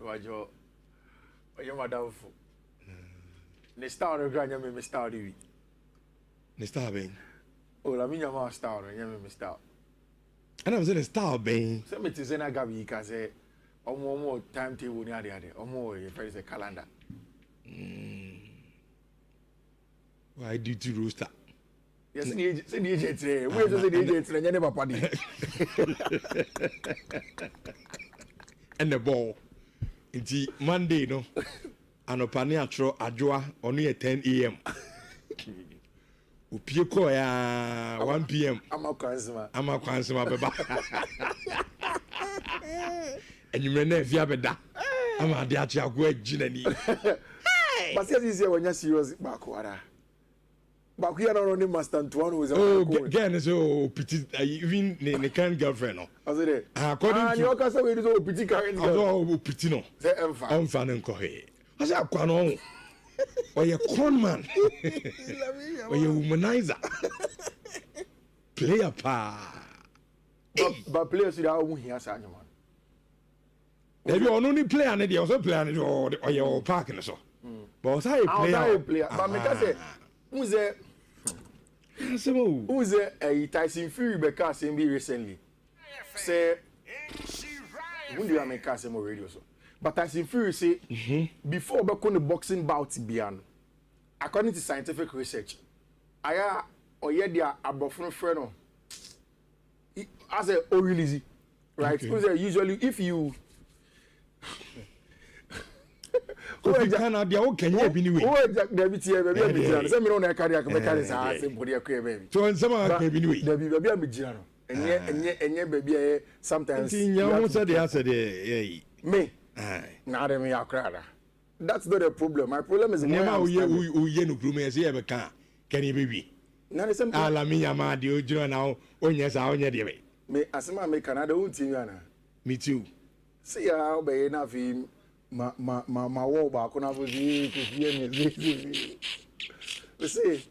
Wajo. Oye madam fu. Ne star no granya me star di. Ne star ben. Oh, la minya ma star no me star. And I'm saying the star ben. So me ti say na gabi ka say omo timetable ni ade. Omo ye first a calendar. Why do you roster? Yes, say the agent say. We just say the agent na nyane papa di. And the ball. It's Monday, no. Anopani atro adwoa onu ye 10 AM. Upie ko ya 1 PM. Ama kwansima beba. Enyumre na afia beda. Ama ade achi agwo agina ni. But see this year when you serious back wara. Back here no ni master Antoine was again so petit even ne can girlfriend no. I say according to you can say we do petit current girl. Oh petit no. Say Emfa nko he. I say akwa no. Or you con man. Or you womanizer. Player pa. But players should have here say man. There be only player na dey also player na or you park na so. But say player. But me can say who's a Tyson Fury because be recently. Say who do you make us more radio so. But Tyson Fury say before back on the boxing bout bian. According to scientific research, aya oye dia abofun friend no. As a release, right? Because usually if you Canada Kenya bi ni we. Oh, David here baby am jira. Say me no na carry akome say simple dey baby. So en sama ka bi ni we. David baby am jira no. Enye baby sometimes. Nya won say dey me. Na dem ya krada. That's not a problem. My problem is never we no group me say e be kan can you baby. Na the same ala me yama dey o jira na onye sa onye dey be. Me asema me Canada won tin yana. Me too. See ya obey na fi ma wo ba ko na me. You see,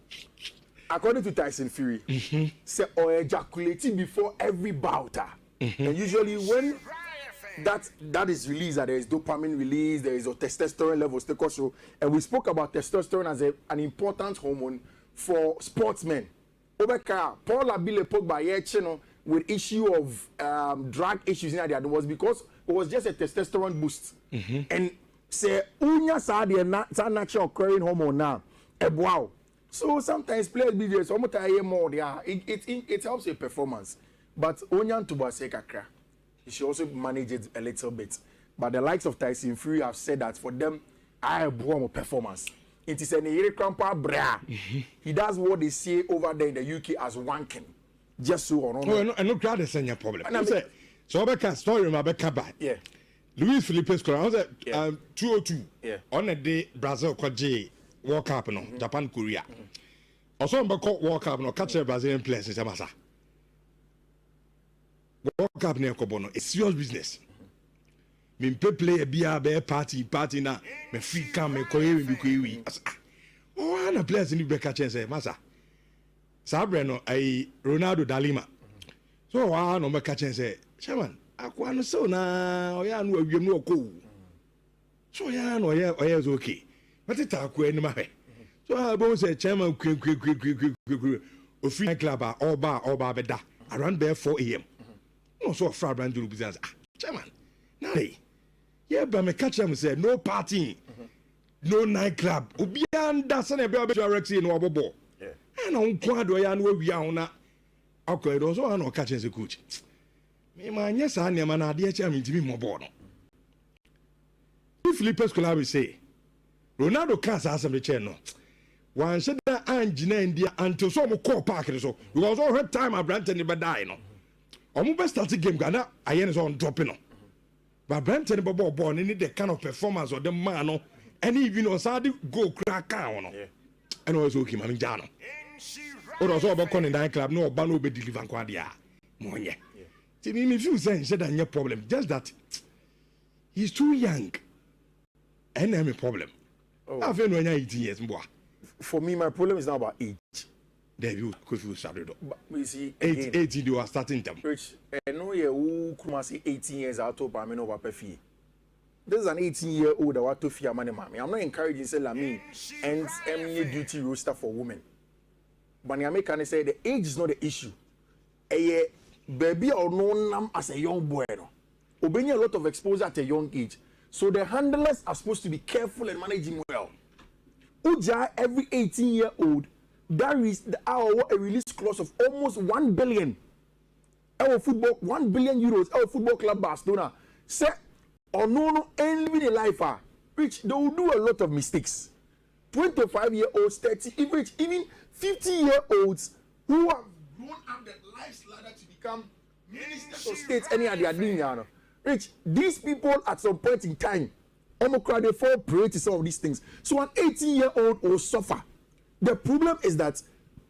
according to Tyson Fury, say or ejaculate before every bout. And usually when that is released, there is dopamine release, there is a testosterone levels take also. And we spoke about testosterone as an important hormone for sportsmen. Obeka Paul Abile Pogba channel with issue of drug issues in there was because it was just a testosterone boost. And say unya sa de na natural occurring hormone now. Wow. So sometimes players be there so much more there. It helps your performance. But unya to ba say kakra. You should also manage it a little bit. But the likes of Tyson Fury have said that for them, I have more performance. It is an Nhyira Krampa bra. He does what they say over there in the UK as wanking. Just so on. Oh, no, crowd is a problem. And I say, so I can story my back. Yeah. Luis Felipe scored. I was at 202. Yeah. On a day, Brazil kwaje World Cup no, Japan Korea. Also, I'm called World Cup no, catch a Brazilian players in Samasa. World Cup near Kobono, it's serious business. Me play a beer party na me free come me koye me koye. Oh, na players ni be catch say masa. Sabre no ai Ronaldo Dalima. So wa no me catch say, "Chairman, akwa no so na oya no awiem no ko." So ya no oya is okay. But it akwa ni ma he. So I bon say chairman kwe ofin club all bar beda around there 4 AM. No so fra brand do business. Chairman. Now yeah, but me catch them say no party, no nightclub. Obi anda se na be Rexy no obobo. Yeah. And on kwado ya no wi ahuna. Okay, do so na catch say coach. Me ma nya sa na na ade echa me ntimi mobo no. If Felipe Scolari say Ronaldo can't ask him the chair no. One said that Angina India until some call park so because all her time I brand and die no. Omo best start game Ghana ayen is on dropping no. But Brenton Bobo born any the kind of performance or the man no any even on Saturday go crack down no. And always okay man Jano. Or also about calling that club no bano be deliver kwadia. Monye. See me if you say said that your problem just that he's too young. And I'm a problem. I've been when you're 18 years boy. For me my problem is not about age. There you could you started. We see 18 you are starting them. Rich, no ye who come see 18 years out of I mean over perfect. this is an 18-year-old that want to fear money, mommy. I'm not encouraging say Lamine and any duty roster for women. But I can say the age is not the issue. A baby or no as a young boy. No. Obeying a lot of exposure at a young age. So the handlers are supposed to be careful and manage him well. Uja, every 18-year-old, there is a release clause of almost 1 billion. Our football, 1 billion euros, our football club Barcelona. Say, or no, and living a life, which they will do a lot of mistakes. 25-year-olds, 30, even 50-year-olds who have grown up the life's ladder to become ministers of state, any of their doing, Rich, these people at some point in time, they fall prey to some of these things. So an 18-year-old will suffer. The problem is that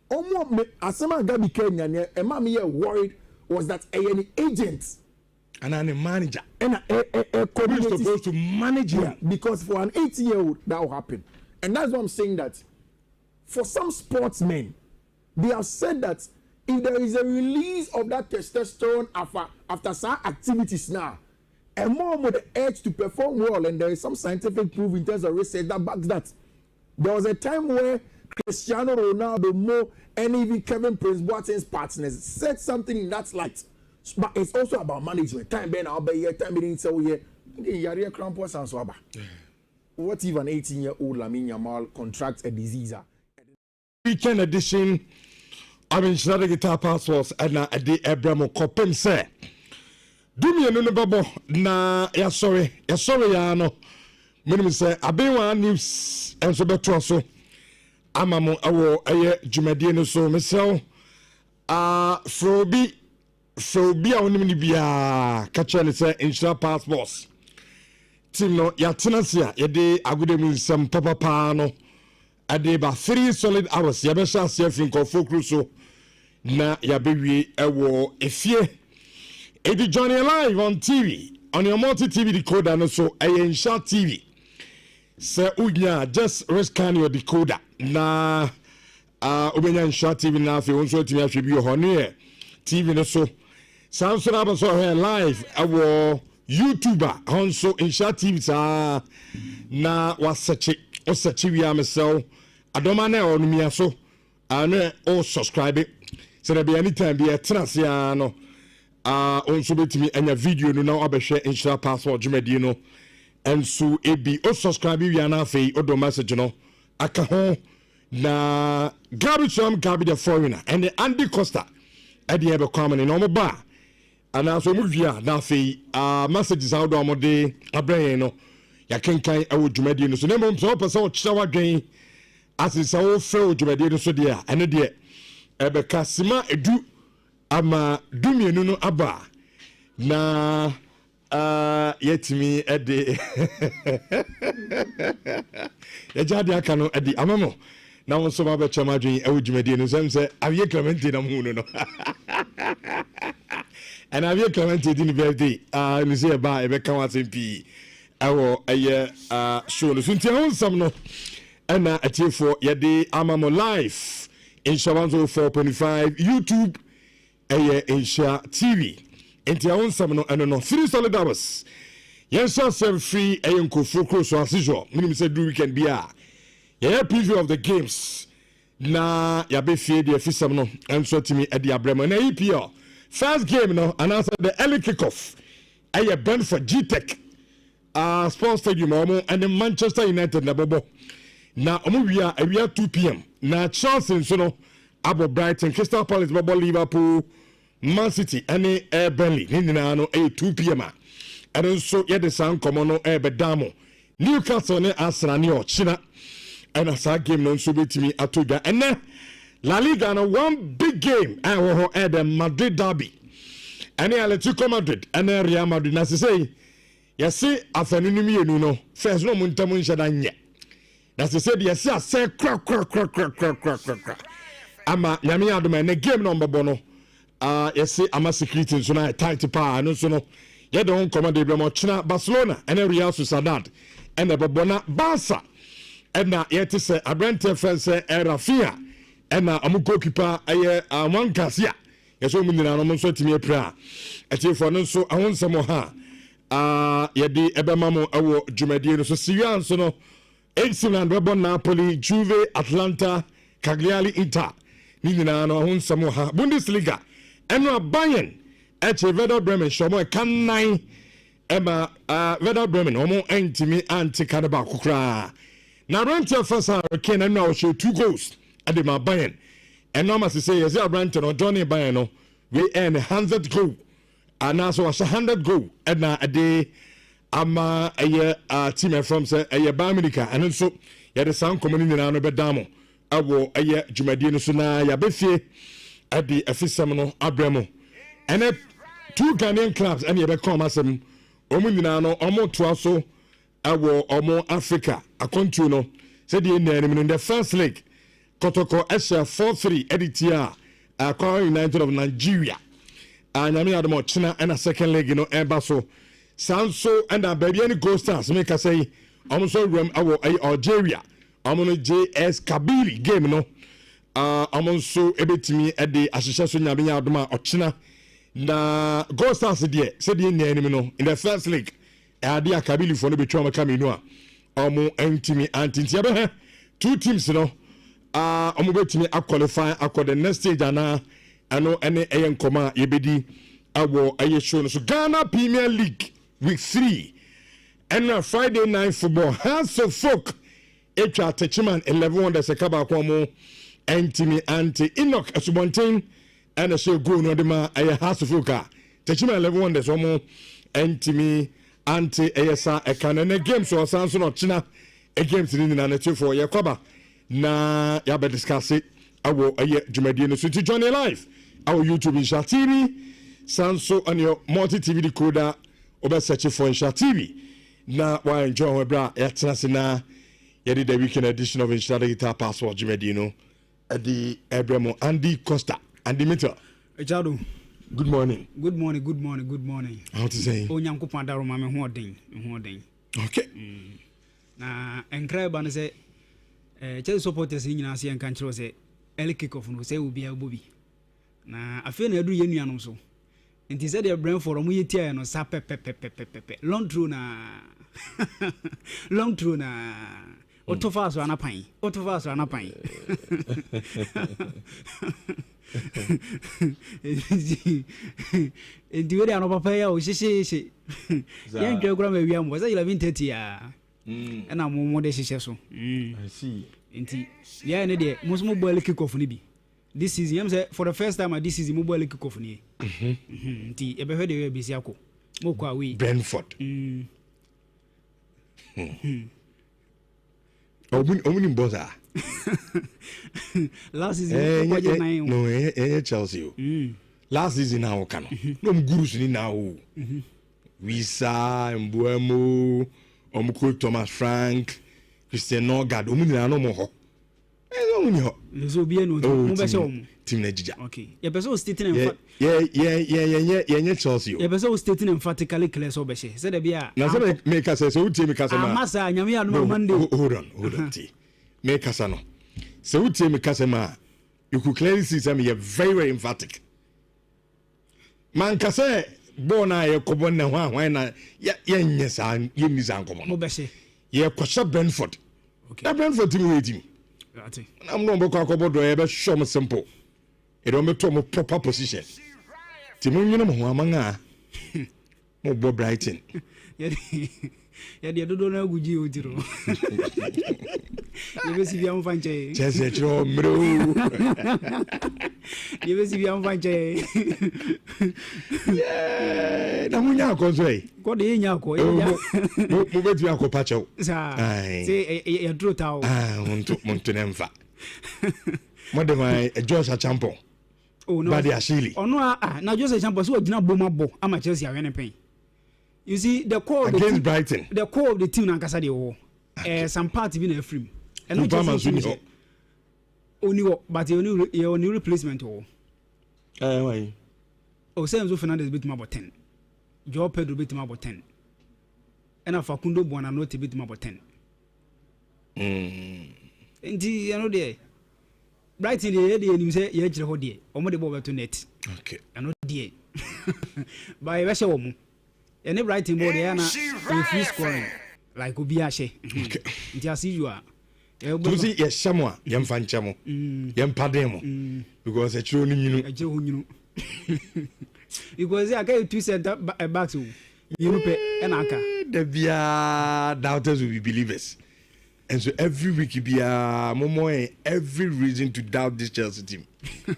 Asama Gabi Kenya, a mommy worried was that an agent and a manager and a community supposed to manage him. Because for an 18-year-old that will happen. And that's why I'm saying that for some sportsmen, they have said that if there is a release of that testosterone after some activities now, and more with the urge to perform well, and there is some scientific proof in terms of research that backs that. There was a time where Cristiano Ronaldo, Mo, and even Kevin Prince Boateng's partners said something in that light. But it's also about management. Time being out here, time being so here. What if an 18-year-old Lamine Yamal contracts a disease? Weekend edition. I mean, Nhyira guitar passports and a day Abraham Kopem say. Do me a no babo na ya sorry ya no. Minimum say abewa news and so beto so. Amamo awo aye dwumade no so mesel frobi a wonim ni bia ka chale say Nhyira passports. Team no ya tenancy ya de agudemu nsam papa no. Ade ba 3 solid hours ya be sha sefin ko focus so. Na yabewie ewo efie edi Johnny live on TV on your multi TV decoder no so Nhyira TV se unya just rescan your decoder na obenya Nhyira TV na afi wonso timi ahwe bi ho ne TV no so Samsung aba so here live ewo YouTuber onso Nhyira TV sa na wasechi wi amesel adoma na onumia so ana o subscribe. So there be anytime be a transiano also betimi anya video no na obehwe Nhyira passport jumadi no enso ebi o subscribe wi ana afei o do message no aka ho na gabi the foreigner and the Andy Costa ade e be kwamane no mo ba ana so mu via na afei messages out do amode abrayen no ya kenkan e wo jumadi no so na mo so person o kira wadwen asisa wo fe o jumadi no so de a ene de Ebeka sima edu ama dumienu no aba na yetimi ede ya jade aka no ede amamo na wonso ma be chama dwen awudwumade no semse awie Clemente na mu no and awie Clemente di ni birthday ni say ba ebeka wasempi awo eye show no sunti awonsam no na atiefo yede amamo live Nhyira 104.5 YouTube Nhyira TV. Enti awonsam no eno no 3 solid hours. Yensa sem free nkofo cross as usual. Minim say do weekend bia. Yeah, preview of the games. Na ya be fie de afisam no enso timi e de abrema na EPL. First game no announced the early kickoff. Ben for G-Tech. Sports Stadium and the Manchester United na bobo. Na omuvia awia 2 p.m. na Chelsea so no abo Brighton, Crystal Palace, bobo Liverpool, Man City and Burnley nina no 2 p.m. and so ye the sound come no bedamo Newcastle ne Arsenal ne China and as a game no so betimi atoga and La Liga no one big game and the Madrid Derby and Atletico Madrid and Real Madrid na say you see afenunu mienu no first no muntamu nshadanye. That's the said yes, say crack. Ama nyame adoma na game number bono. Yes, ama security so na tight pa no so no. Ye don command the China Barcelona and Real Sociedad and the Bobona Barca. And na yet say Abrante fence Rafia and na amu goalkeeper aye one Garcia. Yes, we munina no so timi pra. Eti for no so awon samo ha. yɛde ɛbɛma mo ɛwɔ dwumadie no so Syria nso no AC Milan bɛbɔ Napoli, Juve, Atlanta, Cagliari, Inter ni nyinaa no ho nsɛm wɔ ha Bundesliga ɛno a Bayern ɛkyɛ Werder Bremen hyɛ ɛka 9 ɛma Werder Bremen ɔmo ɛntimi antika ne baako koraa na Abrante Fasa Kane ɛno a ɔhyɛ 2 goals ɛde ma Bayern ɛno ama sɛ yɛsɛ Abrante no Johnny Bayern no we earn 100 goal anaso was 100 goal ɛna ɛde ama ɛyɛ team from say ɛyɛ Bayern Munich ɛno nso yɛde san kɔmɔ no nyinaa no bɛda mo ɛwɔ ɛyɛ dwumadie no so na yɛbɛfie ɛde afisɛm no abrɛ mo ɛnɛ 2 Ghanaian clubs ɛne yɛbɛka ɔmo asɛm ɔmo nyinaa no ɔmo toa so ɛwɔ ɔmo Africa akɔntuo no sɛdeɛ nnanim no in the first league Kotoko ɛhyɛ 4-3 ɛde tia Kwara United of Nigeria anyame adom ɔkyena ɛna second league no ɛba so sanso ɛna baabi any Gold Stars meka sɛ ɔmo so ram ɛwɔ Algeria ɔmo no JS Kabylie game no ɔmo nso ɛbɛtumi ɛde ahyehyɛ so nyame adom a ɔkyena na Gold Stars deɛ sɛdeɛ nnanim no in the first league ɛade a Kabylie fo no betwa ɔmo kamenu a ɔmo ɛntimi antinti ɛbɛhɛ 2 teams no ɔmo betumi qualify akɔ the next stage ana ɛno ɛne ɛyɛ nkɔmɔ a yɛbɛdi awɔ ɛyɛ show no so Ghana Premier League week 3 ɛna Friday night football Hearts of Folk etwa Techiman 11 wonders ɛka baako ɔmo ɛntimi anti Enoch Asubonten ɛna hyɛ goal no de ma ɛyɛ Hearts of Folk a Techiman 11 wonders ɔmo ɛntimi anti ɛyɛ sa ɛka na game so ɔsan so no ɔkyena games ni nyinaa na tifo yɛ kwaba na yɛabɛ discuss awo ɛyɛ dwumadie no so ti join live our YouTube Nhyira TV sanso on your multi TV decoder oba search for Nhyira TV na why enjoy bra yɛtena se na yɛde the weekend edition of Nhyira Digital Passport dwumadie no ɛde Abramo Andy Costa Andy Mita Ejado good morning how to say onyankopon adaro ma me ho den okay na enkra ba no se Chelsea supporters nyina se enka nkyerɛ se early kick off no se obi abobi na afi na adu yenuanom so enti se de Brentford mo yetia no sa pepepepepepe long through na otofa so anapan enti we de anopapa ya o hyehyehye yan twagura ma wiam was 11:30 ya and I'm more than so. I see. Inti, yeah, and the most mobile kick off ni this season. For the first time, this season mobile kick off ni. Inti, ebe heard the busy ako. Mokwa we. Brentford. Omuni boza. Last season, no, Chelsea. Last season now kano. No gurus ni now. Wisa Mbuemo. Omukuru Thomas Frank, Christian Norgard, omuni no mo ho. Omuni ho. Lezo bia no mo be se omu. Team Nigeria. Okay. Your person stating emphatically. Yeah, Chelsea. Your person stating emphatically clear so be se. Say the bia. Na say make us say so utie me kasa ma. Amasa nyame ya no Monday. Hold on. Make us no. So utie me kasa ma. You could clearly see some you're very very emphatic. Man kasa bona ye kobon na hwan na ye nyesa ye nisa nkomo mo be se ye kwasha Brentford. Okay. Na Brentford team we team. Ati. Na mo bo kwa kobodo ye be show me simple. E do me to mo proper position. Team nyina mo ho amanga. Mo bo Brighton. Ya de dodo na guji otiro. Ye be si bia mo fanche. Chese chro mro. Ye be si bia mo fanche. Yeah, na munya akonso e. Ko de nya ko. Mo betu akopa chew. Sa. Say e dro tawo. Monto nemfa. Mo de my Joshua Champion. Oh no. Badi Ashili. Ono na Joshua Champion so ogina boma bo ama Chelsea awene pen. You see the core against of the team, Brighton. The core of the team nankasa de wo. Some part be na free. And no Chelsea only but only replacement wo. Why? O say Enzo Fernandez bit ma about 10. Joao Pedro bit ma about 10. And Facundo Buona no bit ma about 10. Enti you know there. Brighton dey you say ye jire ho dey. Omo dey ball to net. Okay. I know there. By we say wo mu. any writing board there na free scoring like obi ahye nti as usual to see yes someone yam fan chamo yam pademo because a true nyinu because I get 2 center backs you pay and anka the bia doubters will be believers. And so every week you be every reason to doubt this Chelsea team.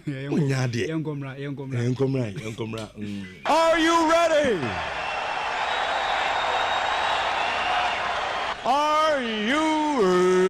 Young Comra. Are you ready? Are you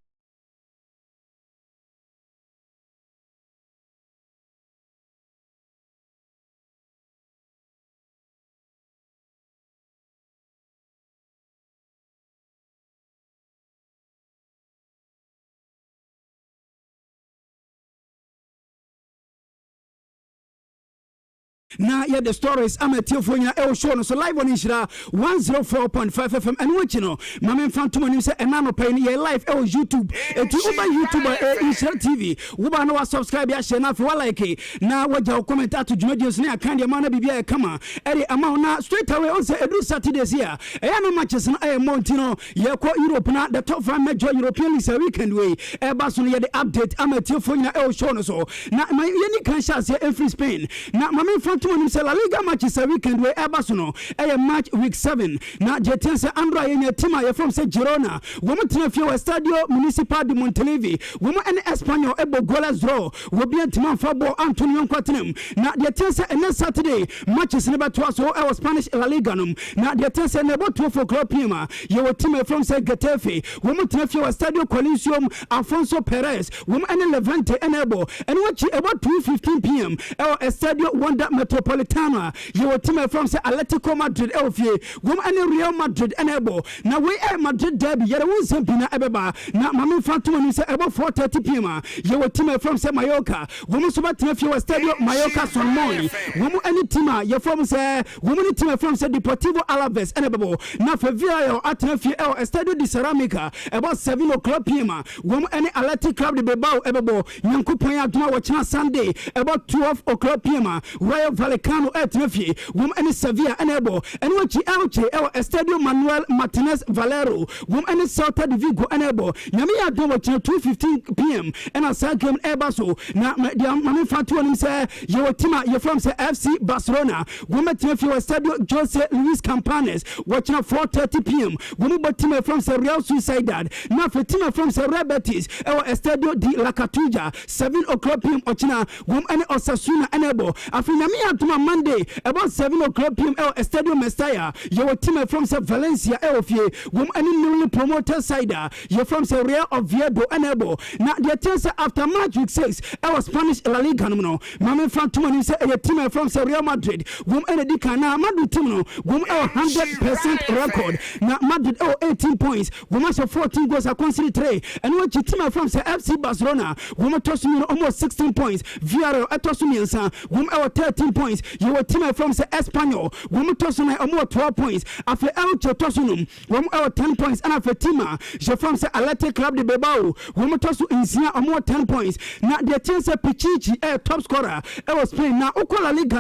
Now, yeah, the stories I'm a Tiofonia El Show, so live on Nhyira 104.5 FM. And what you know, Mamma Phantom and you say, and I'm paying your live El YouTube. And to Uber YouTube, Nhyira TV, Uber no subscribe, ya share enough for like it. Now, what your comment to Jumedius near Candy Mana Bibia, come on. Eddie amount now straight away on say, Edu Saturdays here. I know matches and I am Montino, Yako Europe, not the top 5 major European League weekend way. Airbus on the update, I'm a Tiofonia El Show, so now my unique chance here in free Spain. Now, Mamma Phantom. La Liga matches a weekend where Abasono a match week 7 na Jetense Andra yenye tima ya from se Girona woman tinafio Estadio Municipal de Montelevi woman and Espanyol ebo golas draw wobi tima fabo Antonio Quatinum na Jetense and Saturday matches never twice our Spanish La Liga num na Jetense nebo 2 club pima your team from se Getafe woman tinafio Estadio Coliseum Alfonso Perez woman and Levante enable and watch about 2:15 p.m. our Estadio Wanda Metropolitana, your team from say Atletico Madrid, Elfie, woman and Real Madrid, enable. Now we are Madrid Derby, yet won't Pina Ebeba. Now Mamma Phantom say about 4:30 p.m. Your team from say Mallorca, woman Subat Nephew Stadio, Mallorca Sonmoni, woman any team, your from say woman team from say Deportivo Alaves, enable. Now for Villarreal at Nephew El Estadio de Ceramica, about 7:00 p.m. Woman any Athletic Club de Bilbao, Ebebo, Yankupaya Duma watching Sunday, about 12:00 p.m. Royal Vallecano at Nefi, woman and Sevilla enable, and what Elche, El Estadio Manuel Martinez Valero, woman and Salta de Vigo enable, Yamia do watching 2:15 p.m. and a second Ebaso. Now, Mamma Fatu say, your team, you're from FC Barcelona, woman Nefi Estadio Jose Luis Campanes, watching at 4:30 p.m. Woman but team from Real Sociedad, now for team from Real Betis, El Estadio de La Catuja, 7:00 p.m. Ochina, woman and Osasuna enable, Afinamia to Monday, about 7:00 p.m. El Estadio Mestalla, your team from Valencia, Elfie, woman and newly promoted Sida, you're from Real Oviedo enable. Now, the attempts after match week 6, our Spanish La Liga, no, Mamma Phantom say a team from Real Madrid, woman and Dicana, Madrid team, woman 100% record. Now, Madrid 18 points, woman 14 goals are considered 3, and what your team from FC Barcelona, woman tossing almost 16 points, Villarreal at Tosumiansa, woman 13 points, your team from Espanyol, woman tossing almost 12 points, after Elche Tosunum, woman 10 points, and after Tima, je from Athletic Club de Bilbao, woman tossu Insia almost 10 points. Now, the chance Pichichi, a top scorer, I was playing now, Okola Liga,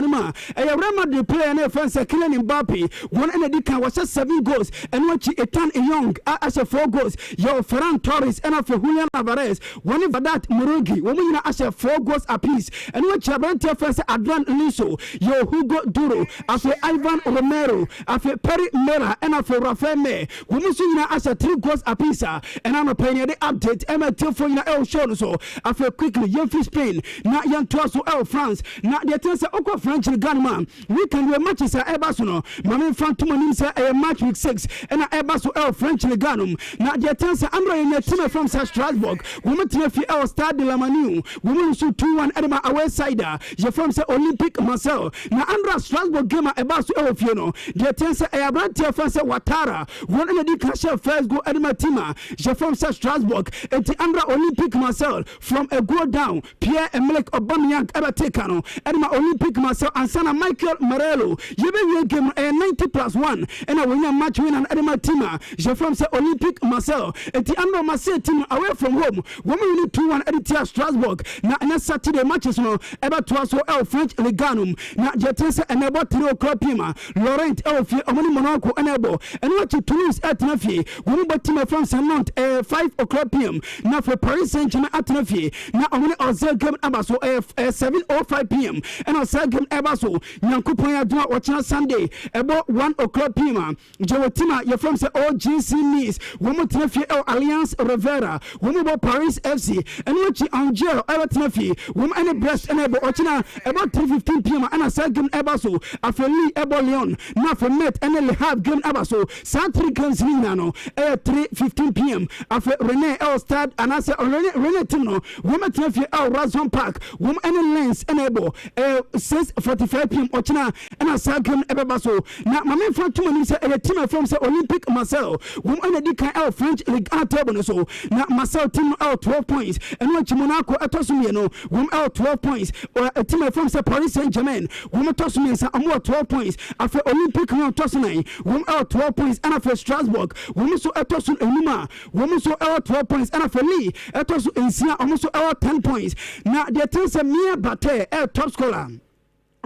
a Real Madrid player, and a friend, Kylian Mbappe, one and a Dika was just 7 goals, and watch it turn a young, as a 4 goals, your Ferran Torres, and after Julian Alvarez, one for that Murugi, woman as a 4 goals apiece, and watch your brand friends, Adrian Liso, your Hugo Duro, after Ivan Romero, after Perry Mera, and after Rafael May, woman as a 3 goals apiece, and I'm a paying the update, Emma Tilfoina El Show, so after quickly, young fish Spain, not young Tosso El France, not the Tensa Oko French Gunman, we can do matches at Ebasono, Mamma Phantom a match week 6, and a Ebaso El French Leganum, not the Tensa Andra in the team from Strasbourg, woman Tinefi El Stade de la Manu, woman who 2-1 Edema away sider, you're from Olympic Marcel, now Andra Strasbourg game at Ebaso El Fiano, the Tensa a brand Tiafansa Watara, one in the Casha first go Edema Tima, you're from Strasbourg, and the Andra Olympic Marcel from a go down, Pierre Emmerich Aubameyang Ebatekano, Edema Olympic Marcel and Sana Michael Morello, you be game a 90+1, and I win a match win an Edema Tima, you're from Olympic Marcel, and the Andra Marcel team away from home, woman you need 2-1 Editia Strasbourg, now Saturday matches no, Eba Tuaso El French Legano. room na jetense enebo 3 o'clock pima Laurent Elfie omoni Monaco enebo eno achi Toulouse atena fie womu botima from Saint-Nantes 5 o'clock pm na for Paris Saint-Germain atena fie na omoni Ozel game abaso 7:05 pm eno Ozel game abaso Nyankopon ya dua wachina Sunday ebo 1 o'clock pm jewotima ye from say OGC Nice womu tena fie Alliance Rivera womu bo Paris FC eno achi Angers atena fie womu ene Brest enebo ochina about 3:15 pm and a second ebaso afeli ebo Lyon na for Met and Le Havre game abaso Santri games no 3:15 pm after René El Stade and I say René Tino woman tnafie El Razon Park woman and Lens enebo 6:45 pm ochina and a second ebaso na mame from two minutes a team from say Olympic Marseille woman and the El French Ligue 1 table so na Marseille team out 12 points and watch Monaco atosumi no woman out 12 points or a team from say Paris Saint-Germain woman tosumi say am 12 points after Olympic Lyon tosumi woman out 12 points and after Strasbourg woman so atosu enuma woman so out 12 points and after Lille atosu ensia almost out 10 points na the team say Mia Bate top scorer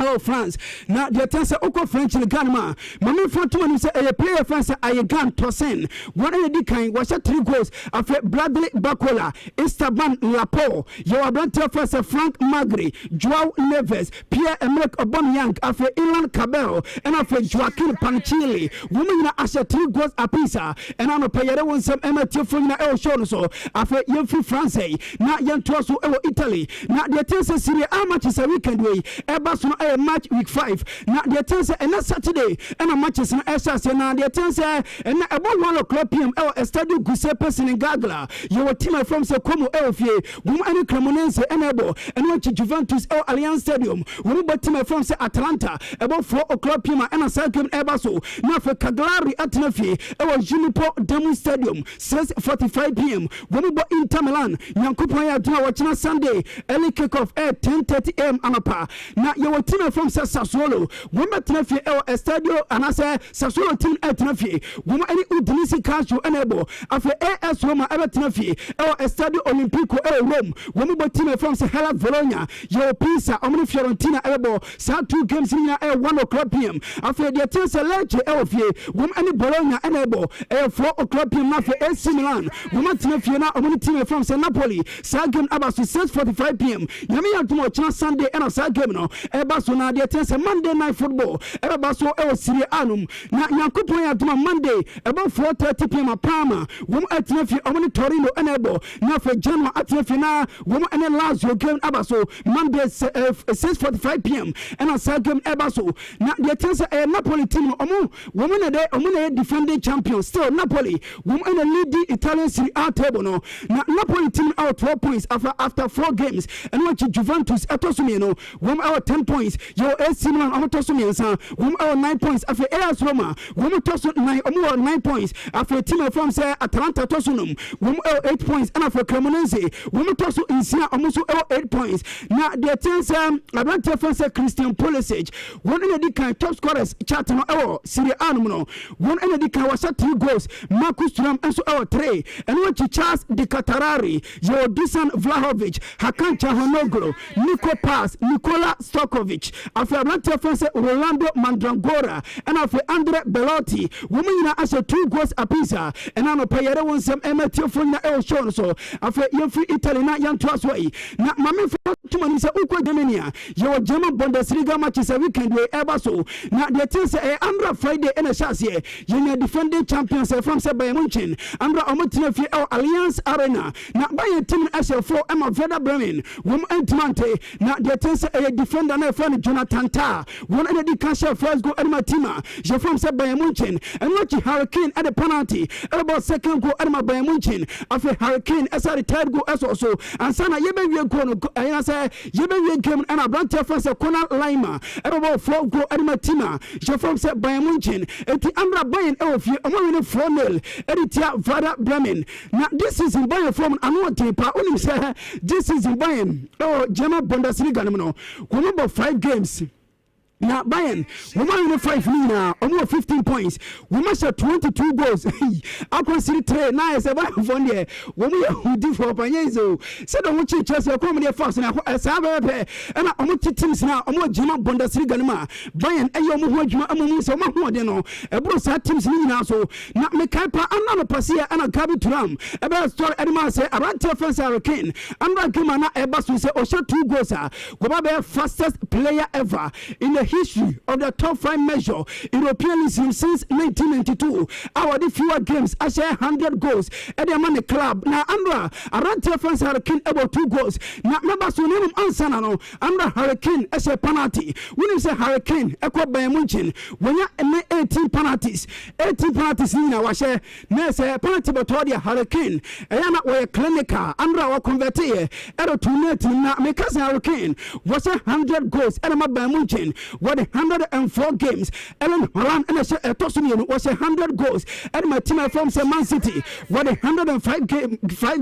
Oh France now the tense oko French in Ghana mama for two man say a player France Ayegan Tosin one of the kind was 3 goals after Bradley Bacola Esteban Lapo your brother first Frank Magri Joao Neves Pierre-Emerick Aubameyang after Ilan Cabello and after Joaquin Panchili woman as 3 goals apiece and on a player one some amateur from the El show so after Yemfi France now yan to Italy now the tense Serie A matches a weekend way Ebaso match week 5 now the tense and Saturday and a matches in SS now the tense and about 1 o'clock pm Estadio Giuseppe Senegagla your team from Como Elfie woman and Cremonense enable and watch Juventus Allianz Stadium woman team from Atalanta about 4 o'clock pm and a second Ebaso now for Cagliari Atnafi Junipo Demo Stadium 6:45 pm woman Inter Milan Nyankopon ya do watching Sunday early kickoff at 10:30 am anapa now your team from Sassuolo woman team El Estadio and I say Sassuolo team Atnafi woman any Udinese Calcio enable after AS Roma Atnafi El Estadio Olimpico Rome woman team from Hellas Verona your Pisa Omni Fiorentina elbow sa 2 games in 1 o'clock pm after the team Lecce Elfie woman any Bologna enable 4 o'clock pm after AC Milan woman team na Omni team from Napoli sa game about 6:45 pm yami ya Sunday and a sa game no Ebaso na the tense Monday night football Ebaso Serie A na Nyankopon ya duma Monday about 4:30 pm Parma woman atnafi Omni Torino enable na for Genoa atnafi na woman and Lazio game Ebaso Monday 6:45 pm and a sa game Ebaso na the tense Napoli team woman na defending champion still Napoli woman lead the Italian Serie A table no na Napoli team out 12 points after 4 games and watch Juventus atosumi no woman out 10 points your AC Milan amotosumi nsa woman out 9 points after AS Roma woman tosu 9 points after team from say Atalanta tosunum woman out 8 points and after Cremonense woman tosu insia almost out 8 points na the tense Atlanta France Christian Pulisic one in the kind top scorers chart no Serie A no one in the kind was 3 goals Marcus Thuram and so 3 and watch Charles De Catarari your Dusan Vlahovic Hakan Çalhanoğlu Nico Paz Nikola Stokovic after Atlanta France Rolando Mandragora and after Andre Belotti woman in as 2 goals apiece and now payere one some amateur from the El show so after Yemfi Italy na yan twasway na mame for two man say uko Germany your German Bundesliga matches a weekend we Ebaso na the things Andra Friday in a chance here you defending champions from Bayern Munich Andra omotina fi Allianz Arena na Bayern team as 4 Emma Werder Bremen woman Entmante na the things a defender na friend Jonathan Tah one of the cash first goal Emma Tima je from Bayern Munich and watch Hurricane at the penalty about second goal Emma Bayern Munich after Hurricane as a third goal as also and sana yebe we go I say yebe we game and Atlanta France corner Lima about 4 goal Emma Tima je from Bayern Munich eti Andra Bayern elfi omo 4-0 editia Werder Bremen now this is in Bayern from another pa only say this is in Bayern German Bundesliga no number 5 games Now Bayern, woman in 5 now, almost 15 points. We must have 22 goals. I can see 3 nice about one year. Woman who did for Panyezo. Said I want you to come here fast now. As I have and I'm not teams now. I'm not German Bundesliga. Bayern, and you're more among some more than all. A boss had teams now. So not make up another passia and a cabin to ram. About story animal say around offense Hurricane. I'm not giving a bus to say or shot 2 goals. Go fastest player ever in the history of the top 5 measure Europeanism since 1992. Our the fewer games I share 100 goals at the money club. Now Andra around offense Hurricane about 2 goals. Now members who name answer no Andra Hurricane as a penalty. When you say Hurricane equal by Munchen when you 18 penalties in our share na say penalty but Hurricane ayana we clinical Andra wa convert here at 2 na make us Hurricane was 100 goals at my by Munchen what 104 games Ellen Holland and a Tosunian was 100 goals at my team from Man City what 105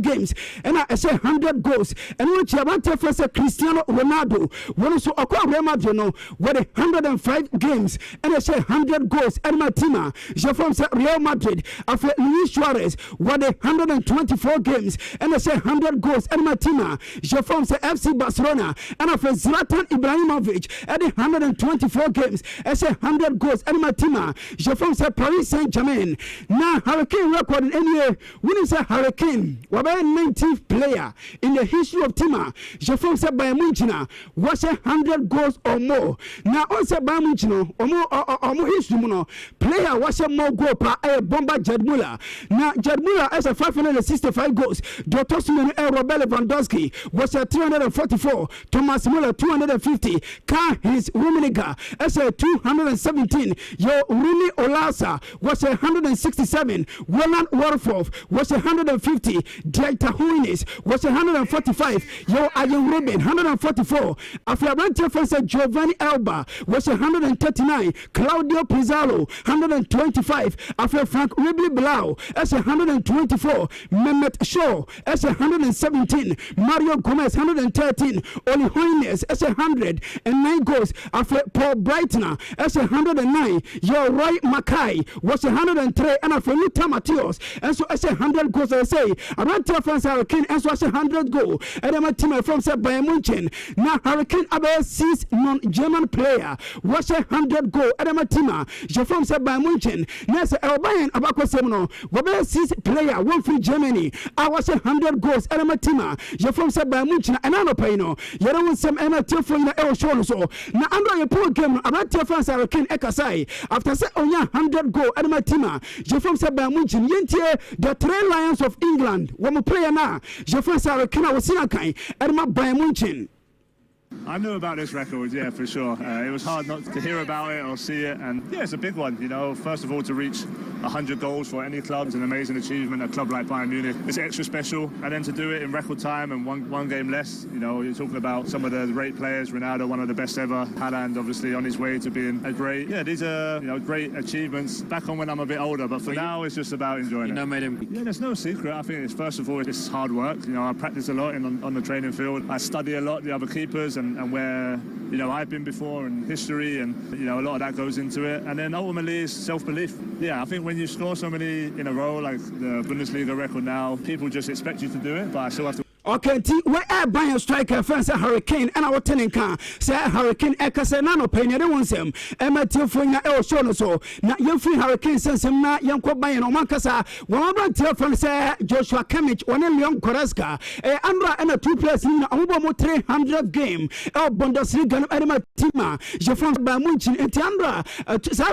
games and I say 100 goals and which about first Cristiano Ronaldo one so Real Madrid no what 105 games and I say 100 goals at my team je from Real Madrid after Luis Suarez what 124 games and I say 100 goals at my team je from FC Barcelona and after Zlatan Ibrahimovic at 124 games I say 100 goals at my team je from Paris Saint-Germain now Hurricane record in NBA when is a Hurricane what 19th player in the history of team je from Bayern Munich was 100 goals or more now also Bayern Munich or more history player was a more goal per bomber Jed Muller now Jed Muller has a 565 goals Dr. Robert Lewandowski was a 344 Thomas Muller 250 Karl-Heinz Rummenigge as a 217 Yo Rune Olasa was a 167 Roland Warford was a 150 Dieter Hoynes was a 145 Yo Ayen Ruben 144 After Francis Giovanni Alba was a 139 Claudio Pizarro 125 after Frank Ribery Blau as a 124 Mehmet Shaw as a 117 Mario Gomez 113 Oli Hoynes as a 109 goals after Paul Breitner as a 109 Yo Roy Mackay was a 103 and after Luther Matthäus and so as a 100 goals I say around France Hurricane and so as a 100 goal and then my team from Bayern Munich now Hurricane about 6 non-German player was a 100 goal and then my team je from Bayern Munich now say Bayern about Semino was 6 player one from Germany I was 100 goals and then my team je from Bayern Munich and I don't pay no you don't want some MT for in the show so now under your poor game about France Hurricane Ekasai after say on 100 goal and my team je from Bayern Munich yentie the 3 Lions of England one player now je from Hurricane was Sinakai and my Bayern Munich. I knew about this record, yeah, for sure. It was hard not to hear about it or see it, and yeah, it's a big one, you know. First of all, to reach 100 goals for any club is an amazing achievement. A club like Bayern Munich, it's extra special, and then to do it in record time and one game less, you know, you're talking about some of the great players. Ronaldo, one of the best ever. Haaland, obviously, on his way to being a great. Yeah, these are, you know, great achievements. Back on when I'm a bit older, but for now, it's just about enjoying it. Made him. Yeah, there's no secret. I think it's first of all, it's hard work. You know, I practice a lot on the training field. I study a lot the other keepers and where, you know, I've been before and history and, you know, a lot of that goes into it. And then ultimately it's self-belief. Yeah, I think when you score so many in a row, like the Bundesliga record now, people just expect you to do it, but I still have to. Okay, where I buy a striker fence a Hurricane and our tenant car say Hurricane Ekasa Nano Penny, I don't want them. Emma Tilfring El Shono so. Now you free Hurricane sense him not young Kobayan or Mancasa. One of Tilfring say Joshua Kimmich, one young Koreska, Andra and a 2 players in over 300 game. El Bundesliga and my team. Je from Bamunchin and Tiandra,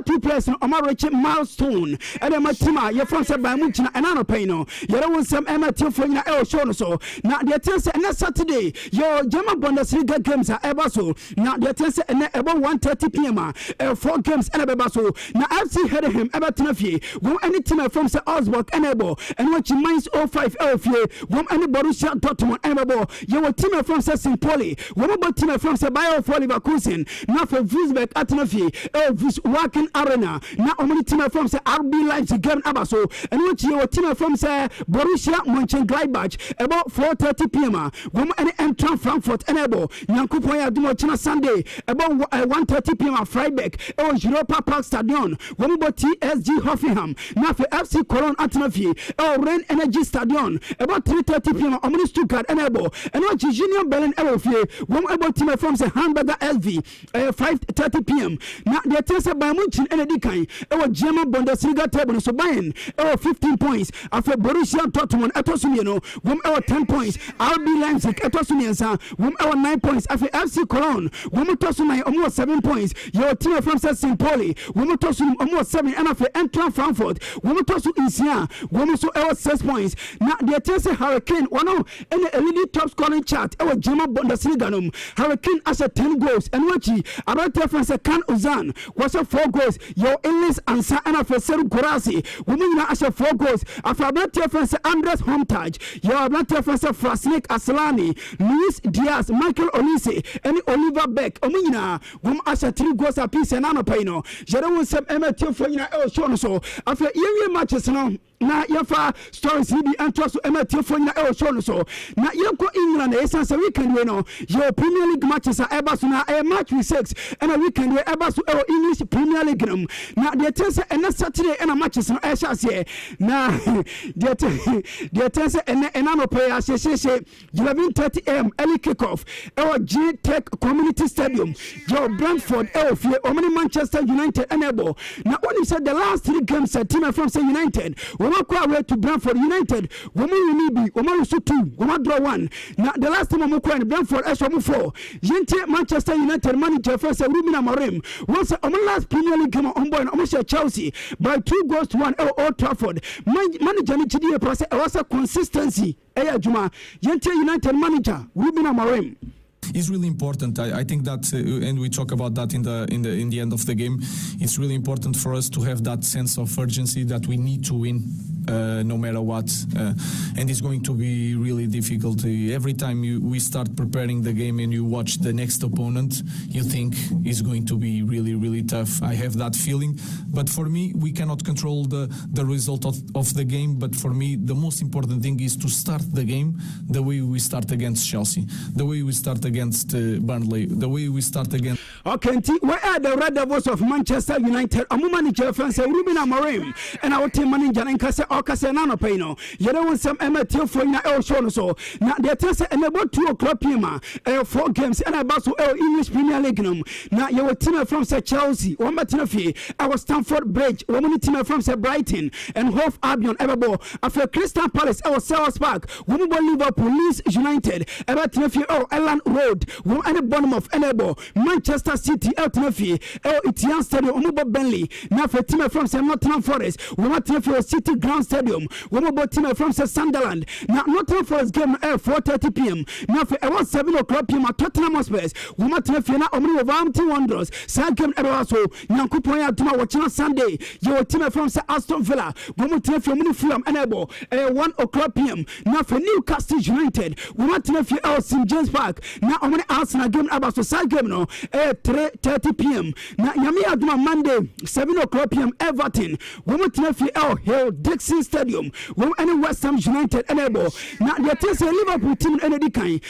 2 players in Omar Richard milestone. And my team, you're from Bamunchin and Nano Peno. You don't want some Emma Tilfring El Shono so. Now the attendance next Saturday, your German Bundesliga games are ever so. Now the attendance about 1:30 p.m. 4 games and ever so. Now FC head him ever Tinafi. One any team from the Augsburg and Ebo and watch Mainz 05 LFA. One any Borussia Dortmund and Ebo. Your team from St. Pauli. One about team from the Bayer for Leverkusen. Now for Wolfsburg at Tinafi. Wacken Arena. Now only team from the RB Leipzig game Abaso. And watch your team from the Borussia Mönchengladbach about 4:30 3:30 p.m. Wom any Entran Frankfurt enable Nyankopon ya dumo china Sunday about 1:30 p.m. at Freiburg Europa Park Stadion wom bo TSG Hoffenheim na for FC Cologne Antwerp Rhein Energy Stadion about 3:30 p.m. Omni Stuttgart enable and what Union Berlin Elofie wom about team from the Hamburger SV 5:30 p.m. na the Tessa by Munchen Energy kan German Bundesliga table so Bayern 15 points after Borussia Dortmund etosumino wom 10 points RB Leipzig etosumiensa wom 9 points after FC Cologne wom tosunai almost 7 points your team from St. Pauli wom tosun almost 7 and after Eintracht Frankfurt wom tosu Insia wom so 6 points na the Tessa Hurricane one in the elite top scoring chart German Bundesliga Hurricane as 10 goals and wachi about reference Kan Uzan was 4 goals your English answer and after Seru Gorasi women as 4 goals after about reference Andres Homtage your about reference Frasnik Aslani Luis Diaz Michael Olise and Oliver Beck omina wom as 3 goals a piece and anopino Jerome Seb Emetio for El Shono so after year matches no na yafa stories ni bi anto so ematio fo nyina e show no so na yeko England e san weekend we no your Premier League matches are eba so na a match with 6 and a weekend we eba so English Premier League na the tense and Saturday and matches no e sha se na the tense and no play as 11:30 am early kickoff G Tech Community Stadium your Brentford fie omani Manchester United enable na when you said the last 3 games team from say United away to Brentford United woman woman so 2 woman draw 1 now the last time I'm going Brentford as 4 Yente Manchester United manager first Ruben Amorim once on last Premier League game on board almost Chelsea by 2 goals to 1 Old Trafford manager ni chidi process was a consistency Juma Yente United manager Ruben Amorim is really important. I think that, and we talk about that in the end of the game. It's really important for us to have that sense of urgency that we need to win, no matter what. And it's going to be really difficult. Every time we start preparing the game and you watch the next opponent, you think it's going to be really, really tough. I have that feeling. But for me, we cannot control the result of the game. But for me, the most important thing is to start the game the way we start against Chelsea, the way we start against Burnley, the way we start against. Okay, where are the Red Devils of Manchester United? A manager friend say Ruben Amorim and our team manager and Kase Okase Nano Peno. You don't want some MTF for na El Shono so. Now they tell say about 2 o'clock p.m. 4 games and about to English Premier League. Now your team from say Chelsea, one Matinafi, our Stamford Bridge, one team from say Brighton and Hove Albion Everbo. After Crystal Palace, our Selhurst Park, one Liverpool, Leeds United, about Tinafi, Elland Road, one and the bottom of Enable, Manchester City, El Tinafi, Etienne Stadium, Umubo Benley. Now for team from say Nottingham Forest, one Tinafi City Ground Stadium, one about team from say Sunderland. Now Nottingham Forest game 4:30 p.m. Now for around 7 o'clock p.m. at Tottenham Hotspur, one Tinafi na Omni Wolverhampton Wanderers. Side game also Nyankopon ya Duma watching Sunday. Your team from say Aston Villa, one Tinafi Omni Fulham Enable 1 o'clock p.m. Now for Newcastle United, one Tinafi St James Park. Now Omni Arsenal game about so side game no 3:30 p.m. Now Yami Aduma Monday 7 o'clock p.m. Everton, one Tinafi Hill Dixon Stadium, one any West Ham United enable. Now the team say Liverpool team energy kind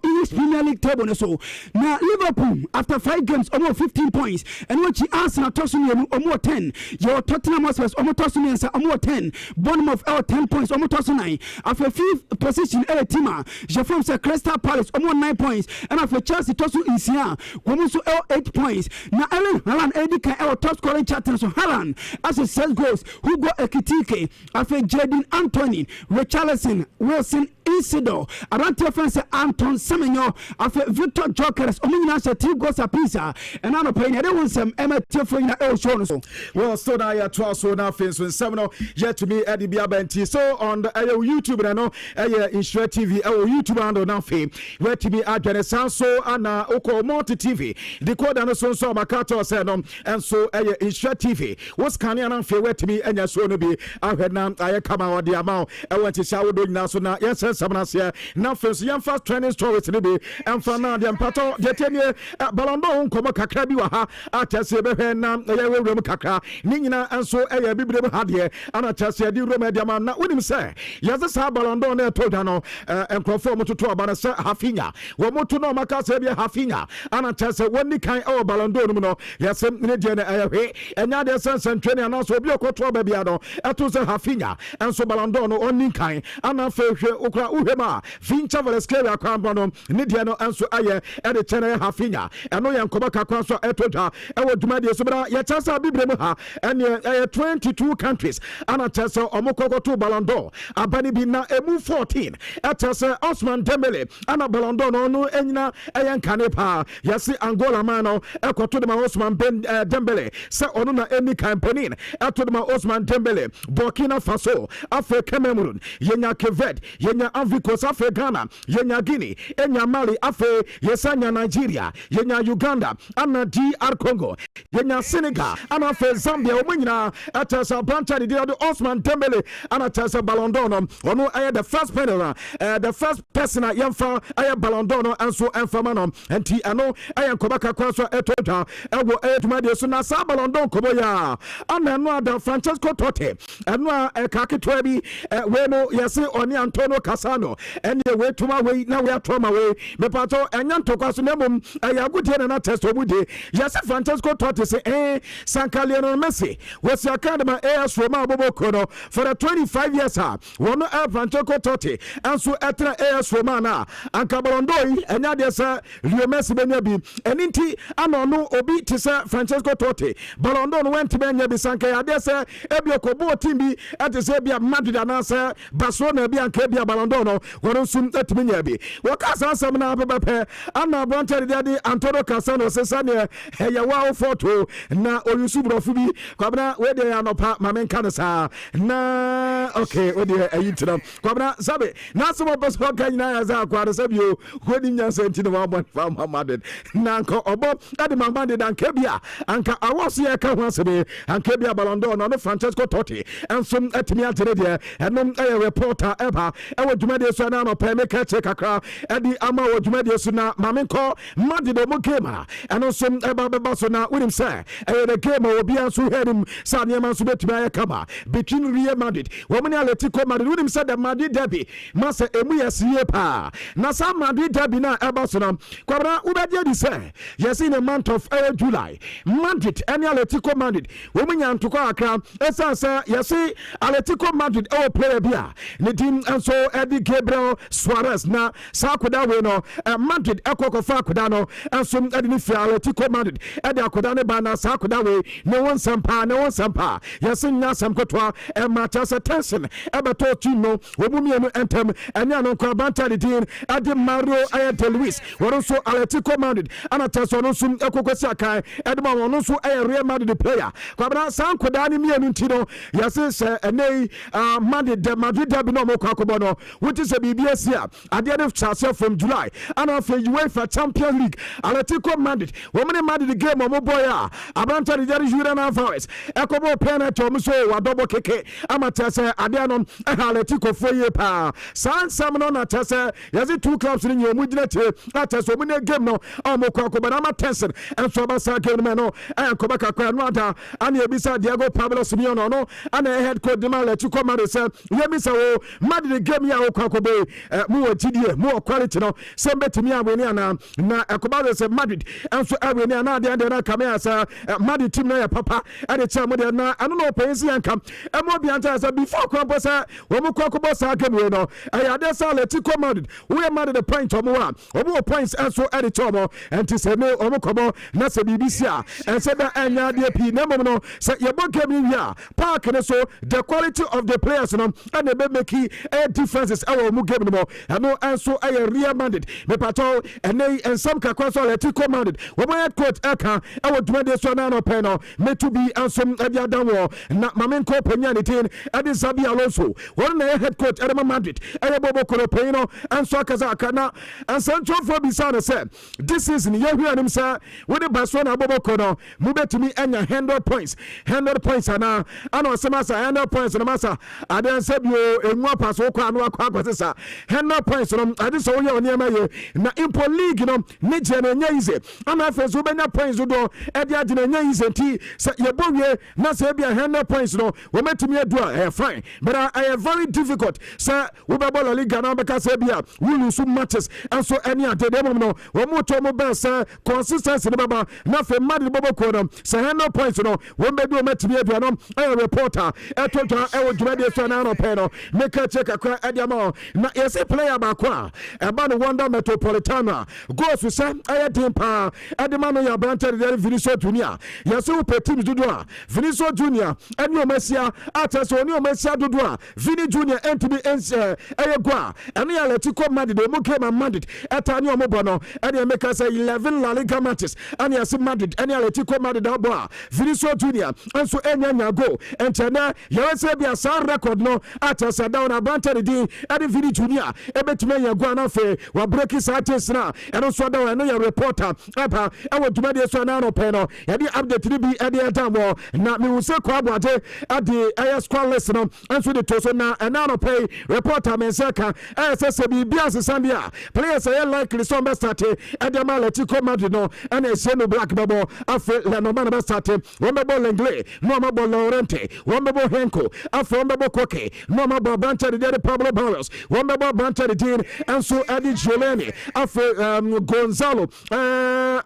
English Premier League table so. Now Liverpool after 5 games almost 15 points and when she Arsenal tossing almost 10. Your Tottenham Hotspur almost tossing almost 10. Bournemouth 10 points almost tossing 9. After 5th position team je from say Crystal Palace almost 9 points and after Chelsea tossing in Sia almost 8 points. Now Ellen Haaland energy kind top scoring chart so Haaland as a 6 goals who got Ekitike after Jadon Anthony, Richarlison, Wilson Isidore, Arante France Anton Semenyo, after Victor Jokeres, Omina 3 goals a piece, and I'm not paying anyone some MTF for the El Show. Well, so now you're 12 so now fins when 7 yet to me Eddie Biabenti. So on the YouTube, I know Nhyira TV, YouTube and now fame, where to be at so and Oko Multi TV, the code and so Makato said and so Nhyira TV. What's Kanye and where to me and your show to be I heard now I come out the amount I went to shower doing now so now yes Samanasya, now first young fast training stories to be, and for now, the Ampato, the 10 year Balando, Koma Kakrabiwaha, Atasebe, Nam, Room Kakra, Nina, and so a Bible Hadia, and Atasia, the Romediaman, not with him say, yes, the Sabalando, Todano, and conform to Abanasa, Hafinya, Wamotuno Macasabia, Hafinya, and Atasa, one kind of Balando, yes, and now there's some training, and also Bioko Babiano, Atusa Hafinya, and so Balandono, only kind, and I feel Ukra Uhema, Vincha Valescala Crambono, Nidiano, and so Aye, and the Chena Hafinya, and no young Kobaka Crosso Etota, and what Dumadia Subra, Yatasa Bibremaha, and 22 countries, and Atasa Omoko to Balando, Abani Bina, Emu 14, Atasa Osman Dembele, Anna Balandono, no Enna, Ayan Canepa, Yasi Angola Mano, Ekotuma Osman Ben Dembele, Sa Onuna Emi Campaign, Atuma Osman Dembele, Burkina Faso, Afro Cameroon, Yenya Kevet, Yenya Afrikos, Afro Ghana, Yenya Guinea, Enya Mali, Afro, Yesanya Nigeria, Yenya Uganda, Anna DR Congo, Yenya Senegal, Anna Afro Zambia, Omina, Atasa Brancha, the Osman Dembele, Anna Tasa Balandono, Ono I the first panel, the first person I am for I am Balandono, and so and Famano, and Tiano, I am Kobaka Crosso Etota, Ego Edmadisuna Sabalondon Koboya, and then Francesco Totti, and now a Kakitwebi, Wemo, Yasi, Oni Antonio Casano, and the way to my way, now we are from away, Mepato, and Yantocasunum, I good here and a test of Woody, Yasi Francesco Totti say, Sancaliano Messi, was your academy airs from Bobocono for the 25 years, one Francesco Totti, and so Etra airs Romana, and Cabalondoi, and now there's a Rio Messi Benyabi, and Inti, and no Obi to say Francesco Totti, Balondon went to Benyabi Sanka, there's a Ebiokobo Timbi at the Zebia Madrid and answer, Barcelona Biancabia Balandono, one soon at Minyabi. What Casa Samana Pepe, Anna Brancha Daddy, Antonio Casano, Cesania, Heyawa photo, na Oyusubro Fubi, Kabna, where they are no part, Mamen Canasa, na, okay, where they are eating them. Kabna, Sabe, not some of us who can as our quarters of you, wedding your sentiment from Madrid, Nanko Obo, Adam Manded and Kebia, and I was here, Kawasabe, and Kebia Balandon, on the Francesco Totti, and some at me today, and then a reporter ever, I would do Sonano, Pemeka, Chekakra, and the Ama would do Suna, Mamenko, Madido Mukema, and also Ebaba Basona, with him, sir, and the game will be as who had him, Sanyaman Subet Kama, between Real Madrid, woman Atletico Madrid, with him said that Madrid Derby, Master Emuya Siepa, Nasa Madrid Derby na Ebasona, Quabra Ubadia say, yes, in the month of July, Madrid, any Atletico Madrid, woman Yantuka Accra, Essa, yes, Atletico Madrid, our player Bia, Nidim, and so Eddie Gabriel Suarez, na Sakuda Weno, Madrid, Ekoko Fakudano, and some Edinifia Atletico Madrid, Eddie Akudane Bana, Sakuda way, no one sampa, yes, in Yasam Kotwa, and Matasa Tension, Ebato Chino, Wobumiano Entem, and Yano Krabanta Din, Adi Mario Ayate Luis, were also Atletico Madrid, and a Tassonosum Ekoko Sakai, Edmond also a Real Madrid player. Kwabra San Kodani Mianutino, yes, and they Madrid Derby no Mokakobono, which is a BBS here at the end of Chelsea from July, and after UEFA Champions League, Atletico Madrid, women Madrid the game of Moboya, Abranta the Julian Alvarez, Ecobo Penalty, Muso, Adobo Keke, Amatese, Adianon, Atletico for year pa. San Samanon Atasa, yes, 2 clubs in your Mudinate, Atas, women game no, Amokako, but Amatensen, and Sobasa Kelmano, and Kobaka Kranwata, and Yabisa Diego Pablo Simeono, no, and a head coach Demale to come and say, Yamisa, Madrid game ya Okakobe, more TD, more quality, no, send to me, Aweniana, na Akobas Madrid, and so Aweniana, the other Kamasa, Madrid team, Papa, and it's a Moderna, I don't know, Pensi and come, and more beyond before Cramposa, Womokokobosa Gamino, I had a Atletico Madrid, we are Madrid the point of one, or more points, and so at Tomo, and to say no, Omokobo, Nasa BBC, and said that and DP, no, say your book came here, Park and so the quality of the players, and the making differences, our Mugabino, and no answer, I Real Madrid, Mepato, and they and some Kakwaso Atletico Madrid, when I had coach Eka, I would do this one on panel, made to be and some Adiadamo, not Mamenko Penanitin, and Zabi Alonso, one head coach Edema Madrid, and Bobo Colopeno, and Swakazakana, and Sancho Fobisana said, this is Yahu and himself, with the Barcelona Bobo Kono, move to me and 100 points, 100 points, and I know some 100 points, and Massa, I then said you in one pass, kwasesa 100 points no ade so woyɛ oniema ye na impo league no ne je na nya yize ana afa so benya points do e de ade na nya yize nti se yebowie na se bia 100 points no wo metumi adu a fine but I am very difficult sir we be La Liga na be ka se bia we lose matches and so any ade dem no wo mo to mo be sir consistency ne baba na fe Madrid bobo ko no se 100 points no wo be do metumi adu no I reporter e tonto e wo dwumade so na no pe no make check akra e dia ma na yes player ba kwa e ba no Wonder Metropolitana goes to say I dimpa e de ma no ya Branted Vinicius Junior yes wo pe team dudu a Vinicius Junior eni o Messia ataso oni o Messia dudu a Vini Junior entimi gwa eni Atletico Madrid o mo came Madrid etani o mo bono eni make say 11 La Liga matches eni as Madrid eni Atletico Madrid abo a Vinicius Junior enso enya go entena yese bia san record no atasa down Branted din eni Vini Junior ebetime nya gwa na fe wa break satis na eno so down eno ya reporter apa ewo dwumade so na no pe no yedi update ni bi edi etamo na me wuse kwa abode adi ayes squaless no enso de to so na no pay reporter men seka ssb bia sesambia players are likely so best start edi Atletico Madrid no and a no black babo afa la no man best start one babo Lengle no mabo Laurente one babo Henko afa one babo Koke no mabo Branted de Pablo Barros one babo Branted din enso edi Jolene afa Gonzalo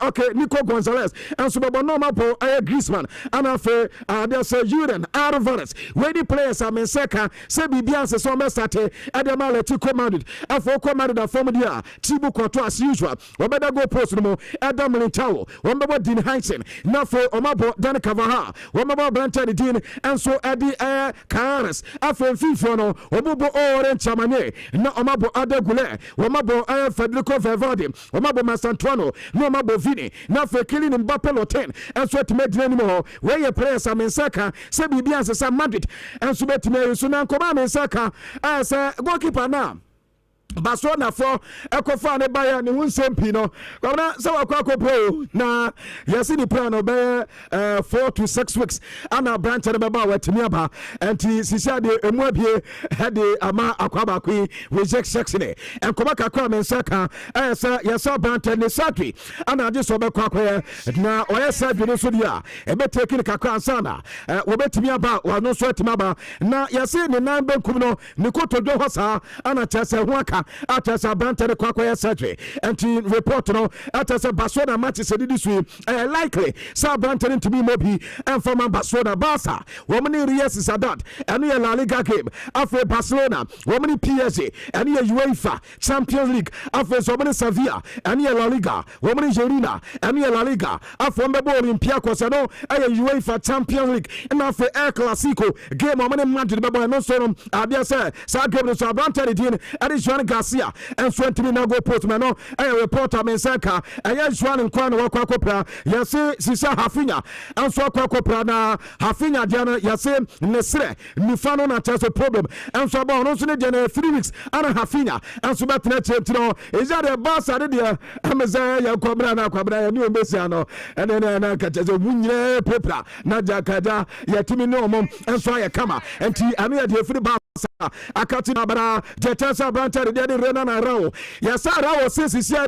okay Nico Gonzalez enso babo no mabo Griezmann and afa there's a Julian Alvarez where the players are menseka se bibia se so mestate edi Atletico Madrid afa ko Madrid da form dia Thibaut Courtois as usual obeda go post no Adam Militao one babo Dean Henderson na for omabo Dan Carvajal one babo Branted din enso edi Carras afa FIFA no omobo Orange Chamane na omabo Adegule omabo Federico Valverde omabo Masantuano no omabo Vini na for Kylian Mbappe Loten enso etime anymore where your players are mensaka se bibia se Madrid enso betime so na nkoma mensaka as goalkeeper na Barcelona for ekofa ne baya ne hunsem pi no kwabna se wakwakopo na yesi ni plan obe 4 to 6 weeks ana Branted baba watimi aba enti sisia de emuabie hede ama akwaba kwi reject section enkoma kakwa mensaka esa yesa Branted ne satri ana ade so be kwakwa na oyesa bi no so dia ebe take ni kakwa ansana wobetimi aba wano so atimi aba na yesi ne nan benkum no ne kotodo hosa ana chese ho aka atasa Branted kwakwa surgery and report no atasa Barcelona match said this week likely sa Branted to be mobi and from Barcelona Barca woman Real Sociedad and La Liga game after Barcelona woman PSG and UEFA Champions League after woman Sevilla and La Liga woman Girona and La Liga after Olympiacos and UEFA Champions League and after El Clasico game woman Madrid baba no so abia say sa game so Branted din and Joan Garcia and 20 na go post man no reporter men saka Joan nkwa no kwakopra yase sisa Hafinha and so kwakopra na Hafinha dia yase nesre nifano na chase problem and so about no so ne dia 3 weeks ana Hafinha and so betna chenti no is that the boss ade dia ameza ya kwabra na kwabra ya ni omesia no and na kachaze munye pepra na jakada ya timi no mom and so ya kama enti anu ya dia free boss akati na bara jetasa Branted de Rena na Rao yasa Rao since sia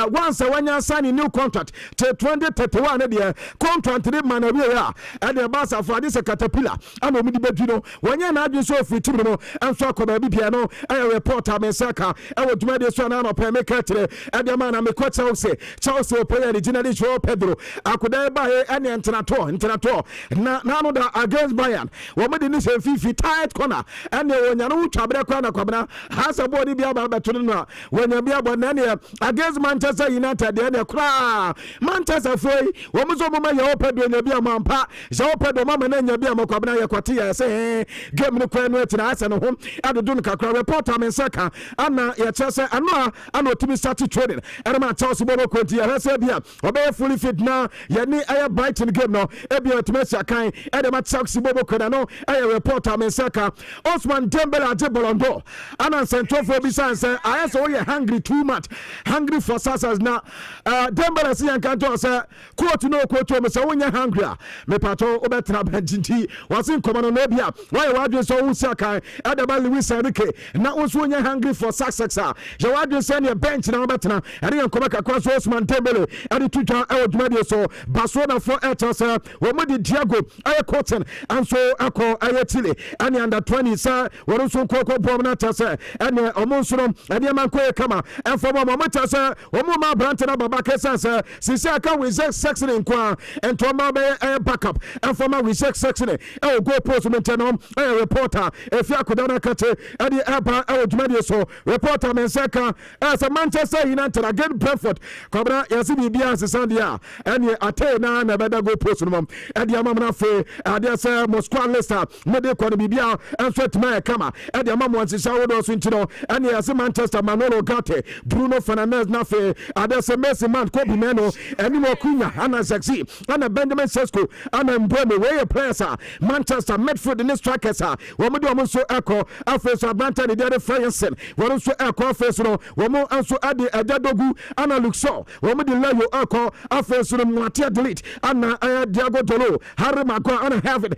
once wanya sign new contract till 2031 de contract de manawia and the boss for this caterpillar and omudi bedino wanya na adwe so fiti no enso akoba bibia no reporter mesaka woduma de so na no pe make atre and the man na me kwa Chelsea player originally Joao Pedro akoda ba he and internato na no da against Bayern womudi ni se fifi tight corner and wonya no twabere kwa na kwabena hasa body bia ba beto no wonya bia bona ne against Manchester United de kra Manchester foi womuzo mama Joao Pedro nya bia mampa Joao Pedro mama na nya bia makwabena ye kwati ya se game no kwa no etina asa no ho adodo no kakra reporter mensaka ana ya chese ana otimi start training and ma Chelsea bobo kwenti ya hasa bia obey fully fit na ya ni aya Brighton game no e bia otimi sia kan e de ma Chelsea bobo kweda no aya reporter mensaka also Osman Dembele aje Ballon d'Or ana nsentofo bi san say I say we hungry too much hungry for success na Dembele say yankanto say quote no quote me say wonya hungry me pato obetra bentinti wasin komano no bia why wadwe so wo saka adaba Lewis Enrique na onso wonya hungry for success je wadwe say ne bench na obetna ade yankoma kakwa so Osman Dembele ade tuja odumade so Barcelona for say wo modi Diago aye Cotton and so akọ aye Chile and under 20 sir wo so kokọ bom na say and omonso ade man ko kama and for mama say wo ma brant na baba kesa say sisi aka we section in kwa and to ma be backup and for ma we section e go post mentenom reporter if you akoda na kate ade aba odumade so reporter men seka as a Manchester United again Brentford kobra yasi bibia sesandia and ate na beda go post no ade amamna fe ade say Moscow Leicester mode ko bibia and sweat my kama ade amamwa nsisa wodo so ntino and yasi Manchester Manolo Gate Bruno Fernandes na fe ade say Messi man ko bi meno eni mo kunya ana sexy ana Benjamin Sesko ana Mbeumo we players Manchester midfield in strikers wo mo de mo so eko afa so Abranta de Ferguson wo so eko afa so no wo mo anso ade Ajadogu ana Luxor wo mo de Layo eko afa so no Matia delete ana Diago Dolo Harry Maguire ana Harvard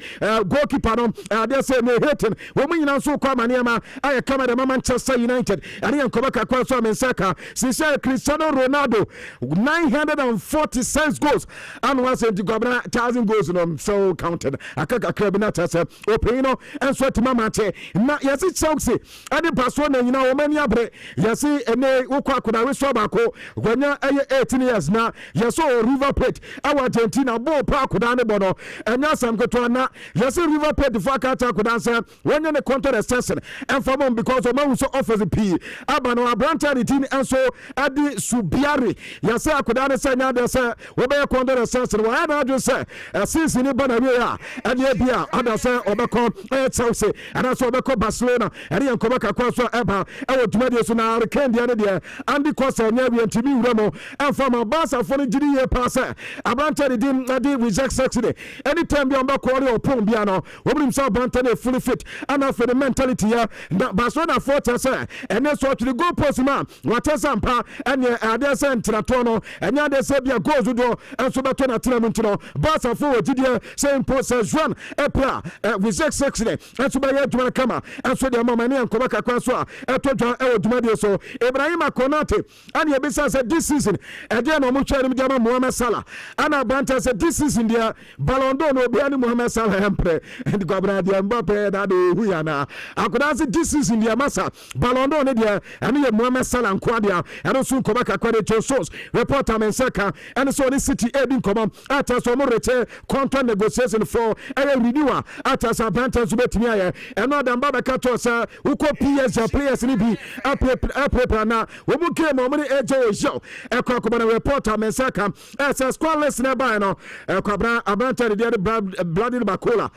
goalkeeper no ade say no hating wo mo nyina so kwa maniama aye kama de Manchester United ade yankoba kakwa so Mensaka since Cristiano Ronaldo 946 goals and was in the governor 1,000 goals no so counted akaka krabinata say opino and so to mama che na yesi Chelsea ade Barcelona nyina wo mani abre yesi ene ukwa kuna we so bako gwanya 18 years na yeso River Plate our Argentina ball pa kuda ne bono enya sam keto na yesi River Plate for kata kuda say wanya ne contract extension and for mom because o man so offers p abano Abranta the team and so ade Subiari yesi akuda ne say nya de say we be contract extension wa na do say since ni bana we and ye bia ada say obeko Chelsea and so obeko Barcelona and yan ko baka kwa so eba e wodumade so na Kane dia ne dia andi kosa nya bi ntimi wuramo and from Barca for the gidi ye pass Abranta the team ade reject section anytime bi on ba ko re opon bia no wobrim say Abranta dey fully fit and for the mentality ya Barcelona for say and so to the goal post man watesampa and ade say ntrato no and ade say bia goals do and so beto na tram no Barca for gidi say process Juan epra reject section and so be aduma kama and so the mama ne ankoba kakwa so etojo odumade so Ibrahim Konate and ye bisa say this season again no mo twere mjama Mohamed Salah and Abranta say this season dia Ballon d'Or no be ani Mohamed Salah empre and gobra dia Mbappe that hu ya na akoda say this season dia masa Ballon d'Or ne dia and ye Mohamed Salah nkwa dia and so nkoba kakwa de source reporter Mensaka and so the city edin come after so mo rete contract negotiation for renewal after Abranta so betimi aye and no dan baba kato say uko PSG players ni bi apre na wo mu game mo ni ejo show ekwa reporter Mensaka as squadless na buy no ekwa Abranta de bloody bakola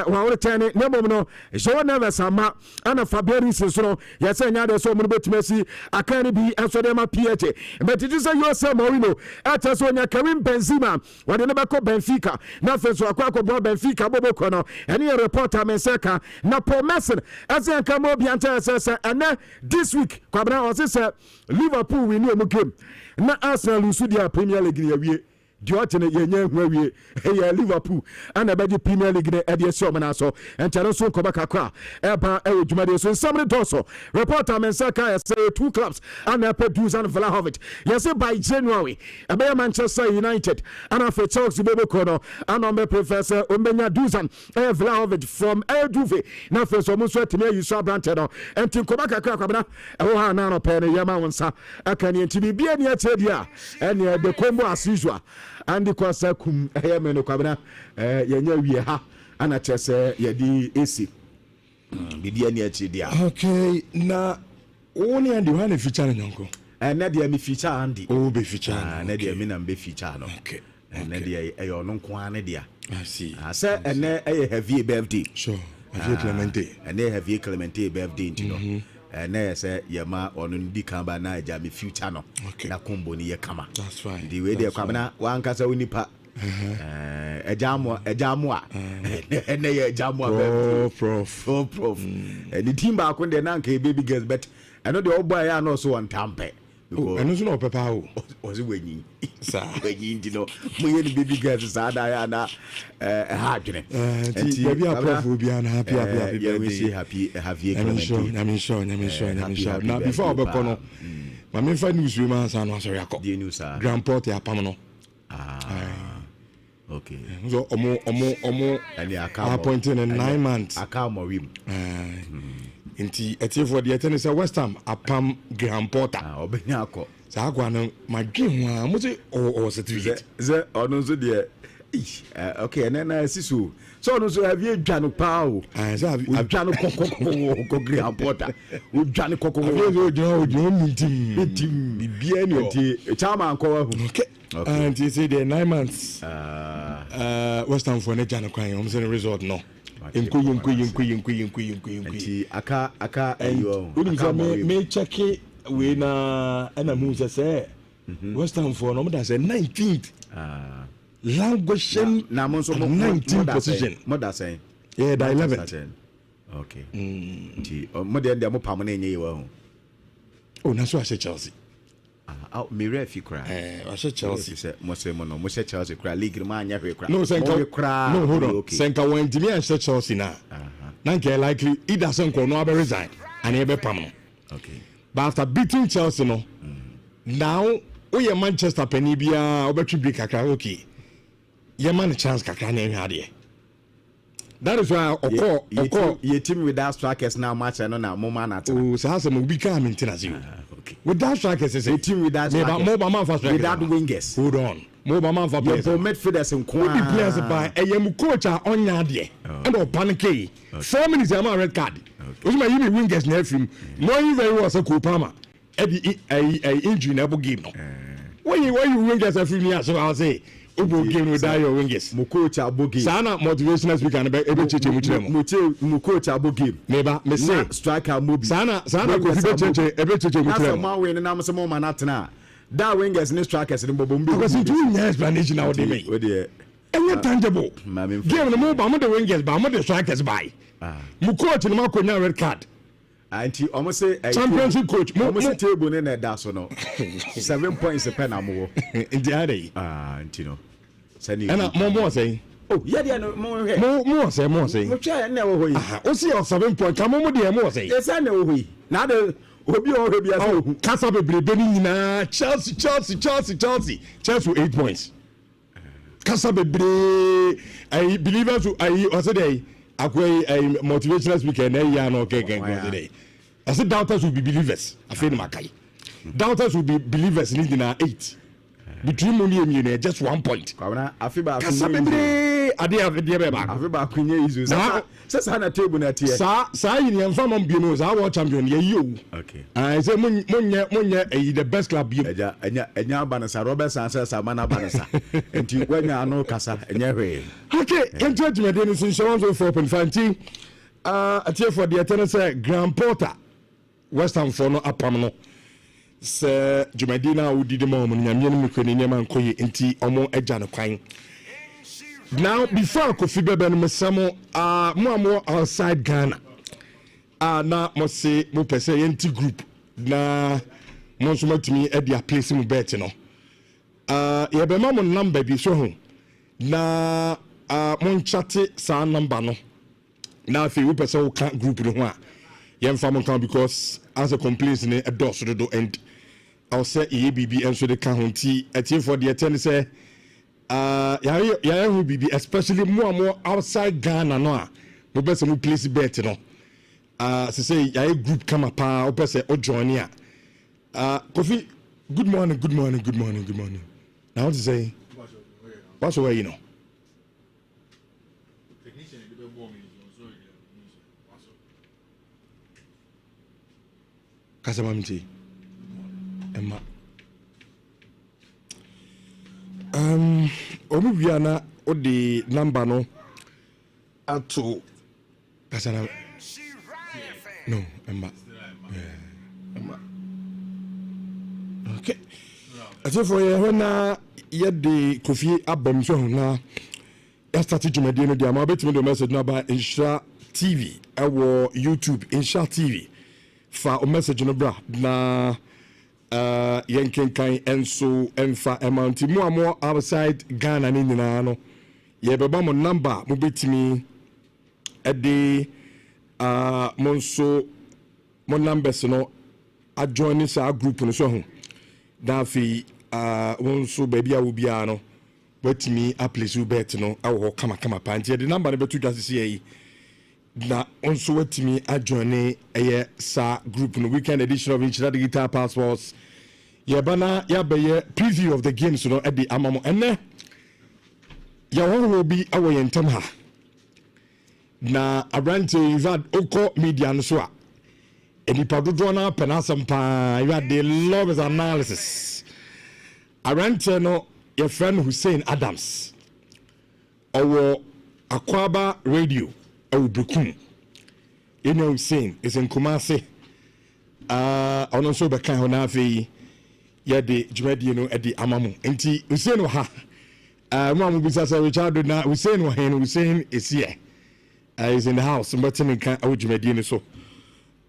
wa wo ten ne mom no show never sama ana Fabian so no yes nya de so mo betimi si akani bi enso de ma PSG but it is you say Mourinho after so nya Karim Benzema wa de ne bako Benfica na feso akwa Benfica boboko no ene reporter Mensaka na Paul Merson as yan kamo bi anta say and this week kwabra o say Liverpool win no game na Arsenal lose their Premier League ya wie Diotene yenye hwawie ya Liverpool ana beji Premier League ne ede so mena so entare so ko baka kwa eba ejumade so samre doso reporter Mensaka say two clubs ana produce and Vlahovic yes by January ebe Manchester United ana for Chelsea bebe kono ana me professor Omenya Dusan Vlahovic from Juve na for so mo so teme you so Abranta no enti ko baka kwa kwabna ewo ha na no pe ne yema wonsa akani enti bibia ne atedia ene de combo as usual and the kwasa kum eyemeno kwabna yenya wie ha ana chese yedi AC bibia ni achi dia okay na woni andi wane feature nyonko na dia mi feature andi o be feature na dia mi na be feature no okay na dia eyo no nko ane dia I see ase ene heavy birthday sure heavy Clemente ene heavy Clemente birthday ntino na say yema onu ndi kan ba na aja me future no na kombo ni ye kama that's fine the way dey kwabana wan kasa unipa Ejamo ene ye ejamo prof the team back when they na nke baby girls but I know the old boy ya no so on tampe eno so no papa o was wenyi sa wenyi ndi no mo ye the baby girls sa da ya na ha dwene baby a prof obi an happy we say happy have you I'm sure now before obekono ma me fa news we man sa no sorry akọ the news grandpa te apam no okay so omo and the account appointing in 9 months account wim inti etiefo de etene say West Ham apam grandpa obenya akọ sa akwa no my dream wa mo say o certificate ze ono so de okay and then sisu so no so have you dwane pa o so have dwane kokoko grandpa o dwane kokoko o jo mintim bibia ni o chama anko wa hu okay and you say the 9 months West Ham for ne jana kwan I'm saying result no enku aka ayo me check we na ana mu say West Ham for no that say 19th languishing na mo so 19th position mo da say yeah the 11th okay ti mo de mo pam na enye wa hu oh na so I say Chelsea me refi cry I said Chelsea say mo say mo no mo say Chelsea cry league ma anya hwe cry no senka no hold on senka when Jimmy and said Chelsea na nanke likely either senko no be resign and he be pam no okay but after beating Chelsea no now we are Manchester penny bia obetwi break kakra okay ye man chance kakra na ehwe ade that is why okọ ye team with that strikers now match no na mo man at oh so has be come maintenance you okay with that strikers is a team with that mobile man for strikers without wingers hold on mobile man for players for midfielders in kwa the players by ayem coach onya ade and o panic 4 minutes am red card which my you wingers na film knowing very well say Kopama e the injury na game no when you wingers a film here so I say obo game with that your wingers mo coach abo game sana motivational speaker na ebe cheche mu kiremo mo coach abo game neba me say striker mobi sana ko fibe cheche ebe cheche mu kiremo ma we na so mo manatena that wingers ni strikers ni bobo mbi because it two years explanation now dey me we dey any tangible game no mo ba mo the wingers ba mo the strikers by mo coach ni ma ko nya red card anti almost say championship coach almost say table na da so no 7 points per na mo in the area anti no sani and mo say oh yeah there no mo say mo try na wo hoyi o see 7 points ka mo dey mo say yes na wo hoyi na de obi o he bia so kasa bebrebe ni nyina Chelsea 8 points kasa bebre I believers I also dey akwai motivational speaker na ya no okay today I said doubters will be believers I feel makai doubters will be believers in 8 between money and just 1 point kwabana afiba kasa bebre ade be ba afiba kunye izu sa na table na tie sa yin yan fama mbiem sa world champion ye yo okay I say munye the best club you enya banasa Robert Sansa Samana banasa enti wanya ano kasa enya hwe okay enti adwumade ni insurance 4.5 atie for the tennis Grand Porter West Ham for no apam no se dwumade udi de ma mo nyame no mekoni nyama nkoye enti omo agya no kwan now before Kofi Bebe no mesamo mo outside Ghana na mo se mo pese yenti group na mo so matimi e dia place mu bet no ye be ma mo number bi so ho na mo chat sa number no na fe we pese wo kan group no ho a ye mfa mo kan because as a complaints ne e do so do and I'll say EBB enso de kan honti etie for the ten say ya who be especially more outside Ghana no a mo be se mo place bet no say ya group come up o be se o join ya Kofi good morning now to say what's where you know Kasamamti Emma Omubiana o the number no ato Kasana no Emma yeah Emma okay So for you na yɛde Kofi abam so na started dwumadie no de ama betimi do message na ba Nhyira TV ɛwɔ YouTube Nhyira TV fa o message no bra na yenkenkan enso emfa amount mu amo outside Ghana ni nyina no yɛbɛba mo number mo betimi ɛde monso mo numbers no adjoin sa group no so ho da fi wonso baby a wo bia no watimi apply bet no awo kama pa nti the number no betu dwa sisi yi na onso watimi adjoin eye sa group no weekend edition of Nhyira Digital Passports yebana yabaye preview of the games no at the amamo enne ya wo bi awo yentam ha na abrante yvad oko media no so a enipa dodo na penasam pa yvad the love is analysis abrante no your friend Hussein Adams our Akwaba radio our Brukum you know Hussein is in Kumasi ono so be kan ho na afi ye de djumadi no e de amamu enti Hussein wa ha mo amu bisa sa Richard na Hussein wa hen Hussein is here is in the house but in kan awu djumadi no so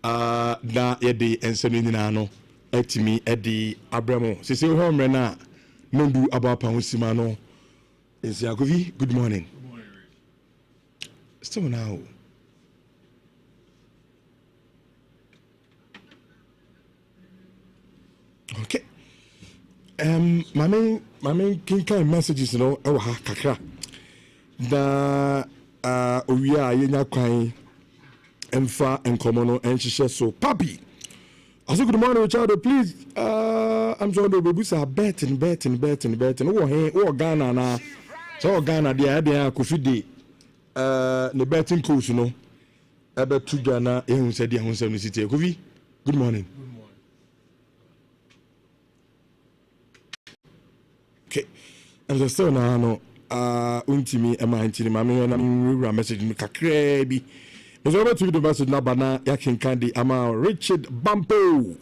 na ye de ensenu nyina no etimi e de abramo sese ho mre na Nondu Abapa Husimano is Yagovi. Good morning. Good morning, Rich. Still now. Okay. My main kinkai messages, you know, kakra. Da we are yenya kwai emfa enkomono enshishe so papi. I said, good morning, Richard. Please, I'm sorry, the babies are betting. Oh, Ghana na. So Ghana, they could the betting course, you know. About 2 Ghana, who said the 170. Good morning. Good morning. Okay. I'm just saying, no, untimi, am I into my message, Kakrebi. It's over to the message now, but now yakin candy. I'm Richard Bampo.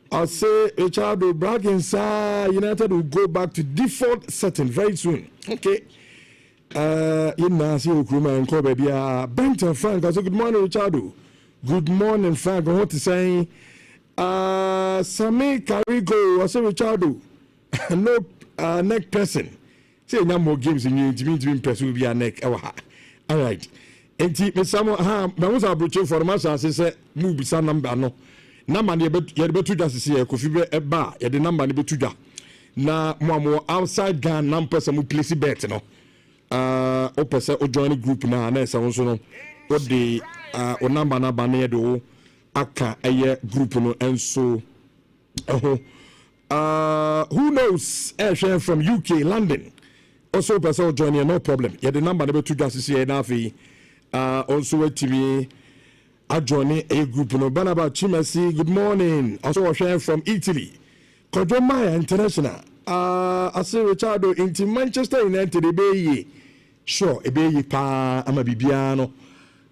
I'll say Richard bragging, sir. United will go back to default setting very soon. Okay. You know, see Ukruma and Kobe. Benton Frank. I say good morning, Richard. Good morning, Frank. I want to say, Sami Karigo. I say Richard. No neck person. Say no more games in you. It means to be will be a neck. All right. Enti mesamo me was abroche for my chance say move bisa number no number ye betu dwa sese e Kofi be eba ye de number ne betu dwa na mo outside Ghana number some place bet no o pese o join group na ese won so no o de o number na ba na ye do aka eye group no enso who knows share from UK London also pese o join no problem ye de number ne betu dwa sese na afi also wait to me adjoining a group no Banaba Chimasi. Good morning. Also sharing from Italy. Kodromaya International. I say Richardo into Manchester United ebeye. Sure, ebeye pa ama bibiano.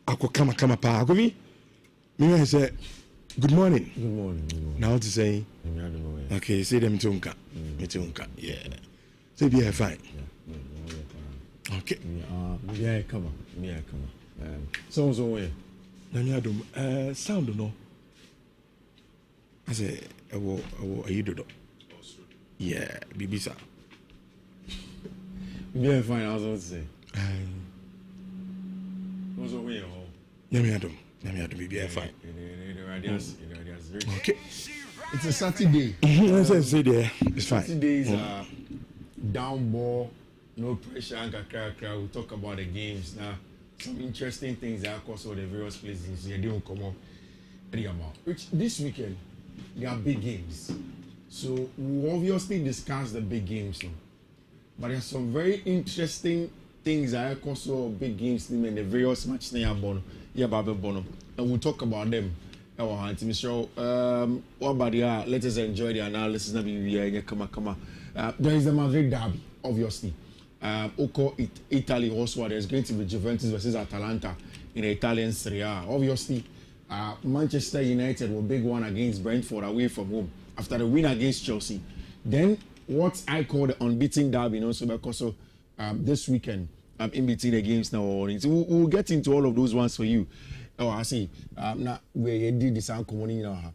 Ako kama pa. Go me. Me say good morning. Good morning. Now to say okay, say them tunka. Yeah. Say be fine. Okay. Yeah, come on. So where? Nanyadum sound no. I say ayidodo. Yeah, bibisa. Yeah, fine. I was about to say. Also where? Nanyadum bibi fine. Okay. It's a Saturday. I say there. It's fine. Saturdays are down ball, no pressure and kakra. We'll talk about the games now. Some interesting things that across all the various places they don't come up. Which this weekend there are big games, so we obviously discuss the big games now. But there's some very interesting things that across all big games in the various matches they are born. And we'll talk about them. What about let us enjoy the analysis. There is the Madrid Derby, obviously. Italy also, there's going to be Juventus versus Atalanta in the Italian Serie A. Obviously, Manchester United were big one against Brentford away from home after the win against Chelsea. Then what I call the unbeaten derby, so because this weekend in between the games now, we'll get into all of those ones for you. Oh, I see. Now we did this coming now. I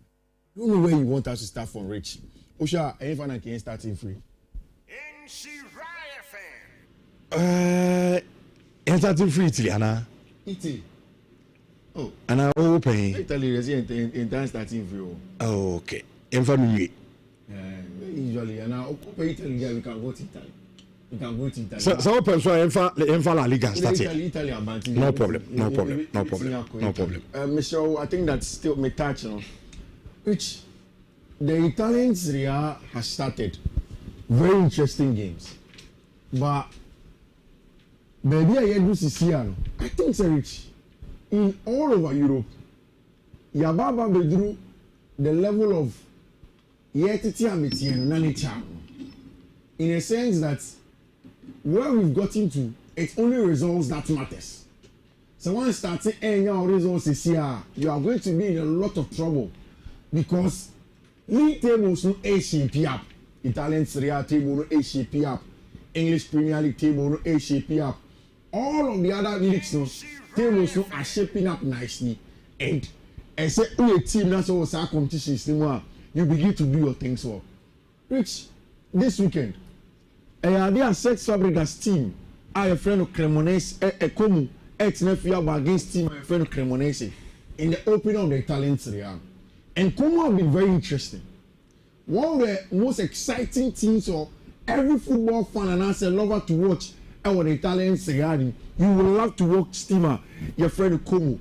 don't know where you want us to start from, Rich. Osha, any fan can starting free. Starting free, Tiliana. Italy. Oh, and I open. Italy is in time starting free. Oh, okay. Usually, and I open Italy. We can go to Italy. We can go to Italy. So open so Enfa La Liga started. Italy, no problem. Michelle, I think that's still my touch, which the Italian Serie A has started very interesting games, but maybe I do see I think so rich in all over Europe. Yababa bedru the level of yetiti amiti and nanicha in a sense that where we've gotten to, it's only results that matters. So once starting any results this year, you are going to be in a lot of trouble because league tables no shape up, Italian Serie A table no shape up, English Premier League table no shape up. All of the other leagues no tables no are shaping up nicely, and as a team that's all our competitions you begin to do your things well. Which this weekend, they are Sex Fabregas team. I have a friend of Cremonese, Como, ex-Nefia against team, my friend of Cremonese in the opening of the Italian Serie A. And Como have been very interesting. One of the most exciting teams of every football fan and as a lover to watch the Italian Serie A. You will love to watch Stima, your friend Como.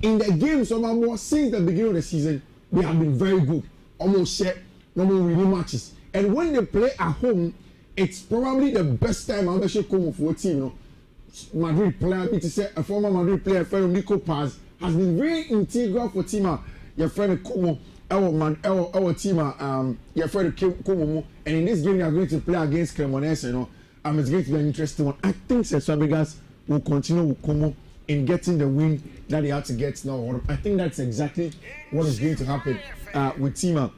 In the games since the beginning of the season, they have been very good. Almost set normal winning matches. And when they play at home, it's probably the best time I'm actually coming for a team. Madrid player, a former Madrid player, friend Nico Paz, has been very integral for team. Your friend Como, our team, your friend Como, and in this game they are going to play against Cremonese. It's going to be an interesting one. I think Fabregas will continue with Como in getting the win that they had to get now. I think that's exactly what is going to happen with Tima,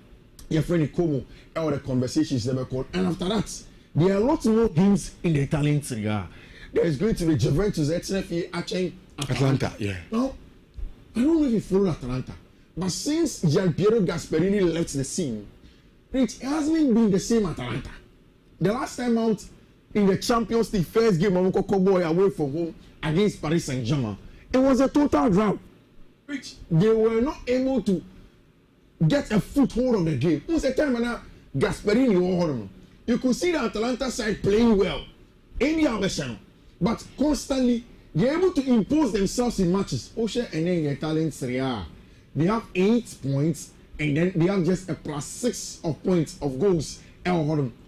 your friend Como, all the conversations they were called. And after that, there are a lot more games in the Italian Serie A. There is going to be Juventus, Atlanta. Yeah. Now, I don't know if you follow Atlanta, but since Gianpiero Gasperini left the scene, it hasn't been the same Atlanta. The last time out in the Champions League first game of Boy away from home against Paris Saint-Germain, it was a total drought. Which they were not able to get a foothold of the game. It was a time when Gasperini, you could see the Atalanta side playing well in the Albert, but constantly they're able to impose themselves in matches. Osha and then the Italian Serie A, they have 8 points and then they have just a +6 of points of goals.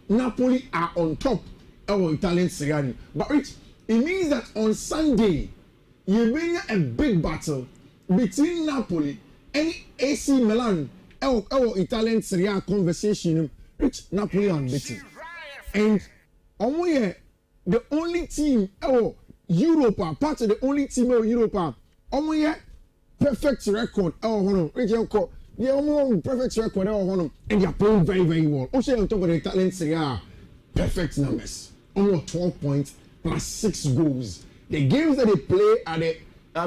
Napoli are on top of Italian Serie A. But it means that on Sunday, you bring a big battle between Napoli and AC Milan. Our Italian Serie A conversation, which Napoli are unbeaten. And the only team Europe, part of the only team in Europe, perfect record. They are perfect record, and they are playing very, very well. Also, on top of the Italian Serie A, perfect numbers. Almost 12 points +6 goals. The games that they play at the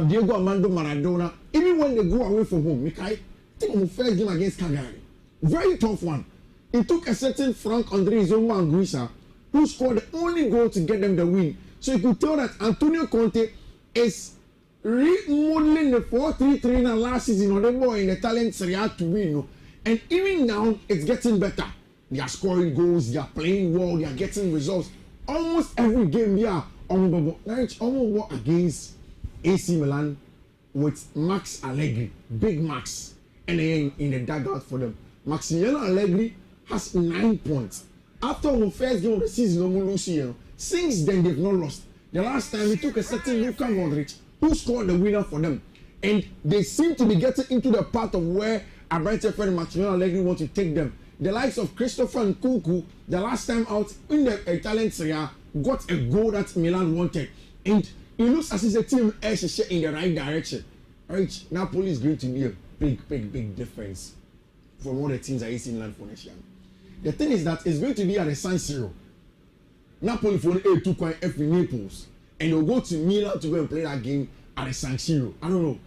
Diego Armando Maradona, even when they go away from home, I think on the first game against Cagliari, very tough one. It took a certain Frank-André Zomba Anguissa who scored the only goal to get them the win. So you could tell that Antonio Conte is remodeling the 4-3-3 last season on the ball in the Italian Serie A to win. And even now, it's getting better. They are scoring goals, they are playing well, they are getting results. Almost every game, they are almost against AC Milan with Max Allegri, big Max, and then in the dugout for them. Maximiliano Allegri has 9 points. After the first game of the season, since then they've not lost. The last time he took a certain Luka Modric who scored the winner for them. And they seem to be getting into the part of where a brighter friend Maximiliano Allegri wants to take them. The likes of Christopher and Nkunku, the last time out in the Italian Serie A, got a goal that Milan wanted. And it looks as if the team is in the right direction. Right? Napoli is going to be a big difference from all the teams that is in Milan for next year. The thing is that it's going to be at the San Siro. Napoli for A2 coin F in Naples, and they'll go to Milan to go and play that game at the San Siro. I don't know.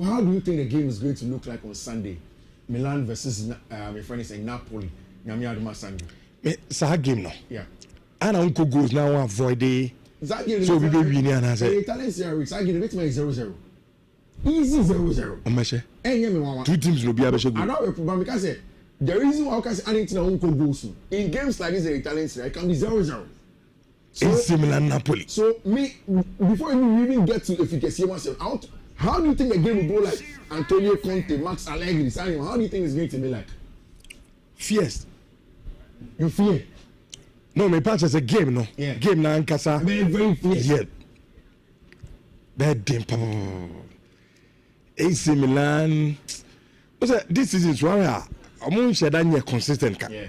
How do you think the game is going to look like on Sunday? Milan versus my friend is saying Napoli. Sunday. It's a game now. Yeah. And Uncle goes now avoid the. So we be winning and I say. Italian Serie A, I give it 0-0. Easy 0-0. Omashe. And two teams will be able to go. I don't know because the reason why I can say anything Uncle goes in games like this, the Italian Serie A can be 0-0. So, it's similar Napoli. So me before you even get to efficacy myself out. How do you think the game will go like Antonio Conte, Max Allegri, how do you think it's going to be like? Fierce. You fear? No, my patch is a game, no. Yeah. Game na Ankasa. Very fierce. Yeah. Bad game. AC Milan. This season, I'm going to say that consistent. Yeah.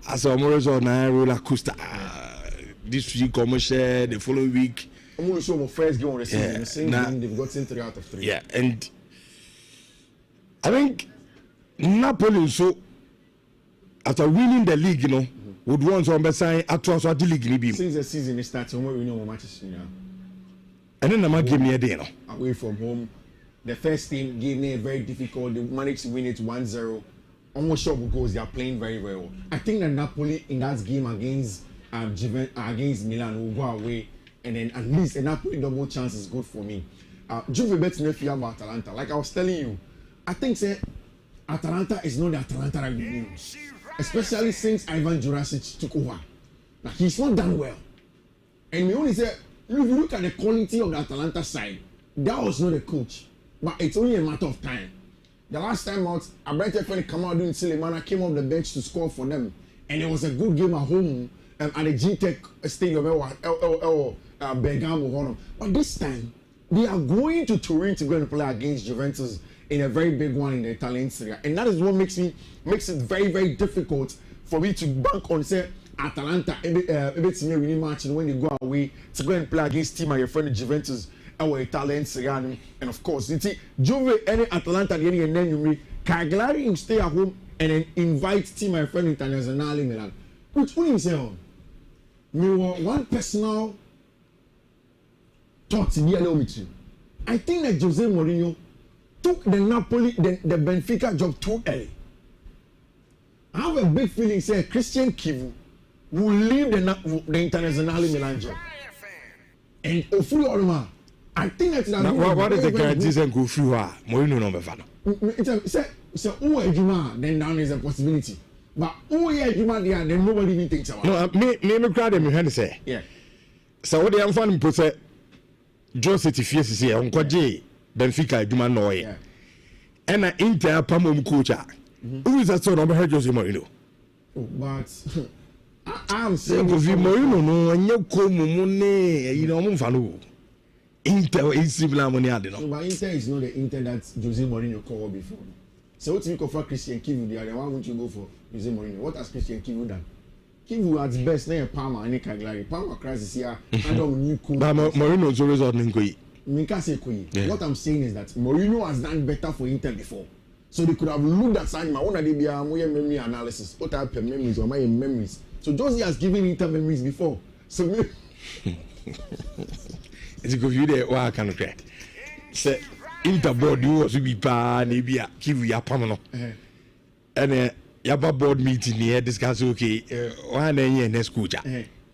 As I'm always on a roller coaster. This week, I'm share the following week. I'm going to show my first game on the season. The same game, they've gotten 3 out of 3. Yeah, and I think Napoli, so after winning the league, would want to sign at the league. Since the season is starting, we know matches now. And then I'm game near day, away from home. The first team gave me a very difficult. They managed to win it 1-0. Almost sure because they are playing very well. I think that Napoli in that game against Milan will go away. And then at least a Napoli double chance is good for me. Juve bet near about Atalanta. Like I was telling you, I think Atalanta is not the Atalanta that we knew. Especially since Ivan Jurasic took over. Now he's not done well. And we only say, if you look at the quality of the Atalanta side, that was not the coach. But it's only a matter of time. The last time out, Abrante Fene Kamadu and Silemana came off the bench to score for them. And it was a good game at home at the G-Tech Stadium, Bergamo. But this time, they are going to Turin to go and play against Juventus in a very big one in the Italian Serie A. And that is what makes it very, very difficult for me to bank on, say, Atalanta, winning match when they go away to go and play against team and your friend Juventus, our Italian Serie A. And of course, you see, Juve and Atalanta, and then you Cagliari stay at home and then invite team and friend Internazionale Milan. Which one is here? One personal thought to be alone with you. I think that Jose Mourinho took the Napoli, the Benfica job too early. I have a big feeling, say Christian Kivu will leave the Internazionale Milan job. And Ofuri Oruma, I think that's what is the guarantees and go through Mourinho number fan? Say who Ejuma, then down is a possibility. But who Ejuma there, then nobody even thinks about. No, me crowd them you say. Yeah. So what they am fan put say John City Fies here on Kwaje Benfica Ejuma no yeah. And an Inter Pamom coach. Who is that sort of Jose Mourinho? But I'm saying Mourinho no and you come money, you know, Mufano. Inter is similar money. No, but Inter is not the Inter that Jose Mourinho called before. So what do you call for Christian Kivu there? Why won't you go for Jose Mourinho? What has Christian Kivu done? Kivu at best now Palmer and Cagliari. Palmer crisis here. I don't new coach. But Mourinho is always on Nkoi. What I'm saying is that Mourinho has done better for Inter before. So they could have looked at Sanima. I want to be a memory analysis. What type of memories or my memories? So Jose has given Inter memories before. So it's because you there. Why can't you? Say Inter board you was be pa maybe a Kivu ya pamano. And yaba board meeting here discuss okay. One day next coach.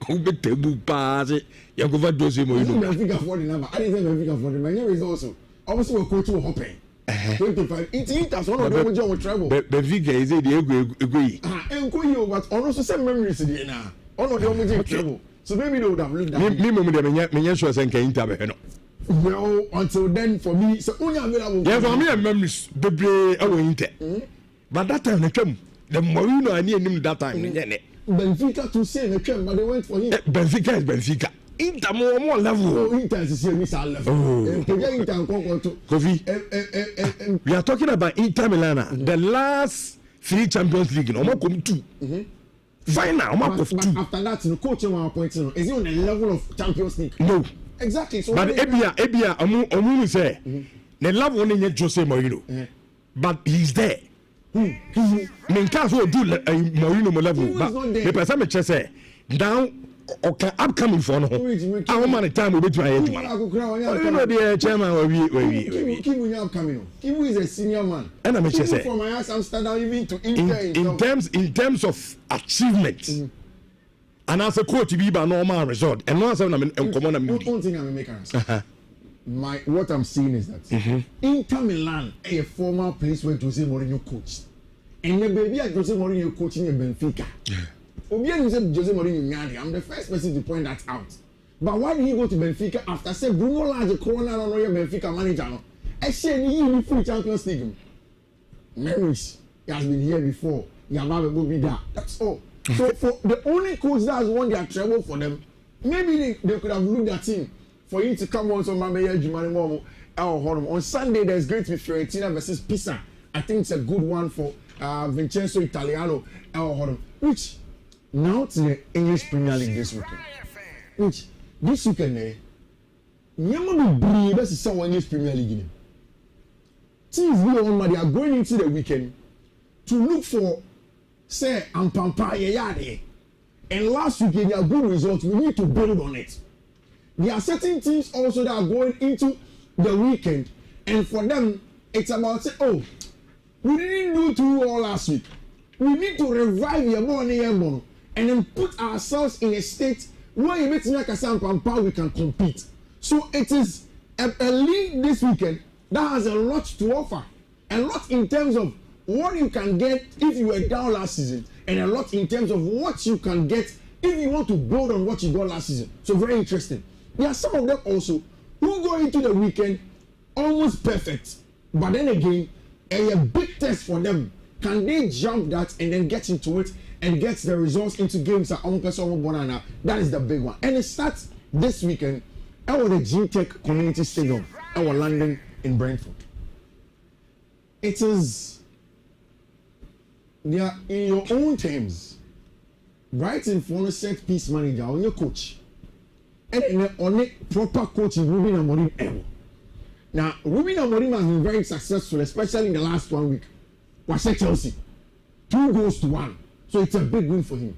Who be table pass? You go for Jose Mourinho. I think for the number. I didn't say Benfica for the my name is also. Obviously we coach will happen. 25. It's one of them John will travel. Benfica is the agree. Enkoyo but also same memories there now. All of them will travel. So maybe they would have looked at me sure say Inter be no. Well, until then, for me, so only available. Yeah, for me, I memories bebre our Inter. But that time, the Mourinho I knew him that time. Benfica to say the trend, but they went for him. Benfica is Benfica. Inter more level. Oh, Inter is the same level. Kofi. We are talking about Inter Milan. The last 3 Champions League, no more come 2. Final, after that, the coach appointed. Is he on the level of Champions League? No. Exactly. So but Ebia, Amu say the love only Jose Mourinho, but he's there. Me nka so do Mourinho mo level. The person me che say now okay upcoming for no. How many time we be to ahead man. You know the chairman we. Kibu upcoming. Kibu is a senior man. And I me che say from my ass Amsterdam even to Inter in terms of achievement. And as a coach be by normal result. And no say na enkomo na me. One thing I make answer. What I'm seeing is that Inter Milan, a former place where Jose Mourinho coached, and the baby at Jose Mourinho coaching in Benfica. Jose Mourinho, I'm the first person to point that out. But why did he go to Benfica after say Bruno Lage Corona no Benfica manager? I said he in full Champions League. Memories. He has been here before. Yamabe will be there. That's all. So for the only coach that has won their treble for them, maybe they could have looked at him. For you to come on on Sunday, there's going to be Fiorentina versus Pisa. I think it's a good one for Vincenzo Italiano. Which now to the English Premier League this weekend. Which this weekend, that's the English Premier League. Teams they are going into the weekend to look for say Ampampa. And last weekend, there are good results. We need to build on it. There are certain teams also that are going into the weekend, and for them, it's about say, oh, we didn't do too well last week. We need to revive your money and then put ourselves in a state where you make we can compete. So it is a league this weekend that has a lot to offer, a lot in terms of what you can get if you were down last season, and a lot in terms of what you can get if you want to build on what you got last season. So very interesting. There are some of them also who go into the weekend almost perfect, but then again, a big test for them. Can they jump that and then get into it and get the results into games that banana? That is the big one. And it starts this weekend at the G-Tech Community Stadium, our London in Brentford. It is, they are in your own terms. Brighton for a set piece manager on your coach. And on a proper coach is Ruben Amorim ever. Now, Ruben Amorim has been very successful, especially in the last 1 week. Was at Chelsea. 2-1. So it's a big win for him.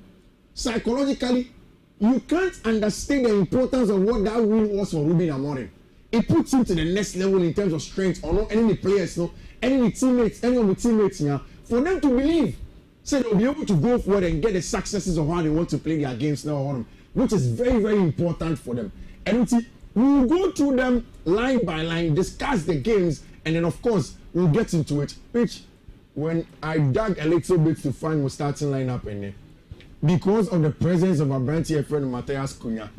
Psychologically, you can't understand the importance of what that win was for Ruben Amorim. It puts him to the next level in terms of strength, or not any players, no, any teammates, any of the teammates now, for them to believe, so they'll be able to go forward and get the successes of how they want to play their games now, which is very, very important for them. And we'll go through them line by line, discuss the games, and then of course we'll get into it. Which, when I dug a little bit to find my starting lineup in there, because of the presence of our brand here friend Matthias Cunha,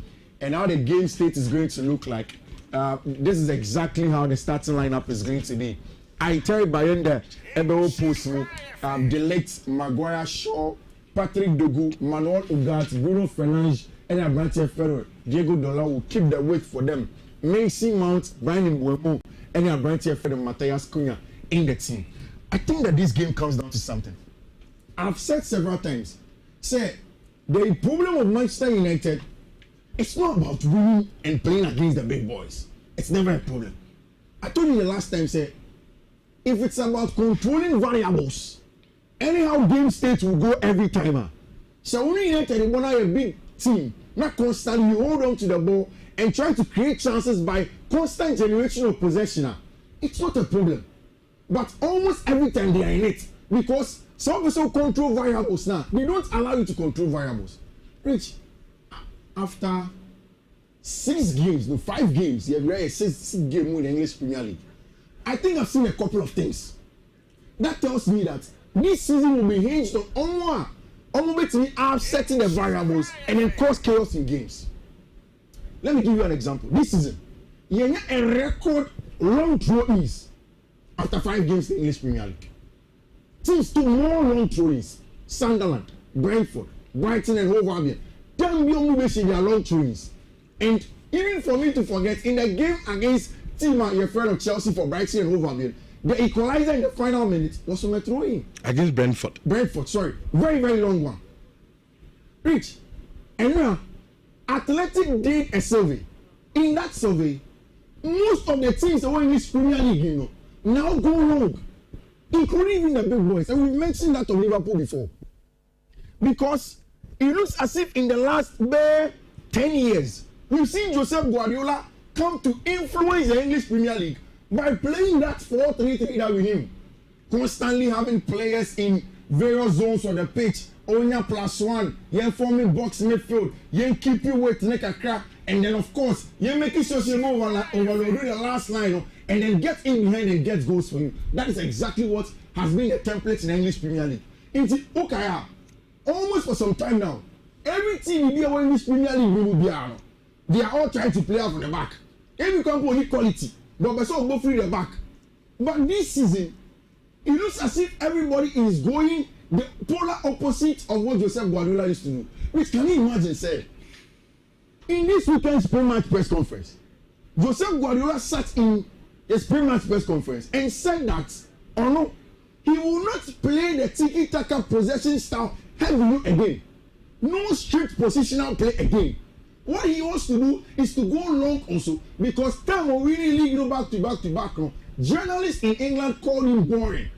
and how the game state is going to look like, this is exactly how the starting lineup is going to be. I tell Bayenda, Ebeo Post, the late Maguire Shaw, Patrick Dogu, Manuel Ugarte, Bruno Fernandes, and Abrantia Ferro, Diego Dola will keep the weight for them. Mason Mount, Brian Mbeumo, and Abrantia Ferro, Matthias Cunha in the team. I think that this game comes down to something. I've said several times, say, the problem of Manchester United, it's not about winning and playing against the big boys. It's never a problem. I told you the last time, say, if it's about controlling variables, anyhow game state will go every time. So only United is one of a big team, not constantly you hold on to the ball and try to create chances by constant generation of possession. It's not a problem. But almost every time they are in it, because some people control variables now. They don't allow you to control variables. Rich, after 6 games, no 5 games, you have a 6 game in the English Premier League. I think I've seen a couple of things. That tells me that this season will be hinged on almost upsetting the variables and then cause chaos in games. Let me give you an example. This season, you have a record long throw-ins after 5 games in the English Premier League. Teams took more long throw-ins. Sunderland, Brentford, Brighton and Hove Albion. Damn, you move their long throw-ins. And even for me to forget, in the game against your friend of Chelsea for Brighton and Hove Albion, the equalizer in the final minute was from a throw-in. Against Brentford. Sorry. Very, very long one. Rich. And now, Athletic did a survey. In that survey, most of the teams that were in this Premier League, now go wrong. including even the big boys. And we've mentioned that of Liverpool before. Because it looks as if in the last 10 years, we've seen Joseph Guardiola come to influence the English Premier League by playing that 4-3-3 that with him. Constantly having players in various zones of the pitch. Onya +1, yen forming box midfield, yen keep you with neck a crack, and then of course, yen making sure you move overload the last line, and then get in behind and get goals for you. That is exactly what has been the template in the English Premier League. It's okay, almost for some time now. Every team in the English Premier League will be out. They are all trying to play out from the back. Every company only quality, but they all go through the back. But this season, it looks as if everybody is going the polar opposite of what Joseph Guardiola used to do. Which can you imagine, say, in this weekend's pre-match press conference, Joseph Guardiola sat in his pre-match press conference and said that, oh no, he will not play the tiki-taka possession style heavily again. No strict positional play again. What he wants to do is to go long also, because time will really league no back to back. No. Journalists in England call him boring.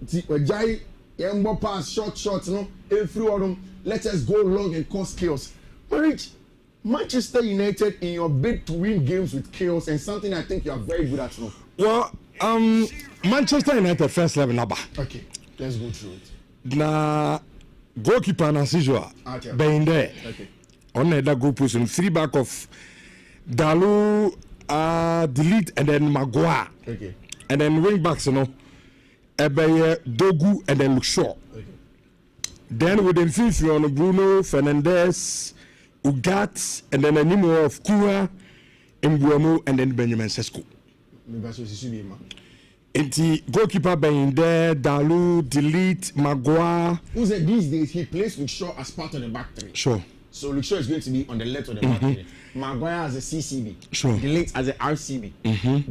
Jai Yembo pass short, no, every one let us go long and cause chaos. Rich, Manchester United in your bid to win games with chaos and something I think you are very good at. No? Well, Manchester United first 11 number. Okay, let's go through it. Na goalkeeper as usual, being there. Okay. On that goal position, 3 back of Dalu, Delete, and then Maguire. Okay. And then wing backs, you know. Ebeye, Dogu, and then Luxor. Okay. Then within 5 on Bruno, Fernandes, Ugat, and then a number of Kura, Mbuemo, and then Benjamin Sesko. The goalkeeper being there, Dalu, Delete, Maguire. Who said these days he plays Luxor as part of the back three? Sure. So Luxor is going to be on the left of the back three. Maguire as a CCB. Sure. Delete as a RCB.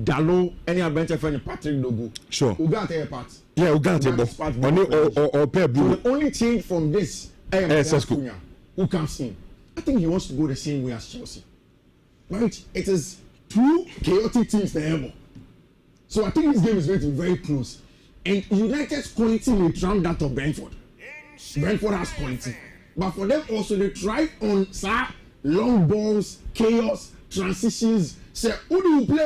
Dalu, any adventure friend, Patrick Dogu. Sure. Ugarte part. Yeah, Ugarte or Pep Blue. So the only change from this, Sesko, who comes in, I think he wants to go the same way as Chelsea. Right? It is 2 chaotic teams there. So I think this game is going to be very close. And United's quality may trump that of Brentford. Brentford has quality. But for them also, they try on long balls, chaos, transitions. Say, who do you play?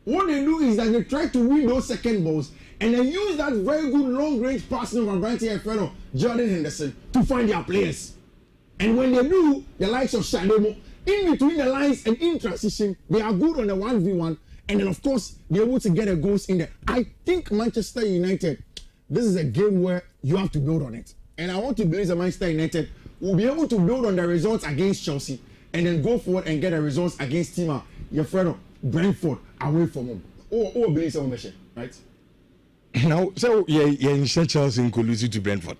What they do is that they try to win those second balls and then use that very good long range passing from Brighton and fellow Jordan Henderson to find their players. And when they do, the likes of Shademo, in between the lines and in transition, they are good on the 1v1. And then, of course, they're able to get a goals in there. I think Manchester United, this is a game where you have to build on it. And I want to believe that Manchester United will be able to build on the results against Chelsea and then go forward and get the results against your friend Brentford away from home. Oh, believe someone, right? Now, so yeah, Chelsea in lose to Brentford.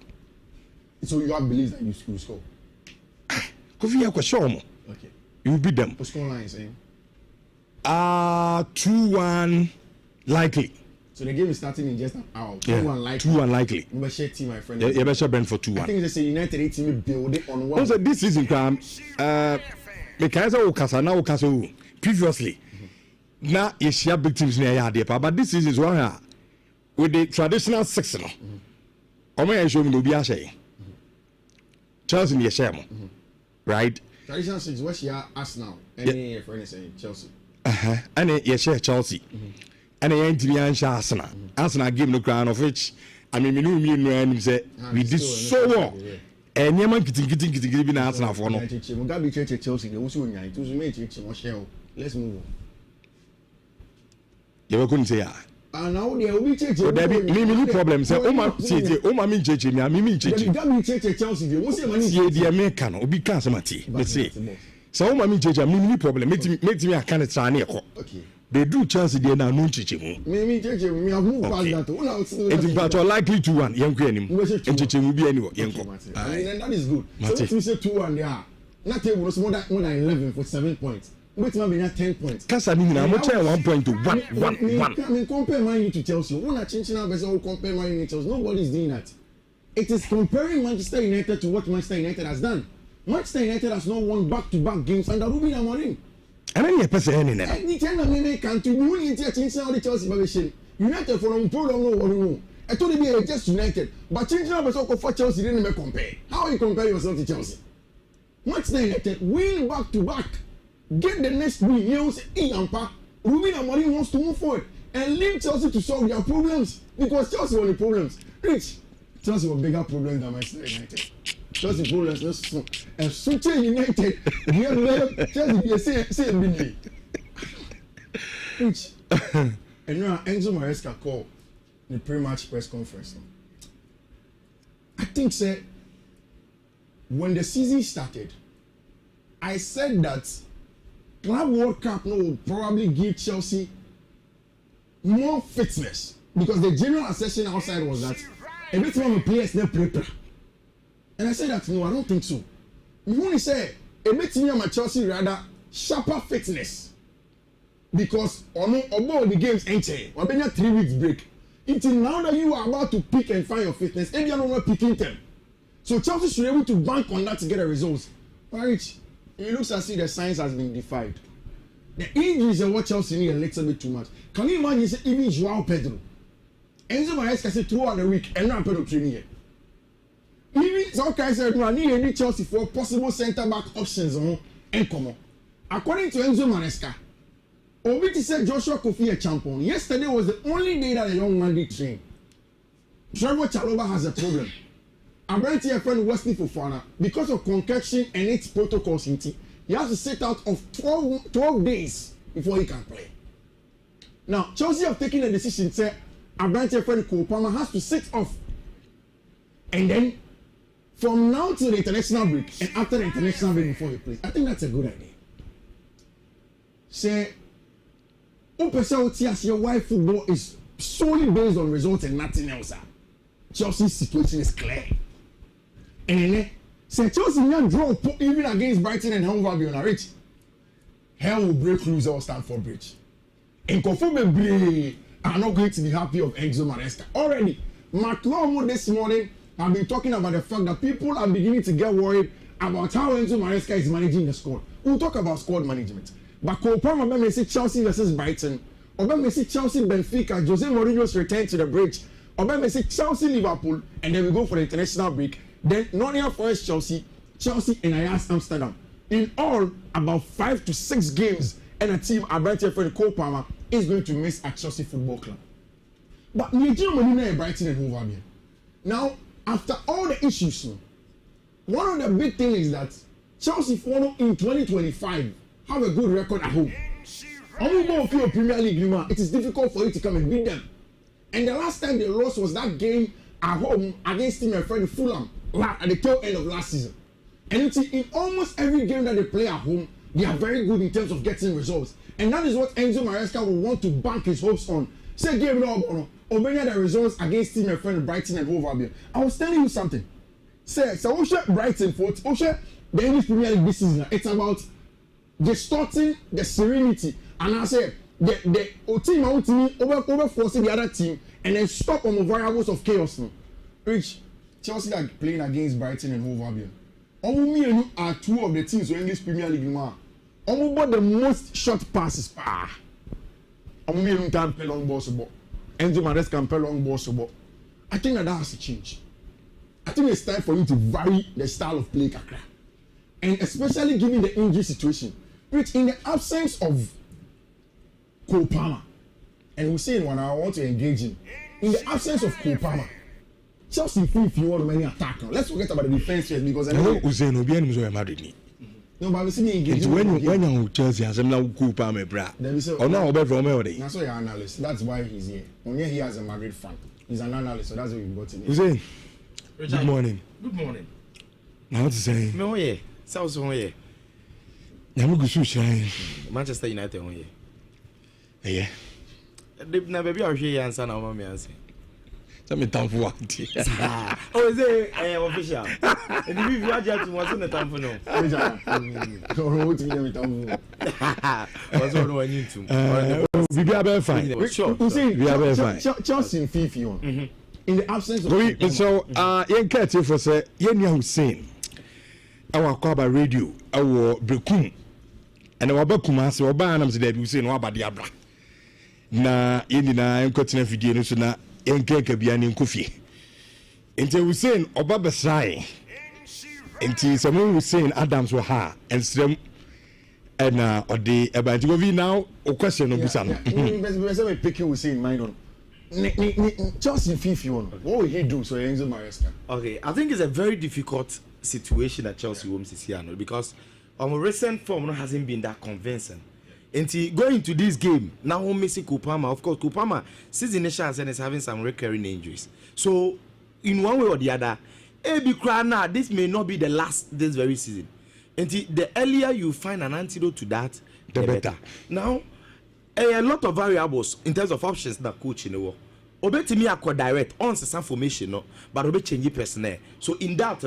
So you have believed that you will score? Okay. You beat them. What score line is saying? 2-1 likely. So the game is starting in just an hour. 2-1 likely. 2-1 likely. You better team, my friend. You better Brentford 2-1. I think it's a United team build it on one. Also, this season, previously, now you share big teams near Yadepa, but this season is one with the traditional 6. Omo show me no be ashay. Chelsea near share, right? Traditional 6. What's your Arsenal? Any friend is saying Chelsea. And you share Chelsea. And I ain't to share Arsenal. Arsenal give no crown of which I mean, me and say we did so well. And you man getting be Arsenal for no. Mugabe Chelsea. They also nyai. To me share. Let's move on. You couldn't say and now they will be Chelsea. There be many problems. Say o ma me Chelsea me me Chelsea. Mugabe Chelsea. They will say money. Ye the American obi kan se mate. They say. So o ma me Chelsea me problem. Make me aka try na ekọ. Okay. They do Chelsea there now no Chelsea mu. Me Chelsea me have moved past that. It's but likely 2-1 yenko anim. Chelsea mu bi ani yenko. And that is good. So if you say 2-1 there. Not table was more than 11 for 7 points. Wait, maybe not 10 points. Kasa ni na mo try 1 point to 1. I mean, compare Man U to Chelsea. When I change now, because compare Man U to Chelsea, nobody is doing that. It is comparing Manchester United to what Manchester United has done. Manchester United has not won back-to-back games under Ruben Amorim. And then you person any. Any time I can't do you need to change all the Chelsea position. United for a problem no. I told you just United, but changing up for Chelsea didn't make compare. How you compare yourself to Chelsea? Manchester United win back to back, get the next win. You say, Iampa, Ruben Amorim wants to move forward and leave Chelsea to solve their problems because Chelsea were the problems. Rich, Chelsea were bigger problems than Manchester United. Chelsea problems no so. And Manchester United, Chelsea say Bindi. Rich, and now Enzo Maresca call the pre-match press conference. I think say when the season started, I said that Club World Cup will probably give Chelsea more fitness because the general assessment outside was that a bit more players not prepare. And I said that no, I don't think so. You only say a bit more Chelsea rather sharper fitness because on the games entering, we've been 3 weeks break. Until now that you are about to pick and find your fitness, and you are not picking them. So Chelsea should be able to bank on that to get the results. Right? It looks as if the science has been defied. The injuries are what Chelsea need a little bit too much. Can you imagine say, even João Pedro? Enzo Maresca said throughout the week, and now Pedro training here. Even some guys said, no, I need Chelsea for possible centre-back options and come on. According to Enzo Maresca, Obiti said Joshua Kofi a champion. Yesterday was the only day that a young man did train. Trevor Chalobah has a problem. I'm right here, friend Wesley Fofana, because of concussion and its protocols, he has to sit out of 12 days before he can play. Now, Chelsea have taken a decision, say, I'm right here, friend Kopama has to sit off. And then, from now to the international break, and after the international break before he plays, I think that's a good idea. Say, your wife football is solely based on results and nothing else. Chelsea's situation is clear. And then, say Chelsea can draw even against Brighton and Hove Albion are rich. Hell will break loose or Stamford Bridge. And conformably are not going to be happy of Enzo Maresca. Already, McLaughlin this morning have been talking about the fact that people are beginning to get worried about how Enzo Maresca is managing the squad. We'll talk about squad management. But Kopama may say Chelsea versus Brighton. Or may say Chelsea Benfica, Jose Mourinho's return to the bridge. Or may say Chelsea Liverpool, and then we go for the international break. Then Nottingham Forest Chelsea and Ajax Amsterdam. In all, about 5 to 6 games, and a team Brighton for the Kopama is going to miss at Chelsea Football Club. But Nhyira Molina Brighton and Hove Albion. Now, after all the issues, one of the big things is that Chelsea follow in 2025 have a good record at home. Premier League, it is difficult for you to come and beat them. And the last time they lost was that game at home against team and friend Fulham at the tail end of last season. And in almost every game that they play at home, they are very good in terms of getting results. And that is what Enzo Maresca will want to bank his hopes on. Say game no Obenya the results against team and friend Brighton and Hove Albion. I was telling you something. Say so Brighton for the English Premier League this season. It's about distorting the serenity, and I said the team over forcing the other team and then stop on the variables of chaos. Which Chelsea are playing against Brighton and Hove Albion. Omu are 2 of the teams in English Premier League. Omu bought the most short passes. Omu can play long balls. Enzo Maresca can play long balls. I think that has to change. I think it's time for you to vary the style of play, Kakra, and especially given the injury situation. Which in the absence of Kopama, and we say in one I want to engage in the absence of Kopama, Chelsea if you want many attack now. Let's forget about the defense first because I know Usain Obi and Muzo Madrid. No, but we see me engage. When you Chelsea has now Kopama bra. Or now Obed Romeo. That's why you're an analyst. That's why he's here. Only he has a Madrid fan. He's an analyst, so that's why we got him. Usain. Good morning. Good morning. Now what to say? Me oye. South oye. Manchester United on here. Yeah. Now, baby, I'll show you answer now, mommy. Tell me time for what? Oh, is it official? And if you are just what's on the time for no? What's all I need to? We are very fine. We are very fine. Chelsea in Fifi on. In the absence of so, young cat for say, Yenya Hussein. Our Kwaba radio, our Brekum. and waba kumase waba anam se da bi say no abade abra na yeni na enkotina video no so na enkenka bia ne nkofie enti we say oba besrai enti someone was saying Adams were ha and strem and odi about go vi now o question no busa no me picking we say in mind on Chelsea Fifi on what will he do so Enzo Maresca? Okay, I think it's a very difficult situation at Chelsea Homes this year because recent form hasn't been that convincing. And going into this game now, missing Kupama. Of course, Kupama since the initial is having some recurring injuries. So, in one way or the other, this may not be the last this very season. And the earlier you find an antidote to that, the better. Now, a lot of variables in terms of options that coach in the world. Obetimi akọ direct on some formation, no, but obe change personnel. So in that,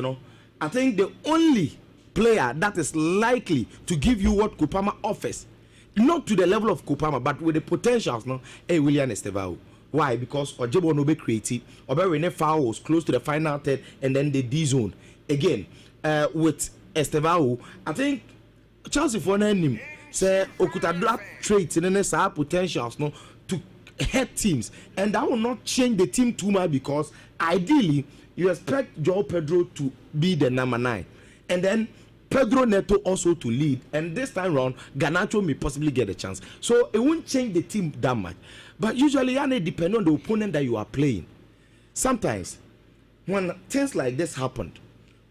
I think the only player that is likely to give you what Kupama offers, not to the level of Kupama, but with the potentials, William Estevao. Why? Because Ojebo no be creative, Obe Rene Foul was close to the final third, and then the D zone. Again, with Estevao, I think Chelsea for him say okuta that traits and then potentials to head teams, and that will not change the team too much because ideally you expect Joao Pedro to be the number 9, and then Pedro Neto also to lead, and this time round Garnacho may possibly get a chance, so it won't change the team that much. But usually it depends on the opponent that you are playing. Sometimes when things like this happened,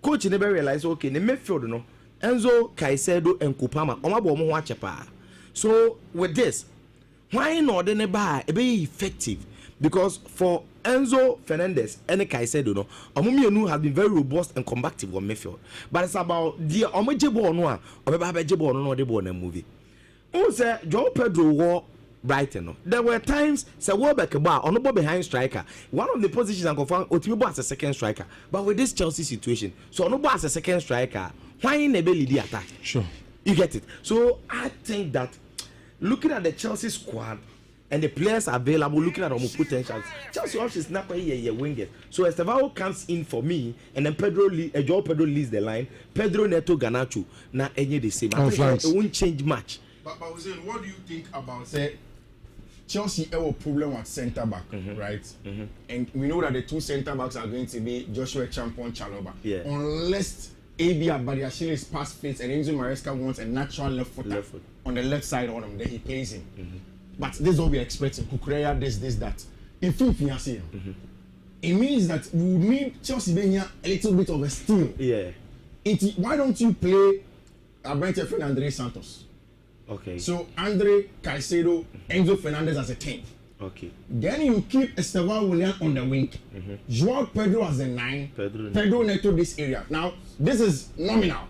coach never realized okay the midfield Enzo Caicedo and Kupama omabo mo chepa. So with this, why not the bar be effective? Because for Enzo Fernandez and Caicedo Omumienu have been very robust and combative on midfield. But it's about the Omejebo no or Babejebo no the ball movie. Who say Joao Pedro war Brighton. There were times say Welbeck bar on the behind striker. One of the positions I confirm Otibo as a second striker. But with this Chelsea situation, so Onobo as a second striker. Why in a belly the attack? Sure. You get it. So I think that looking at the Chelsea squad and the players available, looking at our potentials, Chelsea is not quite a winger. So Estevao comes in for me, and then Joao Pedro leads the line. Pedro Neto Garnacho, now any the same. I think it won't change much. But what do you think about say Chelsea have a problem at centre back, right? And we know that the two centre backs are going to be Joshua Champon Chaloba. Yeah. Unless AB Abadiashile pass fits and Enzo Maresca wants a natural left foot on the left side on him, then he plays him. But this is what we're expecting. Kukureya, this, that. If you see him, it means that we need Chelsea being a little bit of a steal. Yeah. Why don't you play a Brentford friend Andre Santos? Okay. So Andre Caicedo, Enzo Fernandez as a 10. Okay. Then you keep Estevao William on the wing. Joao Pedro as a 9. Pedro Neto this area. Now, this is nominal.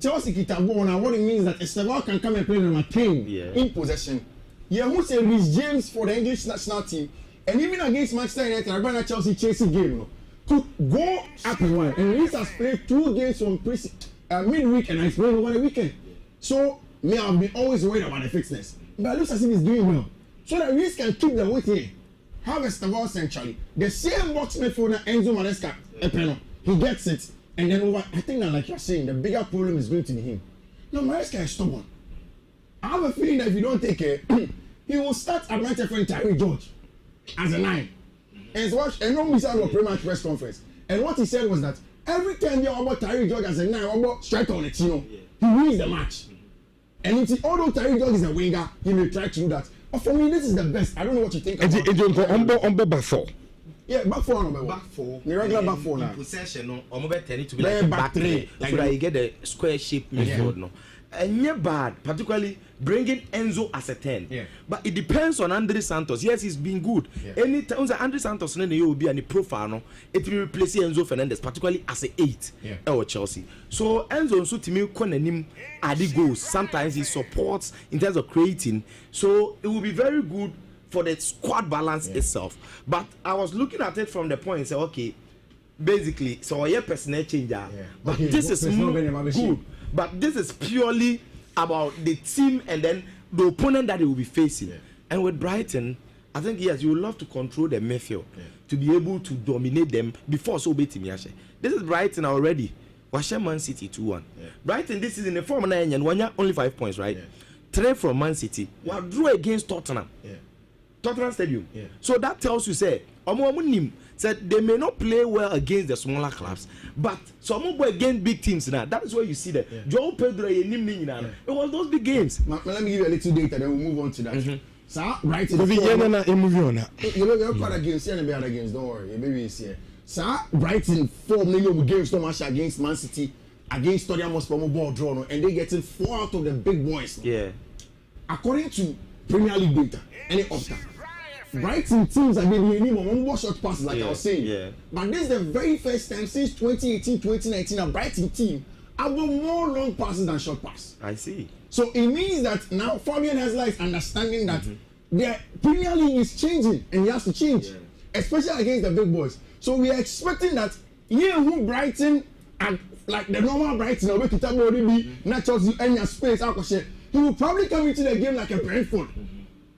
Chelsea Kitabo, now what it means that Estevao can come and play number 10 in possession. Yeah, who say Rhys James for the English national team, and even against Manchester United, I'm going to Chelsea chasing game. Could go up and one. And Rhys has played 2 games from midweek and I played over the weekend. So, me, I've been always worried about the fitness. But it looks as if he's doing well. So that Rhys can keep the weight here. Have Estevao centrally. The same box midfielder Enzo Maresca, he gets it. And then over, I think that like you're saying, the bigger problem is going to be him. Now Maresca is stubborn. I have a feeling that if you don't take care, he will start at my friend Tyree George as a 9. And watch, and no miss out of pre-match press conference. And what he said was that every time you about Tyree George as a 9, about striker on the team, he wins the match. And although Tyree George is a winger, he may try to do that. But for me, this is the best. I don't know what you think about it. On back 4. Yeah, back 4 number 1. Back 4. The regular back 4 now. Possession, tend to be like back 3. So that you get the square shape midfield. No. And yeah, bad, particularly bringing Enzo as a 10. Yeah. But it depends on Andre Santos. Yes, he's been good. Yeah. Anytime Andre Santos will be any profile, no, it will replace Enzo Fernandez, particularly as a 8 or Chelsea. So Enzo also to me him add goals. Sometimes he supports in terms of creating. So it will be very good for the squad balance itself. But I was looking at it from the point and say, okay, basically, so a personnel changer. Yeah. But okay, this is good. But this is purely about the team and then the opponent that they will be facing. Yeah. And with Brighton, I think yes, you will love to control the midfield to be able to dominate them before so beating This is Brighton already. Washer Man City 2-1. Brighton this season the form 9 and one only 5 points, right? 3 from Man City. Well, drew against Tottenham. Tottenham Stadium. So that tells you say Omo said they may not play well against the smaller clubs, but some go against big teams now. That is where you see that. Joe Pedro it was those big games. Let me give you a little data, then we'll move on to that. So Brighton. You're quite against against. Don't worry, maybe it's here. So Brighton 4 million games so much against Man City, against Tottenham Hotspur ball draw, and they getting 4 out of the big boys. Yeah. According to Premier League data, any opta, Brighton teams are getting more short passes, like I was saying. Yeah. But this is the very first time since 2018, 2019, a Brighton team have more long passes than short passes. I see. So it means that now Fabian Hessler is understanding that the Premier League is changing and he has to change, especially against the big boys. So we are expecting that who Brighton and like the normal Brighton, not Chelsea any space. He will probably come into the game like a Brentford.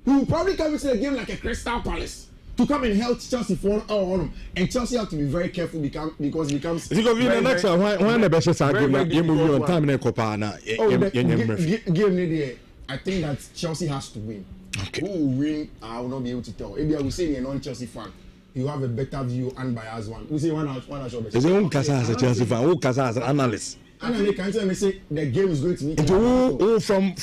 He will probably come into the game like a Crystal Palace to come and help Chelsea for on, and Chelsea have to be very careful because it becomes. The next one, when the best game, you move on time in Copana. I think that Chelsea has to win. Okay. Who will win? I will not be able to tell. Maybe I will say a non-Chelsea fan. You have a better view and biased one. We say one out. Is it one Casa as a Chelsea fan? Who Casa as an analyst? And I can tell me say the game is going to be. From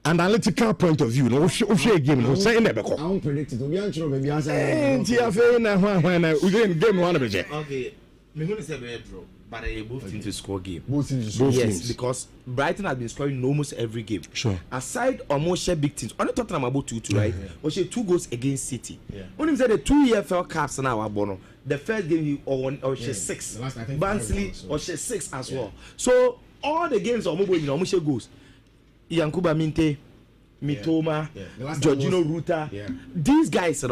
analytical point of view, no share game, no say never. I won't predict it. We are sure maybe answer. We game one of it. Okay, me going to say a draw, but I both teams to score game. Both teams to score. Yes, because Brighton has been scoring almost every game. Sure. Aside almost share big teams, only Tottenham about 2-2, right? Or she 2 goals against City. Only said the 2 EFL Cups now are bono. The first game he or she 6. Barnsley or she 6 as well. So all the games are mobile, almost goals. Yankuba Minte, Mitoma, Jorginho Ruta. These guys,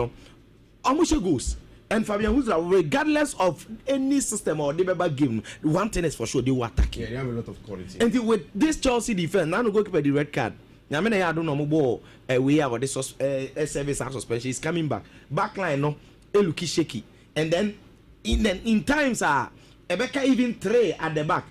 almost goals. And Fabian Husla, regardless of any system or debate game, one thing is for sure, they will attack you. Yeah, they have a lot of quality. And with this Chelsea defense, now no goalkeeper the red card. Now I don't know more we have this service suspension. He's coming back. Backline no, it looks shaky. And then in times Ebeka even 3 at the back.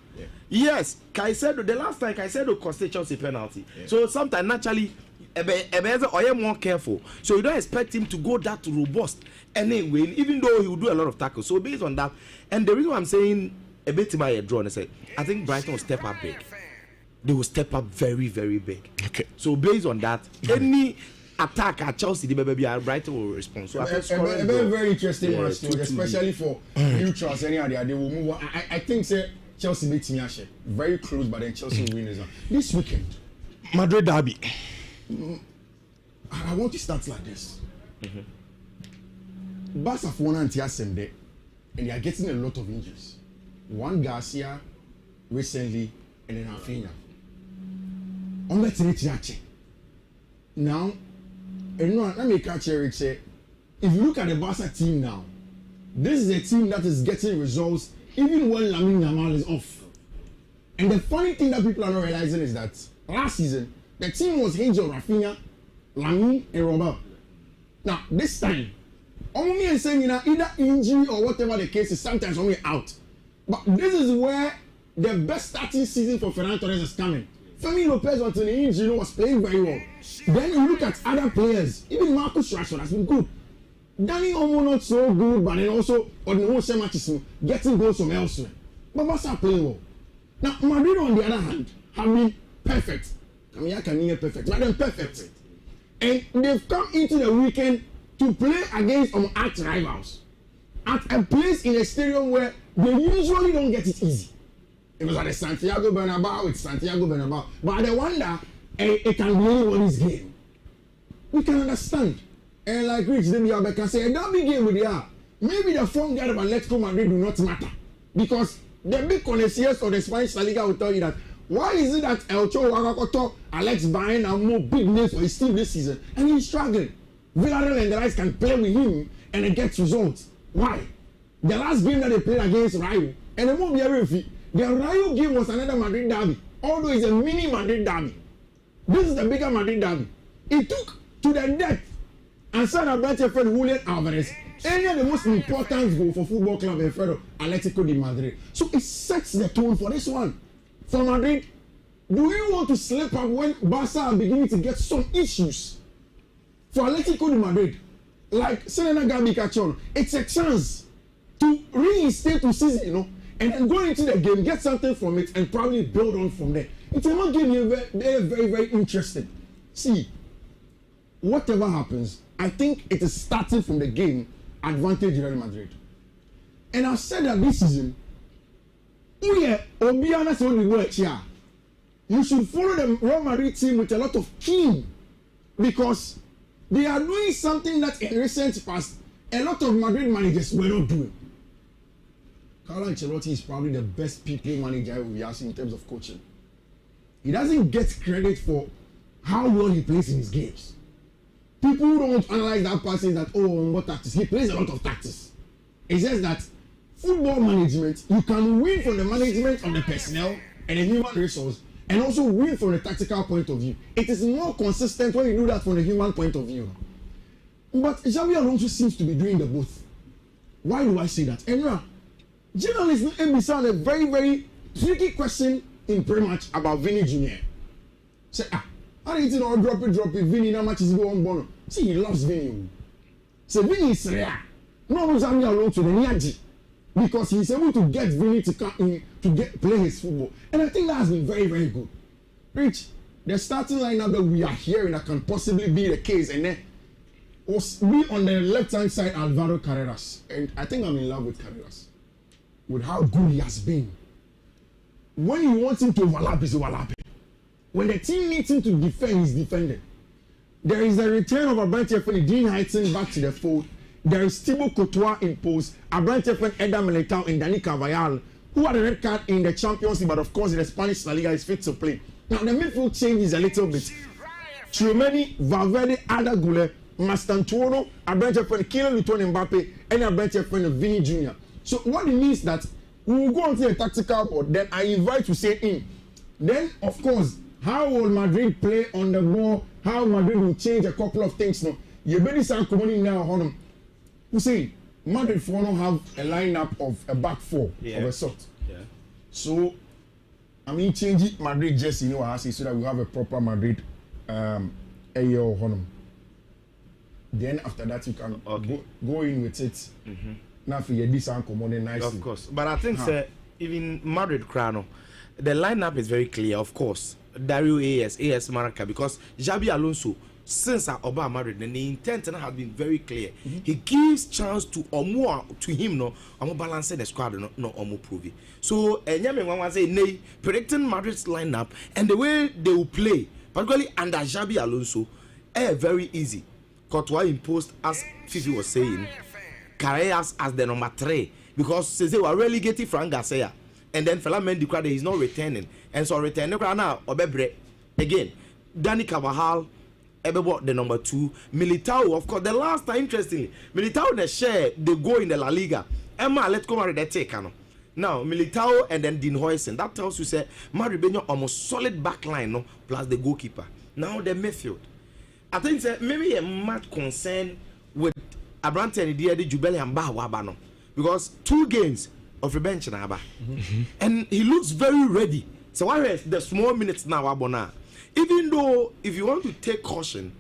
Yes, Caicedo. The last time Caicedo cost Chelsea penalty. So sometimes naturally, Ebe is more careful. So you don't expect him to go that robust anyway, even though he will do a lot of tackles. So based on that, and the reason why I'm saying a bit to my draw, I think Brighton will step up big. They will step up very, very big. Okay. So based on that, any attack at Chelsea, the baby Brighton will respond. So I think a very interesting match, especially for neutrals. They will move on. I think Chelsea beat Nhyira. Very close, but then Chelsea will win this weekend. Madrid Derby. I want to start like this. Barca have won and they are getting a lot of injuries. One Garcia recently, and then Rafinha. Now, let me catch Eric say, if you look at the Barca team now, this is a team that is getting results even when Lamine Yamal is off. And the funny thing that people are not realizing is that last season, the team was hinged on Rafinha, Lamine, and Robert. Now, this time, only and saying either injury or whatever the case is, sometimes only out. But this is where the best starting season for Ferran Torres is coming. Femi Lopez until the injury was playing very well. Then you look at other players, even Marcus Rashford has been good. Danny Olmo not so good, but then also on the whole same matches getting goals from elsewhere. But Barca playing well. Now Madrid on the other hand have been perfect. I mean I can hear perfect, but they're perfect. And they've come into the weekend to play against arch rivals at a place in a stadium where they usually don't get it easy. It was at the Santiago Bernabeu, it's Santiago Bernabeu. But I wonder, it can be anybody's game. We can understand. And like Rich, they can say, a derby game with the maybe the form there of Atletico Madrid do not matter. Because the big connoisseurs of the Spanish La Liga will tell you that why is it that Elcho Wagakoto, Alex Bain are more big names for his team this season and he's struggling? Villarreal and the Rice can play with him and it gets results. Why? The last game that they played against Rayo, and it won't be a referee. The Rayo game was another Madrid derby, although it's a mini Madrid derby. This is the bigger Madrid derby. It took to the death and signed a better friend Julian Alvarez any of the most important goal for football club in front of Atletico de Madrid. So it sets the tone for this one. For Madrid, do you want to slip up when Barca are beginning to get some issues? For Atletico de Madrid, like Selena Gabi Cachon, it's a chance to reinstate to season, you know, and then go into the game, get something from it, and probably build on from there. It's not game very, very, very interesting. See, whatever happens, I think it is starting from the game advantage Real Madrid. And I've said that this season, Obiana said we work here. You should follow the Real Madrid team with a lot of keen, because they are doing something that in recent past a lot of Madrid managers were not doing. Carlo Ancelotti is probably the best people manager we have seen in terms of coaching. He doesn't get credit for how well he plays in his games. People don't analyze that person that, oh, what tactics. He plays a lot of tactics. It's just that football management, you can win from the management of the personnel and the human resource, and also win from the tactical point of view. It is more consistent when you do that from the human point of view. But Xabi Alonso seems to be doing the both. Why do I say that? And journalists asked a very, very tricky question in pre-match about Vinny Jr. Say, how do you think I'll drop it, Vinny, how much is going on? See, he loves Vinny. So Vinny is rare. No one's Xabi Alonso, the Niaji. Because he's able to get Vinny to come in to play his football. And I think that has been very, very good. Rich, the starting lineup that we are hearing that can possibly be the case, and then be on the left-hand side, Alvaro Carreras. And I think I'm in love with Carreras, with how good he has been. When you want him to overlap, he's overlapping. When the team needs him to defend, he's defending. There is a return of Abrante Feni, Dean Heitzen back to the fold. There is Thibaut Courtois in post, Abrante Feni, Eder Militao, and Dani Carvajal, who had a red card in the Champions League, but of course in the Spanish La Liga is fit to play. Now the midfield changes a little bit. Tchouameni, Valverde, Arda Güler, Mastantuono, Abrante Feni, Kylian Mbappe, and Abrante Feni, Vinny Jr. So what it means that we will go onto the tactical board, then I invite you to say in. Then, of course, how will Madrid play on the ball? How Madrid will change a couple of things now. You better start coming now, Honor. You see, Madrid for now have a lineup of a back four of a sort. Yeah. So, I mean, change it Madrid just, you know, I say so that we have a proper Madrid Honor. Then after that, you can go in with it. Mm-hmm. Now for this common nicely. Of course, but I think even Madrid Crano, the lineup is very clear. Of course, Dario AS Maraca, because Xabi Alonso since Obama Madrid, and the intent has been very clear. Mm-hmm. He gives chance to him no balance the squad no prove it. So Nyame wan say nay predicting Madrid's lineup and the way they will play, particularly under Xabi Alonso, very easy. Courtois imposed, as Fifi was saying, Carreras as the number 3 because they were relegating Frank Garcia, and then Fela Mendy is not returning, and so returning now Obebre again. Dani Carvajal, the number 2. Militao, of course, the last time interestingly, Militao the share they go in the La Liga. Emma let's go Madrid they take now Militao and then Dean Huysen. That tells you say Madrid Benyo almost solid back line no plus the goalkeeper. Now the midfield. I think maybe a much concern with Abrante and the Jubeli and Bahwabano because 2 games of revenge na Aba, and he looks very ready. So why is the small minutes now Abona? Even though if you want to take caution,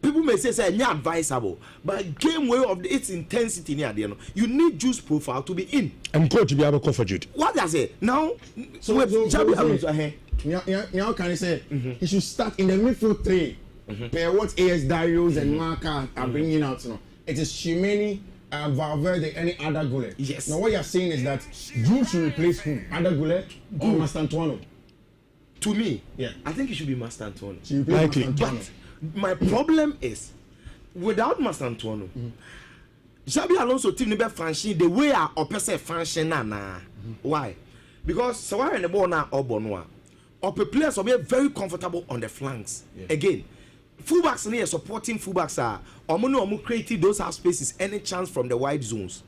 people may say it's not advisable, but game way of its intensity near the end, you need juice profile to be in. And coach to be able to you. What does it now? So now can I say he should start in the midfield 3. Pair what AS Darius and Marca are bringing out now. It is Tchouameni, Valverde, any Arda Güler. Yes. Now what you're saying is that Jude should replace whom? Arda Güler or Mastantuono? To me, yeah, I think it should be Mastantuono. Likely. But my problem is, without Mastantuono, Xabi Alonso team never function the way our opposite function na. Why? Because Sawari and the ball now or Bonua, or players will be very comfortable on the flanks. Yeah. Again, fullbacks near supporting fullbacks are or creating those half spaces any chance from the wide zones.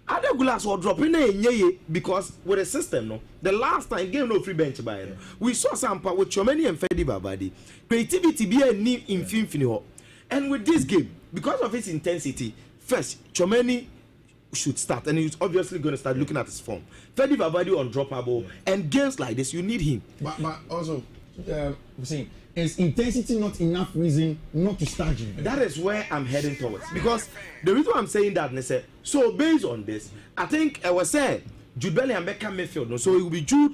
Other Gulas were dropping in because with the system, no, the last time game no free bench by we saw some part with Tchouameni and Fedi Babadi. Creativity be a need in Finfinio. And with this game, because of its intensity, first, Chomeni should start, and he's obviously going to start looking at his form. Fedi Valverde undroppable, and games like this, you need him. But also, saying, is intensity not enough reason not to start Jude? That is where I'm heading towards. Because the reason I'm saying that, so based on this, I think I was saying Jude Bellingham and Beckham midfield. No? So it will be Jude,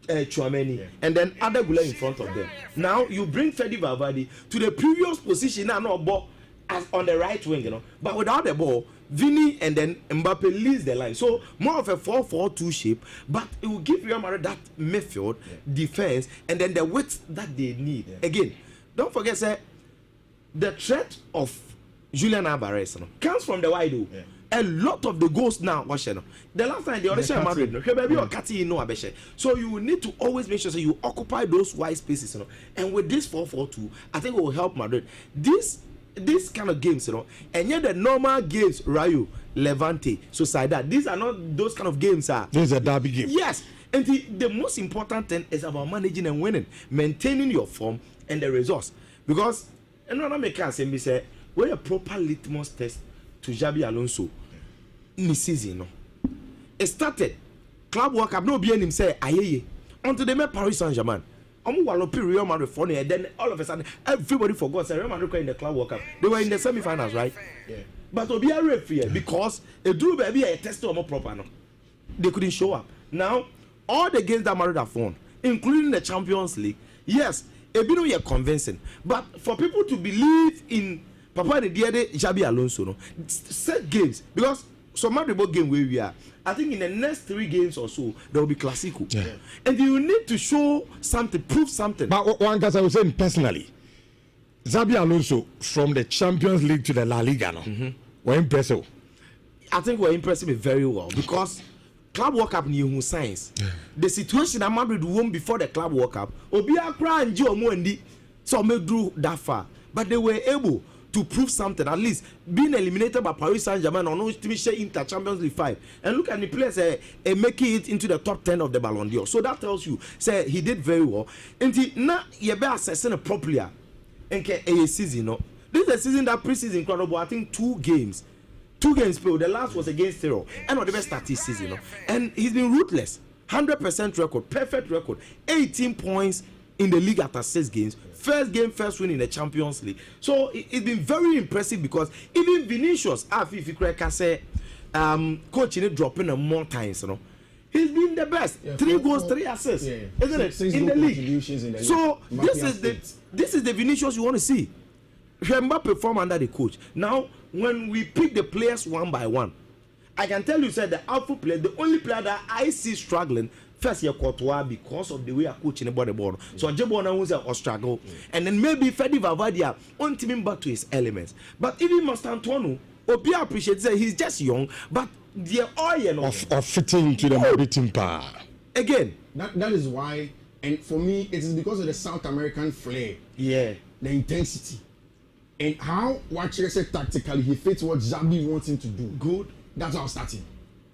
Chouameni, and then Adegula in front of them. Now you bring Fedi Valverde to the previous position now, no ball as on the right wing, but without the ball, Vini and then Mbappe leads the line. So more of a 4-4-2 shape, but it will give Real Madrid that midfield defense and then the width that they need. Again, don't forget, the threat of Julian Alvarez comes from the wide. A lot of the goals now, the last time the audition Madrid, so you will need to always make sure you occupy those wide spaces, and with this 4-4-2, I think it will help Madrid. This kind of games, and yet the normal games, Rayo, Levante, Sociedad, these are not those kind of games. This is a derby game. Yes, and the most important thing is about managing and winning, maintaining your form and the results. Because another maker say, we're a proper litmus test to Xabi Alonso in the season. It started Club World Cup, no bien him say aye until they met Paris Saint-Germain. Real Madrid for and then all of a sudden everybody forgot Real Madrid in the Club World Cup. They were in the semi-finals, right? Yeah. But to be a referee because a drew baby a test more proper. No, they couldn't show up. Now all the games that Madrid have won, including the Champions League, yes, a bit convincing. But for people to believe in Papa the Diade Xabi Alonso, no, set games because so Madrid game where we are. I think in the next 3 games or so, there will be Clasico. Yeah. And you need to show something, prove something. But one guy I was saying personally, Xabi Alonso from the Champions League to the La Liga, were impressive. I think we're impressing me very well because Club World Cup new science. The situation that Madrid won before the Club World Cup, Obia Kra and Joe Mwendi, so they drew that far. But they were able to prove something, at least being eliminated by Paris Saint-Germain on Inter Champions League 5, and look at the players making it into the top 10 of the Ballon d'Or. So that tells you, he did very well. And now you better assessing it properly. And a season, this is a season that pre-season incredible. I think 2 games played. The last was against Terror, and on the best start this season, and he's been ruthless. 100% record, perfect record, 18 points in the league after 6 games. First game, first win in the Champions League. So it's been very impressive because even Vinicius, if you can say, coach in dropping him more times, he's been the best. 3 goals, 3 assists, isn't it? In the league. So this is the Vinicius you want to see. Mbappe perform under the coach. Now, when we pick the players one by one, I can tell you, the output player, the only player that I see struggling. First year Courtois because of the way I coach in the ball. So Jebona was a struggle. And then maybe Fedi Valverde on him back to his elements. But even Mastantuono, Obia appreciates that he's just young, but the oil of fitting to the Madrid team power. Again. That is why, and for me, it is because of the South American flair. Yeah. The intensity. And how Wachire said tactically he fits what Xabi wants him to do. Good. That's how I'm starting.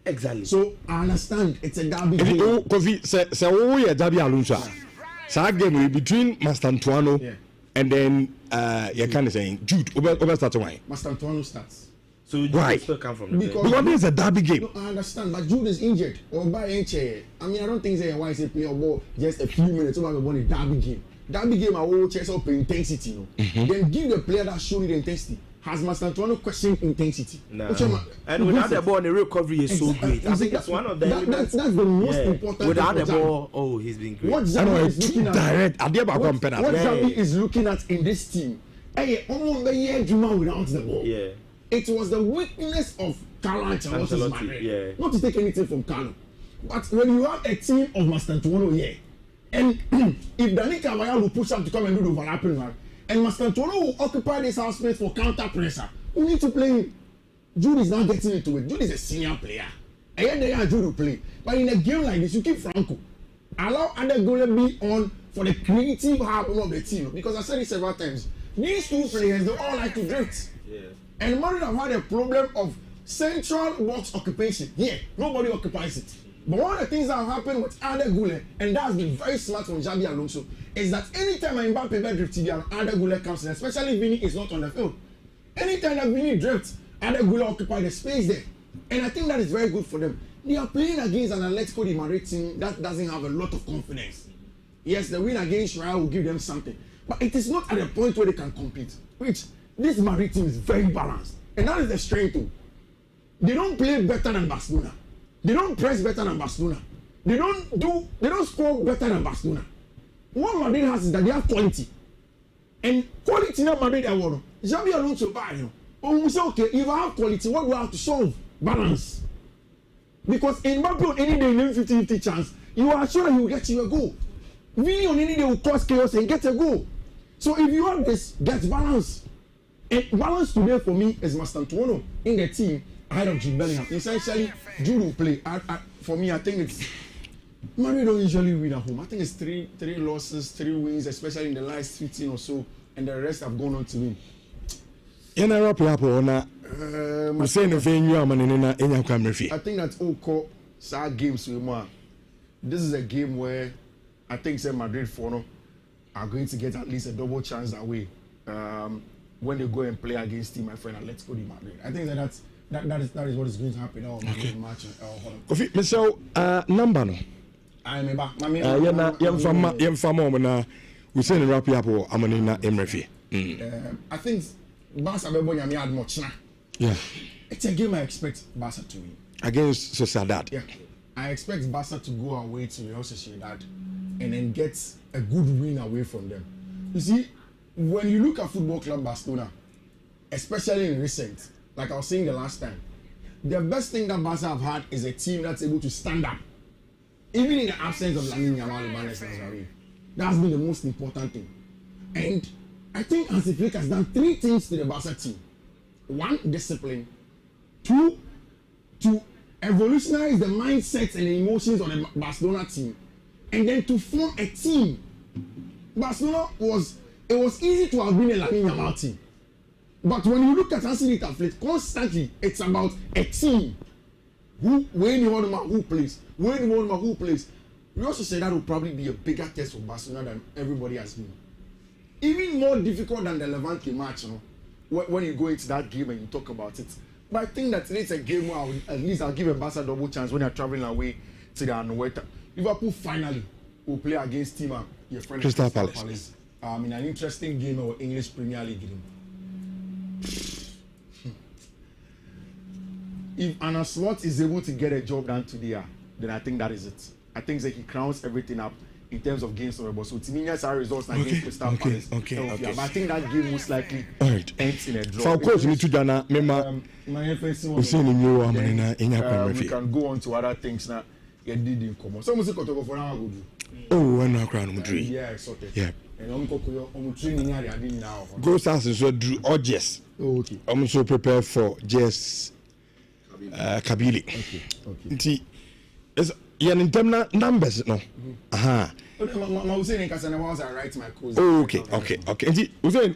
Exactly. So I understand it's a derby game. Because say we are Xabi Alonso. So game between Mastantuono and then you can say Jude over start why. Mastantuono starts. So Jude still come from the because it's a derby game. No, I understand, but Jude is injured or by injury. I mean, I don't think say why say play about just a few minutes over a derby game. Derby game I will chase up intensity, Then give the player that show you the intensity. Has Mastantuono questioned intensity? No. And without the ball, the recovery is so great. I think that's one of the that's the most important. Without the ball, he's been great. What Xabi is looking at, what Xabi is looking at in this team, without the ball. Yeah. It was the weakness of Carlo Ancelotti's Madrid. Not to take anything from Carlo, but when you have a team of Mastantuono and if Dani Carvajal will push up to come and do the overlapping one. And Mastantuono will occupy this house space for counter pressure. We need to play him. Jude is not getting into it. Jude is a senior player. And then Jude will play. But in a game like this, you keep Franco. Allow Adegula be on for the creative half of the team. Because I said it several times. These 2 players, they all like to drift. Yeah. And Madrid have had a problem of central box occupation. Here, nobody occupies it. But one of the things that have happened with Adegula, and that's been very smart from Xabi Alonso, is that anytime Mbappe drifts, Adegula comes in, especially Vini is not on the field. Anytime that Vini drifts, Other will occupy the space there. And I think that is very good for them. They are playing against an Atletico de Madrid team that doesn't have a lot of confidence. Yes, the win against Real will give them something. But it is not at a point where they can compete. Which this Madrid team is very balanced. And that is the strength too. They don't play better than Barcelona. They don't press better than Barcelona. They don't score better than Barcelona. What Madrid has is that they have quality. And quality now Madrid I want. Xabi Alonso buy you. Oh, we say okay, if I have quality, what do I have to solve? Balance. Because in Mbappe on any day, 50-50 chance, you are sure he will get you a goal. Really on any day will cause chaos and get a goal. So if you have this, get balance. And balance today for me is Mastantuono in the team ahead of Jude Bellingham. Essentially, Jude will play. For me, I think it's Madrid don't usually win at home. I think it's three losses, 3 wins, especially in the last 15 or so, and the rest have gone on to win. I think that all sad games with more. This is a game where I think Madrid are going to get at least a double chance away when they go and play against team my friend Atletico de Madrid. I think that is what is going to happen all okay. Match. Michelle, number no. I remember. We send wrap up or Amanina Emrefi. I think Barca bebo nyame add much na. Yeah. It's a game I expect Barca to win. Against Sociedad. Yeah. I expect Barca to go away to Real Sociedad and then get a good win away from them. You see, when you look at Football Club Barcelona, especially in recent, like I was saying the last time, the best thing that Barca have had is a team that's able to stand up. Even in the absence of Lamine Yamal, that's been the most important thing. And I think Hansi Flick has done 3 things to the Barca team. 1, discipline. 2, to evolutionize the mindsets and the emotions of the Barcelona team. And then to form a team. Barcelona was easy to have been a Lamine Yamal team. But when you look at Hansi Flick, constantly it's about a team. Who plays. We also say that will probably be a bigger test for Barcelona than everybody has been. Even more difficult than the Levante match, you know, when you go into that game and you talk about it. But I think that it's a game where I'll give a Barca double chance when they're traveling away to the Anoeta. Liverpool finally will play against team your friend Crystal Palace. In an interesting game or English Premier League game. If Anna Slot is able to get a job done today, then I think that is it. I think that he crowns everything up in terms of games over. So Timinia's results against Crystal Palace. Okay. But I think that game most likely ends in a draw. So of course, we need to do that. We can go on to other things now. You did in common. So music for now. Oh, we're not crying. Yeah, yeah. Go stars and so Drew Odges. Okay. I'm so prepared for Jess Kabili. Okay. In terms of numbers, no. Okay.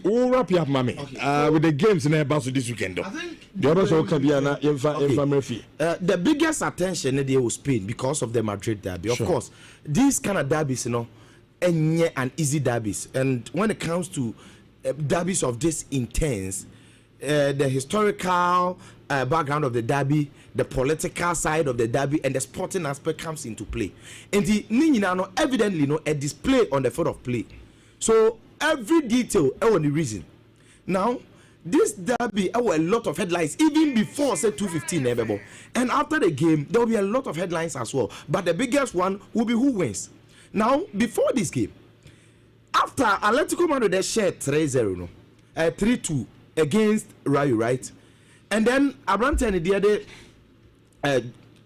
We'll wrap up, mommy. With the games in the bus this weekend. The others all can be the biggest attention they will Spain because of the Madrid derby. Of course, these kind of derbies, and easy derbies. And when it comes to derbies of this intense, the historical background of the derby, the political side of the derby, and the sporting aspect comes into play. And the Nhyira evidently a display on the field of play. So every detail on the reason. Now this derby a lot of headlines even before say 2:15 and after the game there will be a lot of headlines as well. But the biggest one will be who wins. Now before this game, after Atletico Madrid they shared 3-0 3-2 against Rayo, right? And then Abrante and the other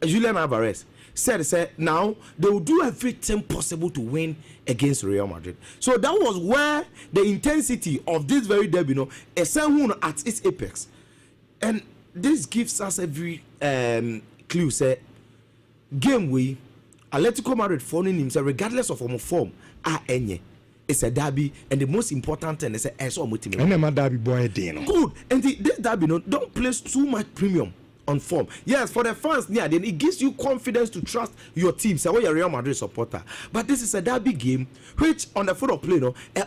Julian Alvarez said now they will do everything possible to win against Real Madrid. So that was where the intensity of this very derby, is at its apex. And this gives us every clue. Say game we Atletico Madrid phoning himself regardless of form it's a derby, and the most important thing is a derby boy day. Good, and this derby don't place too much premium on form. Yes, for the fans, then it gives you confidence to trust your team. Say, you're a Real Madrid supporter, but this is a derby game which, on the field of play,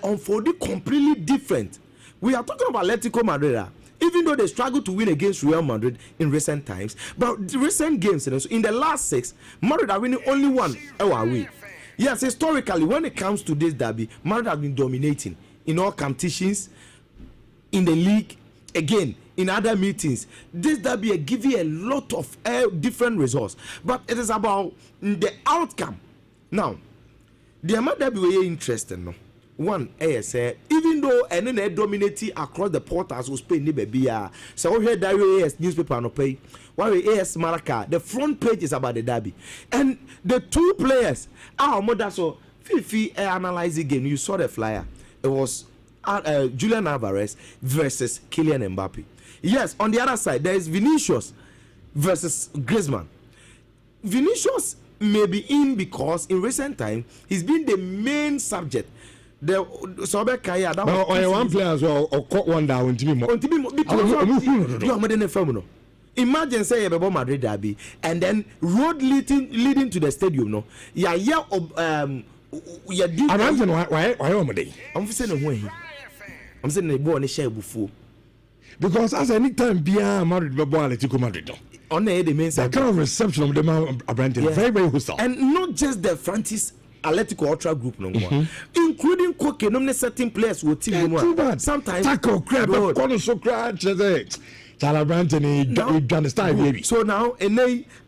unfolded completely different. We are talking about Atletico Madrid. even though they struggled to win against Real Madrid in recent times, but the recent games, in the last 6, Madrid are winning only one away. Yes, historically, when it comes to this derby, Madrid has been dominating in all competitions, in the league, again, in other meetings. This derby give you a lot of different results, but it is about the outcome. Now, the Madrid derby were interesting, no? One, even though any dominating across the portals was paying baby, so we hear Dario AS newspaper no pay. While AS Maraca, the front page is about the derby, and the two players, our mother so Fifi analyzing game. You saw the flyer. It was Julian Alvarez versus Kylian Mbappe. Yes, on the other side there is Vinicius versus Griezmann. Vinicius may be in because in recent time he's been the main subject. The Sobe Kaya that one player as well or caught one down because you are the film. Imagine say about Madrid Derby and then road leading to the stadium. No, why I'm saying I'm saying the boy on the share before because as any time beyond Madrid Atletico Madrid on the main that kind of reception of the man very very hostile, and not just the Francis Atletico Ultra group no more, including Koke, no certain players will team no sometimes tackle crap corner so crash baby. So now and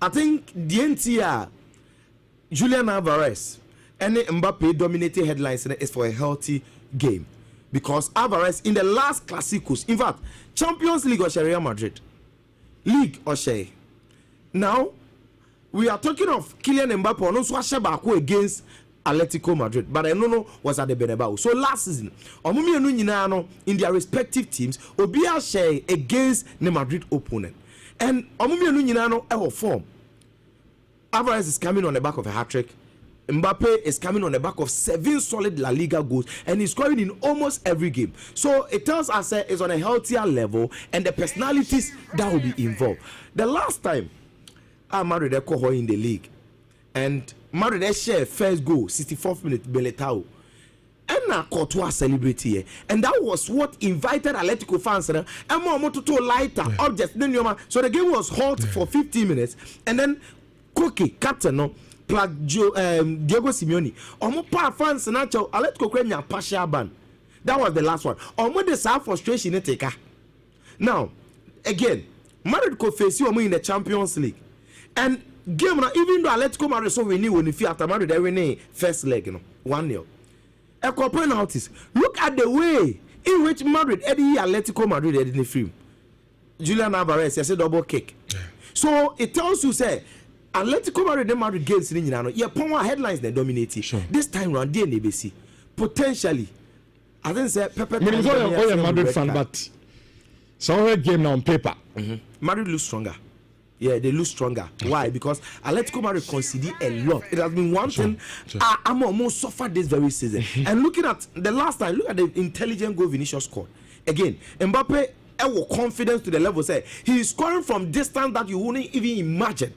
I think the NTR Julian Alvarez and Mbappe dominating headlines is for a healthy game because Alvarez in the last Clásicos, in fact Champions League or Real Madrid League or Shea. Now we are talking of Kylian Mbappe on also against Atletico Madrid, but I don't know was at the Bernabeu. So last season, in their respective teams, Obia share against the Madrid opponent, and our form. Alvarez is coming on the back of a hat trick. Mbappe is coming on the back of 7 solid La Liga goals, and he's scoring in almost every game. So it tells us it's on a healthier level, and the personalities that will be involved. The last time Madrid in the league, and Madrid share first goal 64th minute Beletao, and now Courtois celebrate here, and that was what invited Atletico fans and more to lighter objects. So the game was halt for 15 minutes, and then Koke captain plus Diego Simeone fans and Atletico Krenya partial ban. That was the last one. The sad frustration taker. Now again, Madrid could face you in the Champions League, and game now, even though Atletico Madrid so we knew when if after Madrid they win first leg 1-0. A couple penalties. Look at the way in which Madrid Eddie Atletico Madrid in the film. Julian Alvarez has a double kick. So it tells you say Atletico Madrid and Madrid games in power headlines they dominate. This time round DNBC potentially I didn't say Pepe. I'm Madrid fan, but some game now on paper. Madrid lose stronger. Yeah, they lose stronger. Why? Because Atletico Madrid conceded a lot. It has been one thing. I'm almost suffered this very season. And looking at the last time, look at the intelligent goal Vinicius scored. Again, Mbappe have confidence to the level say he is scoring from distance that you wouldn't even imagine.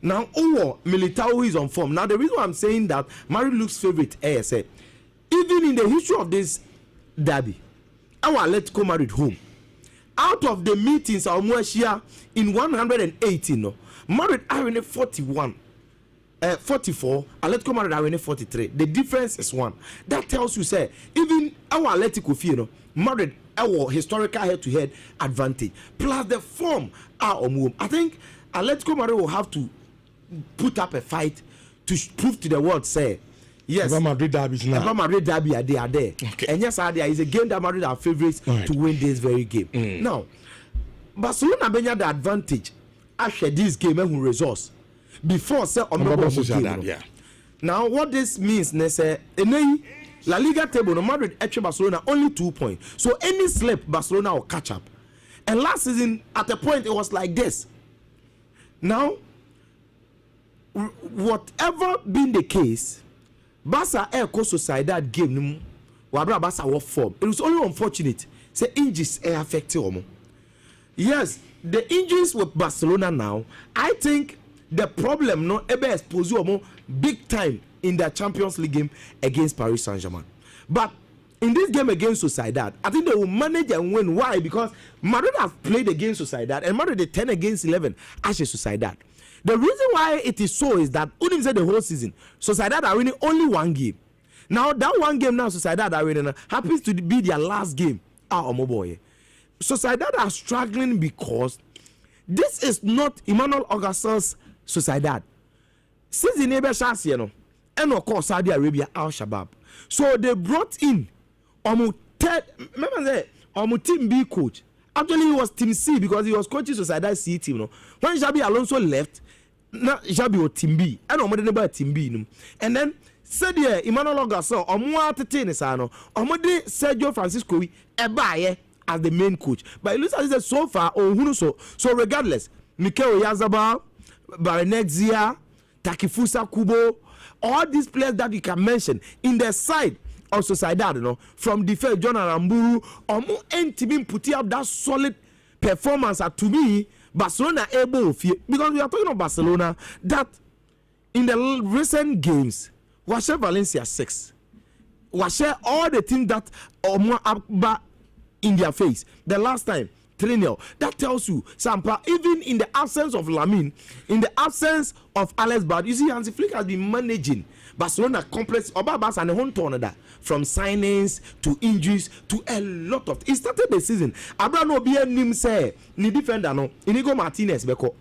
Now, Militao is on form. Now, the reason why I'm saying that Madrid looks favorite, ASA, even in the history of this derby, our Atletico Madrid home. Out of the meetings in 118, Madrid are in 41, 44. Atletico Madrid are in 43. The difference is 1. That tells you say even our Atletico Madrid our historical head-to-head advantage plus the form I think Atletico Madrid will have to put up a fight to prove to the world say yes. Madrid Derby is now. Madrid Derby they are there. Okay. And yes, there is a game that Madrid are favorites to win this very game. Now, Barcelona benya the advantage after this game and results before say on Now, what this means, say La Liga table, Madrid actually Barcelona only 2 points. So any slip, Barcelona will catch up. And last season, at a point, it was like this. Now, whatever been the case, Barca Air Coast Sociedad game, Wabra Barca was form. It was only unfortunate. Say injuries affected them. Yes, the injuries with Barcelona now, I think the problem no ever exposed big time in the Champions League game against Paris Saint-Germain. But in this game against Sociedad, I think they will manage and win. Why? Because Madrid have played against Sociedad and Madrid they 10 against 11 as a Sociedad. The reason why it is so is that Udim said the whole season Sociedad are winning only one game. Now that one game now Sociedad are winning happens to be their last game. Sociedad are struggling because this is not Emmanuel Augustin's Sociedad. Since the neighbor Shas, you know, and of course Saudi Arabia Al Shabaab. So they brought in remember that team B coach. Actually he was team C because he was coaching Sociedad C team. You know. When Xabi Alonso left, now Xabi was team B. I don't know team B. You know. And then said yeah, Emmanuel Augustin Sergio Francisco as the main coach. But it looks as if so far, so regardless, Mikel Oyarzabal, Barenexia, Takifusa Kubo, all these players that you can mention in the side of Sociedad, you know, from defense, John Aramburu, team putting up that solid performance to me, Barcelona able because we are talking about Barcelona that in the recent games, was Valencia 6. Was all the things that Omar in their face the last time 3-0. That tells you Sampa, even in the absence of Lamine, in the absence of Alex Bad, you see Hansi Flick has been managing Barcelona complex Obabas and the whole tournament from signings to injuries to a lot of. He started the season. Abraham Obie Nim say ni defender no Inigo Martinez beko.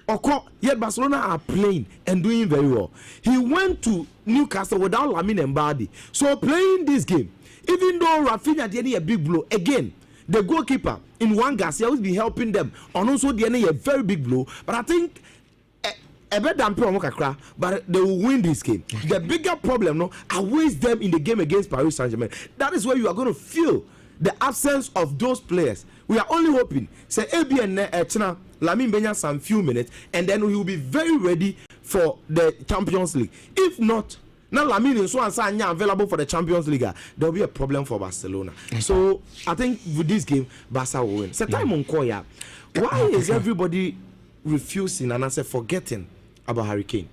Oko yet Barcelona are playing and doing very well. He went to Newcastle without Lamine and Bardi. So playing this game, even though Rafinha did a big blow again, the goalkeeper in Juan Garcia will be helping them. And also the a very big blow. But I think but they will win this game. The bigger problem no awaits them in the game against Paris Saint-Germain. That is where you are going to feel the absence of those players. We are only hoping say AB and China Lamine Benya some few minutes and then we will be very ready for the Champions League. If not, now Lamine is so available for the Champions League, there will be a problem for Barcelona. So I think with this game, Barca will win. Say time on Koya. Why is everybody refusing and I say forgetting about Harry Kane?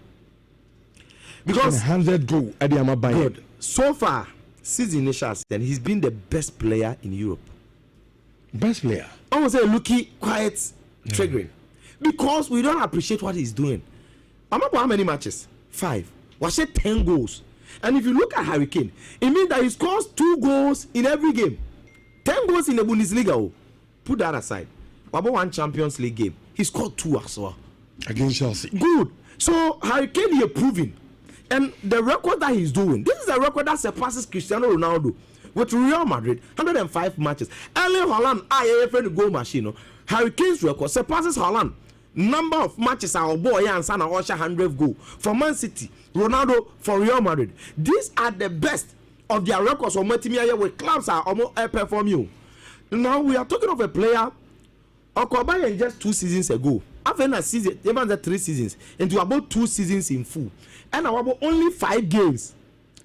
Because 100 goal at the Amabai. Good. So far, since the initial season, he's been the best player in Europe. Best player. I would say looking quiet, triggering. Because we don't appreciate what he's doing. I'm about how many matches? 5. Was it 10 goals? And if you look at Harry Kane, it means that he scores 2 goals in every game. 10 goals in the Bundesliga. Oh. Put that aside. About 1 Champions League game, he scored 2 as well. Against Chelsea. Good. So Harry Kane is proving. And the record that he's doing, this is a record that surpasses Cristiano Ronaldo with Real Madrid, 105 matches. Erling Haaland, IAFN goal machine. Harry Kane's record surpasses Haaland. Number of matches our boy and son are 100 goal for Man City, Ronaldo for Real Madrid. These are the best of their records on Metimia with clubs are almost perform you. Now we are talking of a player Okobayan just 2 seasons ago. After a season, even the 3 seasons, into about 2 seasons in full. And about only 5 games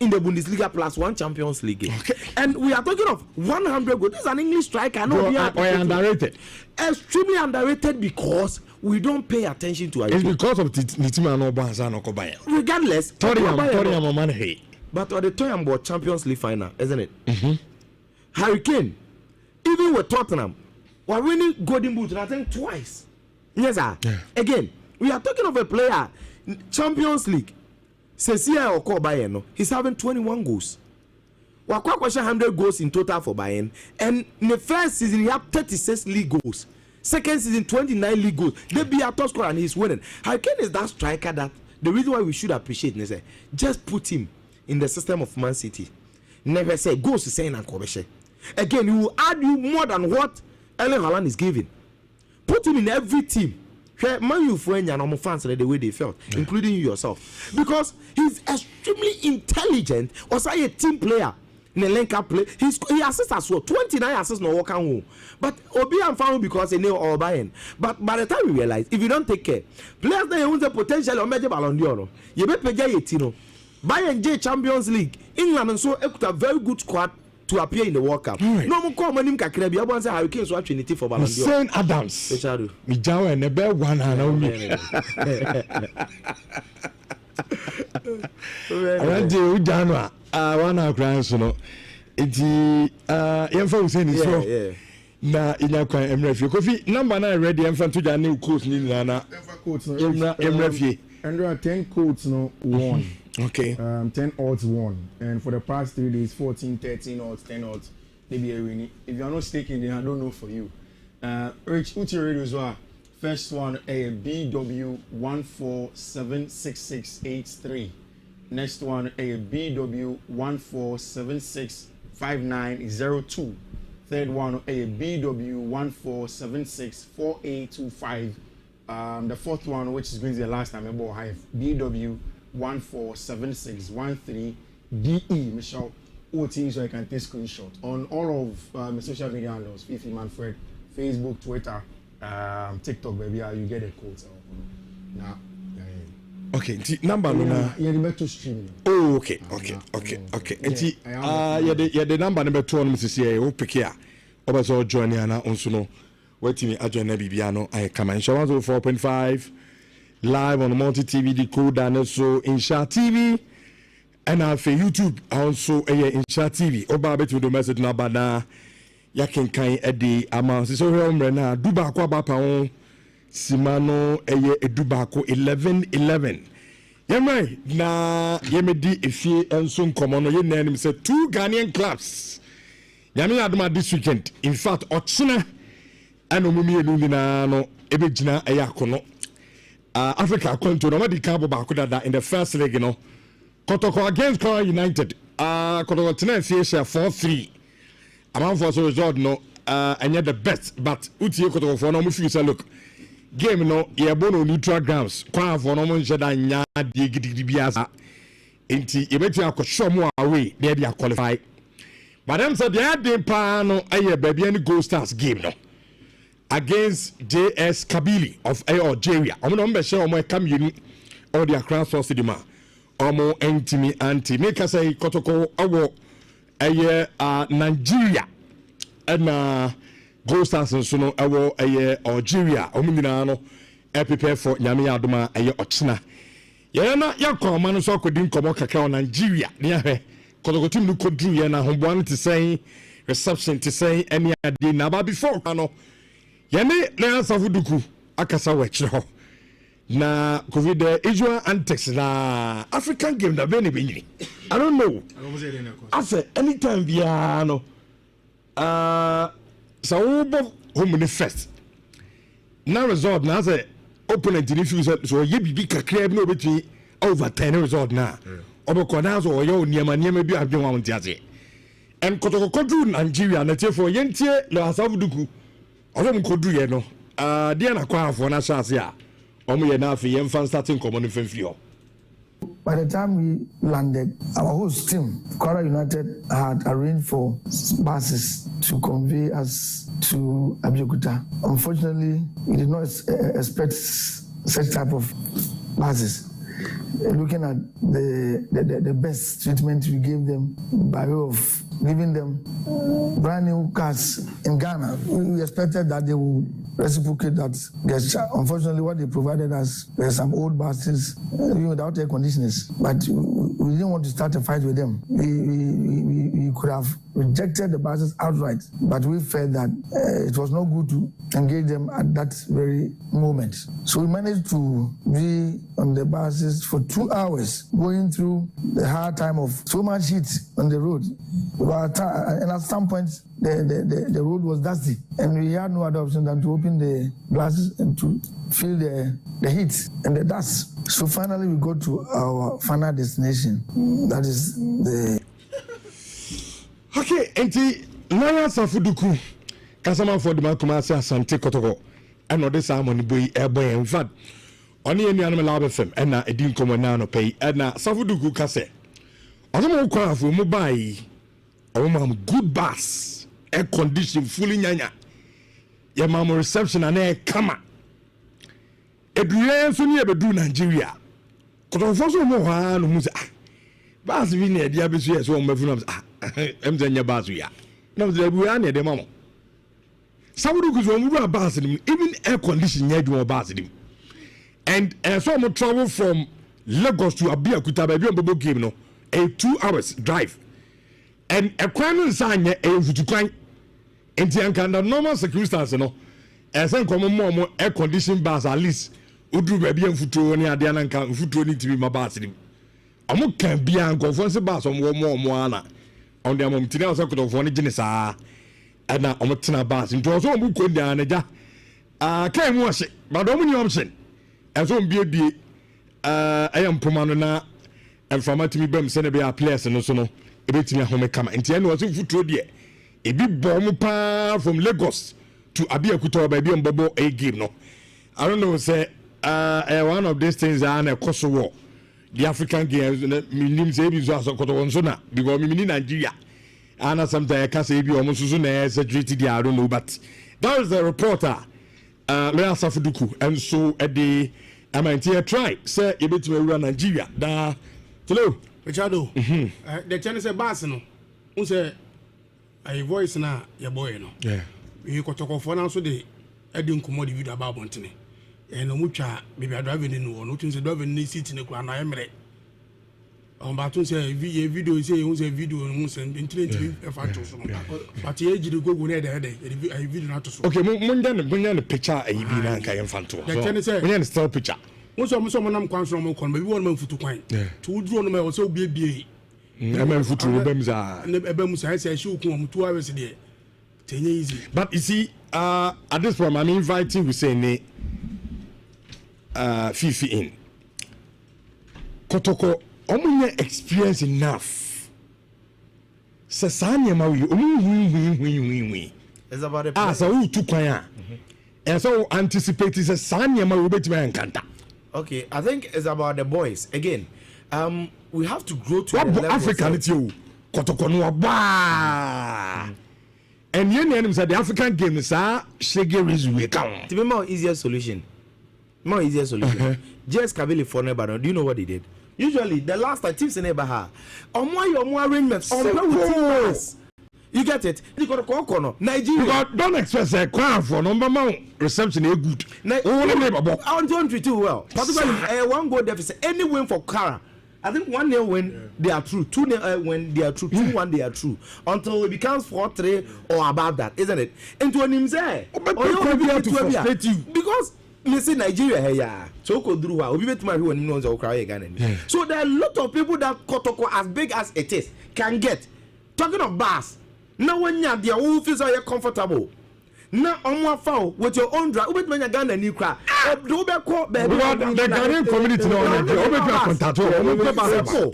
in the Bundesliga plus 1 Champions League game. Okay. And we are talking of 100 goals. This is an English striker. Underrated. Extremely underrated because we don't pay attention to it. It's because of Nitima no Banza no Kobayan. Regardless, Toriam but the Toyam bought Champions League final, isn't it? Harry Kane, even with Tottenham, we're winning Golden Boot, I think twice. Yes, sir. Yeah. Again, we are talking of a player, Champions League. Cecilia or Bayern, he's having 21 goals. We're quite 100 goals in total for Bayern. And in the first season, he had 36 league goals. Second season, 29 league goals. They be a top scorer and he's winning. How can is that striker that the reason why we should appreciate is just put him in the system of Man City. Never say goals to say and again, he will add you more than what Erling Haaland is giving. Put him in every team. Man, you friend and fans the way they felt, including you yourself, because he's extremely intelligent. Also, a team player. Nelenka play. He assists as well. 29 assists no walk home. But Obi and found because they know all buying. But by the time we realize, if you don't take care, players that have the potential of major Ballon d'Or, you better pay it. Bayern J Champions League, England and so it a very good squad to appear in the World Cup. Right. No more call money kakrebi. I want to say Harry Kane so Trinity for Ballon d'Or. Saint Adams. Mijawa and the bear one and only. I want to Janwa. One hour crying so no. enti yɛmfa wo sɛ ni so na inya kwan emra fie kofi number na ready yɛmfa to ja ne coach ni na coach no emra fie and there are 10 codes no won. Okay. 10 odds won, and for the past 3 days 14 13 odds 10 odds maybe a winning. If you are not staking, then I don't know for you. Rich Uti Radio as well. First one a BW 14766683. Next one a BW 14765902. Third one a BW 14764825. The fourth one, which is going to be the last time I bought high, BW 147613 DE. Michelle, OT, so I can take screenshot on all of my social media handles, Fifi Manfred, Facebook, Twitter, TikTok, baby. You get a code. So now. Okay, number no. Yeah, the metro stream. Oh, okay. Enti the number number 2 on Mrs. Ye o pick here. Obaso join here na onso no. Waiting me join na bibia no I come in 4.5 live on Multi TV decoder and also Insha TV and for YouTube also Insha TV. Oba betu do message na bada ya kenkan edi ama so remember na duba kwa ba pa on Simano edubako 11 yemre na yemedi efie enso nkomo no ye nanim say 2 Ghanaian clubs yami adoma this weekend. In fact ochina ano mumi enu nyina no ebegina akono Africa konto no madi kabo ba kodada in the first leg no Kotoko against Kora United Kotoko tena fie share 4-3 amount for so result no and the best but utie Kotoko for no mu feel say look game no yebo no neutral grounds kwa for no mo njeda nya de gidigidi biasa enti yebeti akosho mo away na dia qualify but them said they dey pa no aye baby any Gold Stars game no against JS Kabili of Algeria omo no mbehye omo ekam yenu all their cross source dima omo entimi anti make say Kotoko awo aye Nigeria and Gold Stars nso no ewo Algeria omunina no prepare for nyame adoma ochina ye na yakọ ma no so akodi nkomo kakra o Nigeria ne ahwe Kotoko team no kodru ye na homboan te say reception te say any ade na ba before no ye ne na asafuduku akasa wechre ho na covid usual antics na African game da be ne benyini I don't know I say anytime via no so home first now result now say opponent in fuse so ye bibi kakra bi no betwi over 10 result na obeko na so ye oniema bi adwen wa ntiase en Kotoko kodu Nigeria na tiefo ye ntie le asafuduku odom kodu ye no dia na kwa afo na chance a omo ye na afi ye mfa starting common fenfio. By the time we landed, our host team, Kora United, had arranged for buses to convey us to Abeokuta. Unfortunately, we did not expect such type of buses. Looking at the best treatment we gave them by way of giving them brand new cars in Ghana, we expected that they would reciprocate that gesture. Unfortunately, what they provided us were some old buses without air conditioners. But we didn't want to start a fight with them. We could have rejected the buses outright, but we felt that it was not good to engage them at that very moment. So we managed to be on the buses for 2 hours, going through the hard time of so much heat on the road. And at some point, the road was dusty, and we had no other option than to open the glasses and to feel the heat and the dust. So finally, we go to our final destination. That is the. Okay, enti Naya Safuduku, Kasama for the Makumasa Sante Kotoko, and no this harmony boy airboy. In fact, only any animal lab FM, and now a dim common pay, and now Safuduku Kase. I don't know quite for mobile. Good bus, air condition, fully nyanya. Your mama reception and air kama. Edrian Sonia Bedu Nigeria. Because of more no musa. Bas we near the abyss, yes, one of I'm the Bazuya. No, the Buana de Mamo. Somebody goes on with a bus, even air condition, yet do a bus. And so much travel from Lagos to Abeokuta by Biombo game, no, a 2 hours drive. and a kwan sign a futukwan enti anka normal circumstance no esen komo mo air condition bars at least udru ba bia mfutuo ne ade anka mfutuo ni tibi ma bars ni omo kan bia nkofo se bars omo ana on dia mom tina so kodofo ne gine saa ana omo tina bars nto so omo ko ndia na ja kai mu ose ba do mo ni option eso mbie ayam pomano na informatimi bam se ne be a players no so no ebetimi ahome kama enti ene wo so futuo de ebi bomb pa from Lagos to Abiyakuta by being Bobo a game no. I don't know say one of these things are na Kosovo. The African games minim say bi so asokoto so na because me in Nigeria. And sometimes I can say bi almost so na exaggerated I don't know but that was the reporter Lea Safuduku and so at the Amantia try say ebetime run Nigeria. Da hello Richardo. The channel say bass no. Unse a voice na your boy no. Yeah. You got to go for now so they didn't come out the video about Bontini. And no mucha maybe I driving in one, no things driving in seat in the ground. I am ready. On Baton say video say you say video and send internet but you did go near the head. I video not to okay, Mundan picture a Ibina Kayan Fanto. The channel say, we still picture. Most of someone comes from Ocon, maybe 1 month to coin. To draw them also be but you see, at this point, I'm inviting we say Fifi in. Kotoko, omunya experience enough. Sasanya mawi, we. It's about the ah, so who took my and so anticipate is a Sanya mawi beti man kanta. Okay, I think it's about the boys again. We have to grow to what the level African it's you Kotoko no ba and you name said the African game is shege is we come to be more easier solution just Kabili for never. Do you know what they did? Usually the last time teams in Nebaha on more arrangements on with you get it. You got a corner Nigeria don't expect a crown for number one reception is good I don't treat you well particularly one goal deficit any win for Kara. I think 1-0 when they are true, 2-0 when they are true, 2-1 they are true. Until it becomes 4-3 or above that, isn't it? Into an imse. Because you see Nigeria here, so could do how we bet my when knows or cry again. So there are a lot of people that Kotoko as big as it is can get. Talking of bars, now when you have their own feels are comfortable. Now on one foul with your own drive, with my gun and you cry. The Ghanaian community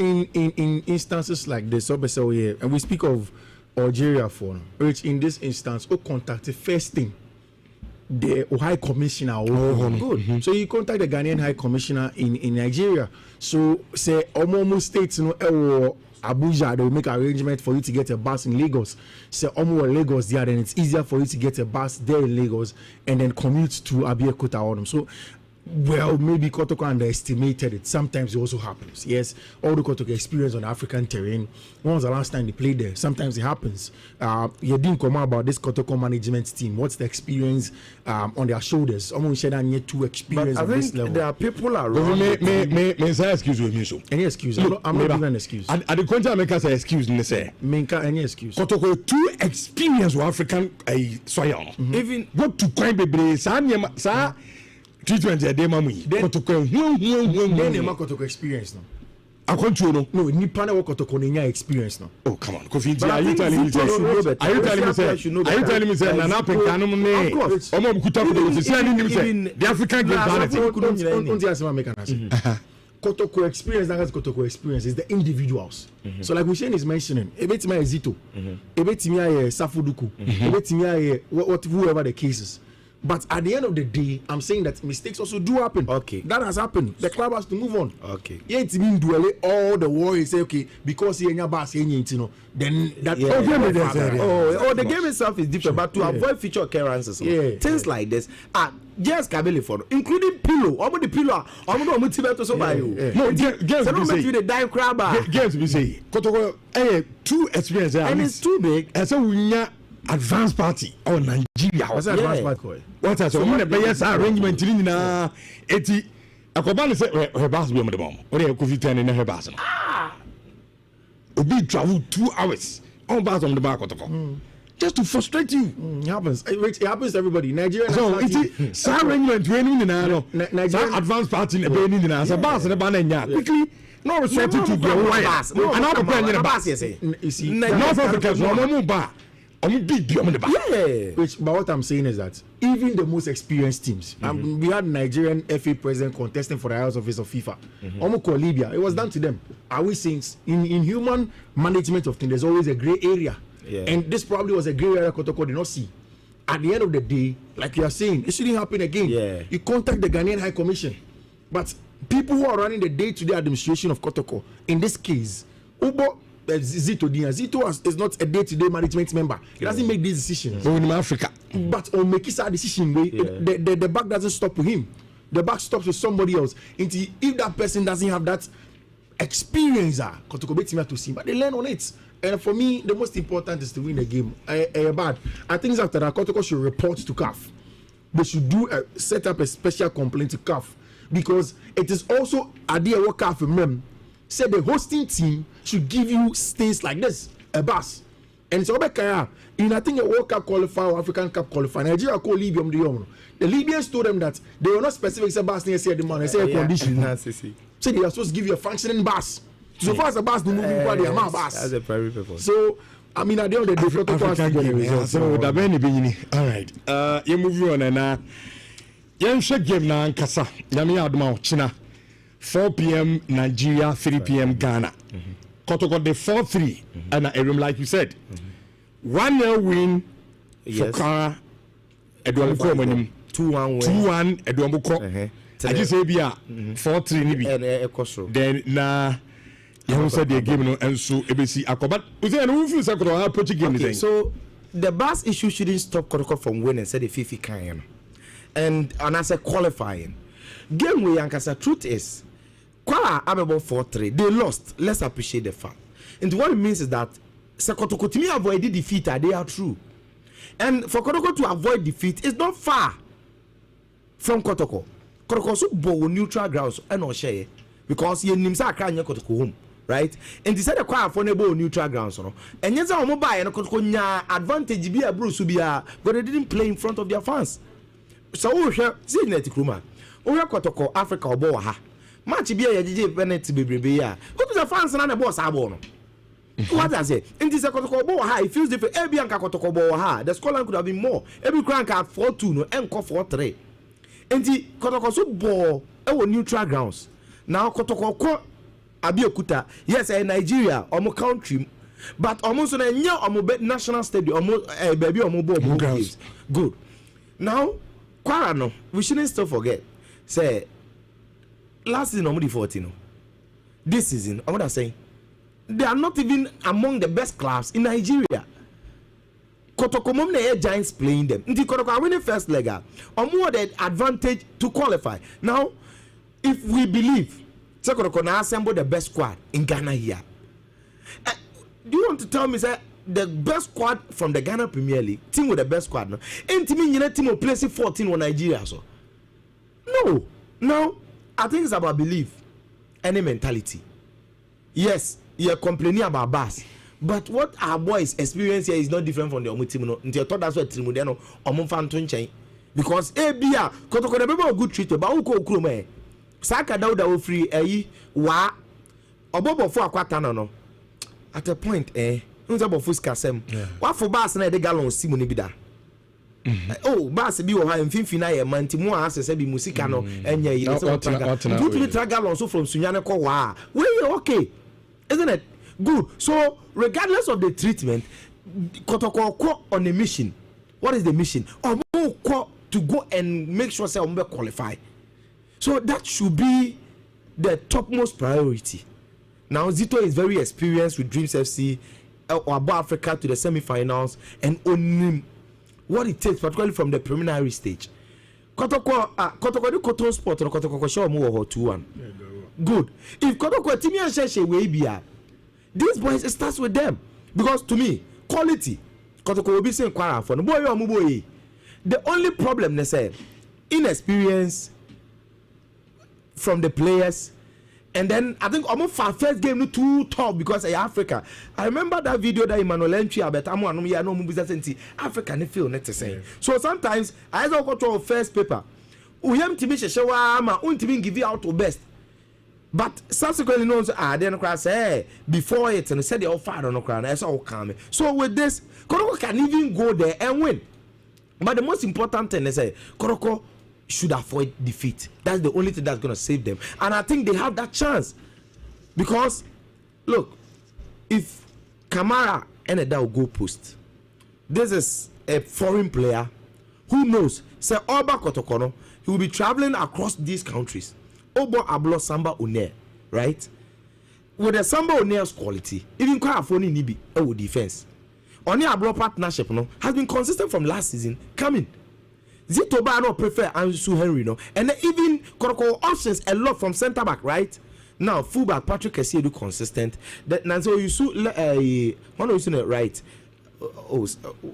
in instances like this, and we speak of Algeria for which in this instance, who contact the first thing. The High Commissioner. Good. So you contact the Ghanaian High Commissioner in Nigeria. So say almost states Abuja, they will make arrangement for you to get a bus in Lagos. Say Lagos there, then it's easier for you to get a bus there in Lagos and then commute to Abeokuta. So well, maybe Kotoko underestimated it. Sometimes it also happens. Yes, all the Kotoko experience on African terrain. When was the last time they played there? Sometimes it happens. You didn't come out about this Kotoko management team. What's the experience on their shoulders? Almost said I need to experience at this level. There are people around. May excuse me, so any excuse? I'm not giving an excuse. At the contrary, make us excuse. Me say, make any excuse. Kotoko too experience with African soil. Even what to coin baby? Sa. Treatment ya dema mui Kotoko then ma Kotoko experience no akontuo no nipa na Kotoko nya experience no oh come on Kofi are you telling me say na na penkanum ne omo bukuta for the say ni say the African game balance unti asema make na say Kotoko experience that Kotoko experience is the individuals so like Hussein is mentioning ebetimi Ezito ebetimi aye Safuduku ebetimi aye what whoever the cases. But at the end of the day, I'm saying that mistakes also do happen. Okay. That has happened. The club has to move on. Okay. Yeah, it's mean dually all the worries say, okay, because he ain't boss, then that the game itself is different, but to avoid future occurrences, things like this just Kabili for including pillow, all the pillow, all the motivator so by you. No, games the dime crabber. Games we say, Kotoko, too experienced and it's too big, and so we advanced party or Nigeria. What's advanced party? What is so many players arrangement in eti akobani say her boss be on the bomb. Or they could fit in her boss. Obi travel 2 hours. on bars on the back just to frustrate you. It happens. It happens to everybody. Nigeria. So it's arrangement training in Nigeria advanced party in the bars and the banana quickly. No resort to the wire. And all the plan in bars. You see, North Africa no bar. Which, but what I'm saying is that even the most experienced teams, we had Nigerian FA president contesting for the House Office of FIFA. Almost called Libya. It was done to them. Are we saying in human management of things, there's always a gray area? Yeah. And this probably was a gray area Kotoko did not see. At the end of the day, like you are saying, it shouldn't happen again. Yeah. You contact the Ghanaian High Commission. But people who are running the day-to-day administration of Kotoko, in this case, Ubo Zito is not a day-to-day management member. He doesn't make these decisions. But in Africa. But on making a decision, the back doesn't stop with him. The back stops with somebody else. If that person doesn't have that experience, to see, but they learn on it. And for me, the most important is to win the game. Bad. I think after that, Kotoko should report to CAF. They should set up a special complaint to CAF, because it is also idea what CAF remember. Say the hosting team should give you things like this, a bus. And so in I think a World Cup qualifier or African Cup qualifier, Nigeria called Libya. The Libyans told them that they were not specific say bus near the man, they say a condition. So they are supposed to give you a functioning bus. So far as the bus, the moving body, a bus. That's a primary purpose. So I mean, at the end of the day, so the Benny Bini. All right. You move on and now. Shake game now and Kasa. Yami Adma China. 4 p.m. Nigeria, 3 p.m. Ghana. Kotoko the 4-3, and a room like you said. 1-0 win for Kara. Edward 2-1 2-1 Edward I just say 4-3 nibi. Then na you said the game no and so ABC Akobat. Was there no feel Sakoro approach game? Okay, so the bus issue shouldn't stop Kotoko from winning. Said the Fifi Kane, and as a qualifying game with Yankasa. Truth is, Kwara I'm about 4-3. They lost. Let's appreciate the fact. And what it means is that Kotoko to me avoided defeat. They are true. And for Kotoko to avoid defeat, it's not far from Kotoko. Kotoko so bow neutral grounds and not share because you nimsa crying Kotoko home, right? And they said the Kwara for neutral grounds, and yes, I'm mobile and Kotoko nya advantage be a Bruce Subia, but they didn't play in front of their fans. So we share Signetic Ruma. We are Kotoko Africa or Boha. Match be a DJ Bennett be ya. Who to the fans and the boss abono? What does it? In this Kotoko Boha, it feels different. Every Kotoko Boha, the scoreline could have been more. Every crank at 4-2, no, and 4-3. And the Kotoko so ball our neutral grounds. Now Kotoko Abiokuta, yes, Nigeria, almost country, but almost on a new almost national stadium, almost baby almost games. Good. Now, Kwarano, we shouldn't still forget. Say last season, almost 14. This season, I'm gonna say they are not even among the best clubs in Nigeria. Kotoko mom the Giants playing them. Nti Kotoko winning first leg or more the advantage to qualify. Now, if we believe Kotoko now assemble the best squad in Ghana here, do you want to tell me say the best squad from the Ghana Premier League team with the best squad no? And to me, you know, team will place 14 on Nigeria so. No, now I think it's about belief and a mentality. Yes, you're complaining about Bass. But what our boys experience here is not different from the Omu team. No, until thought that's what Trimudeno Omu fan to because Abia Kotoko the people good treated, but who call Krume Saka Dauda free wa Obobo for Aquatano no. At a point, who's about Fuskasem? What for Bass and the gallon Simon Bida? Oh, Bass be or high Finfina, Mantimo as a Sebi Musicano, and ye, you tragal also from Sunyana Kowa. Well, okay, isn't it? Good. So, regardless of the treatment, Kotoko on a mission. What is the mission? To go and make sure say qualify. So that should be the topmost priority. Now Zito is very experienced with Dreams FC or about Africa to the semi-finals and on what it takes, particularly from the preliminary stage. Kotoko do Koton Sport or Kotoko show more or 2-1. Good. If Kotoko Timmy and Sheshe way be these boys, it starts with them. Because to me, quality, Kotoko will be saying Kwara for the boy or Muboy. The only problem they say, inexperience from the players And then I think almost first game too tough because Africa. I remember that video that Emmanuel Entry about Africa ne feel net to say. So sometimes I also go to first paper. We have to be give you out to best. But subsequently knows then say before it and said the offer on the crown. That's all coming. So with this, Koroko can even go there and win. But the most important thing is say Koroko should avoid defeat. That's the only thing that's going to save them. And I think they have that chance. Because, look, if Kamara ended that go post, this is a foreign player who knows, say, Oba Kotokono, he will be traveling across these countries. Obo Ablo Samba Une, right? With the Samba Une's quality, even Kwafoni Nibi, oh, defense. Only Ablo partnership no, has been consistent from last season, coming. Zito Ba no prefer Ansu Henry no, and even Koroko options a lot from centre back, right? Now fullback Patrick Kessie consistent. That now so you see one of you right.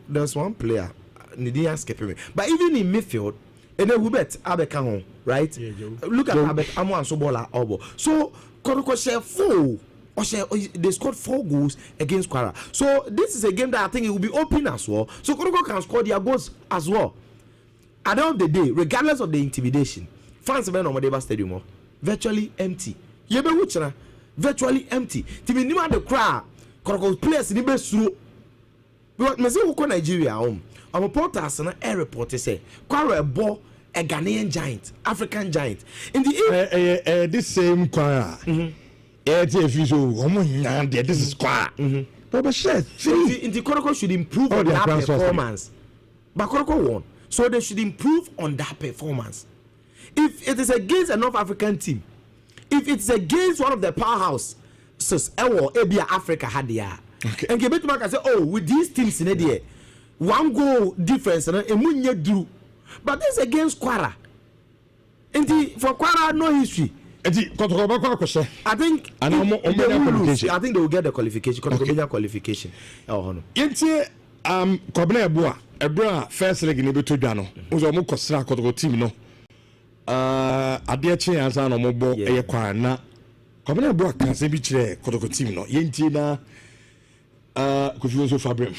There's one player Nidia skipping me, but even in midfield, and then Hubert Abekahon, right? Yeah, look at Abek Amo and Sobola Obo. So Koroko share 4. They scored 4 goals against Kwara. So this is a game that I think it will be open as well. So Koroko can score their goals as well. At the end of the day, regardless of the intimidation, fans of Modeba Stadium virtually empty. Virtually empty. Tibi nima the crowd, Koroko players in the slow. But me say who Nigeria home. Our reporters na air reporter say Kwara ball a Ghanaian giant, African giant. In the this same Kwara. This is Kwara. But shit, in the Koroko should improve on that performance. But Koroko won. So they should improve on that performance. If it is against an North African team, if it's against one of the powerhouse, Africa had there. Okay. And Gebet can say, oh, with these teams in there, 1 goal difference, and but this against Kwara. And for Kwara, no history. I think they will get the qualification. Qualification. Kobna Ebra first leg in Beto Dano. Uzo mo kosra koto team no. Ade che ansa no mo bo eye kwa na. Kobna Ebra kan se bi kire koto team no. Yenti na Kofi Fabrem.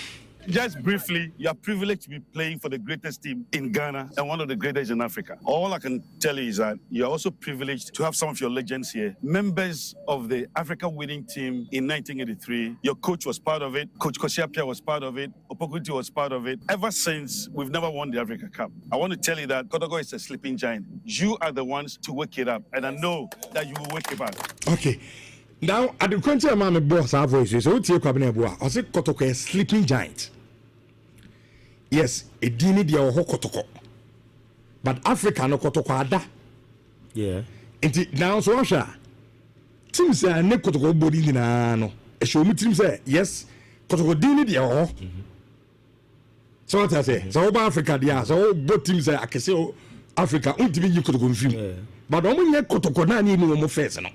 Just briefly, you are privileged to be playing for the greatest team in Ghana and one of the greatest in Africa. All I can tell you is that you are also privileged to have some of your legends here. Members of the Africa winning team in 1983. Your coach was part of it. Coach Kosiapia was part of it. Opokuti was part of it. Ever since, we've never won the Africa Cup. I want to tell you that Kotoko is a sleeping giant. You are the ones to wake it up. And I know that you will wake it up. Okay. Now, at the country among the boss, our voices, so what's your cabinet? I said Kotoko is a sleeping giant. Yes, a dini dia ho Kotoko. But Africa no Kotoko ada. Yeah. And now so Russia. Team say ne Kotoko body na no. E show me team say yes, Kotoko dini dia ho. So what I say? So over Africa dia, so both teams say akese Africa untimi yi Kotoko mfim. But omo nye Kotoko na ni no first no.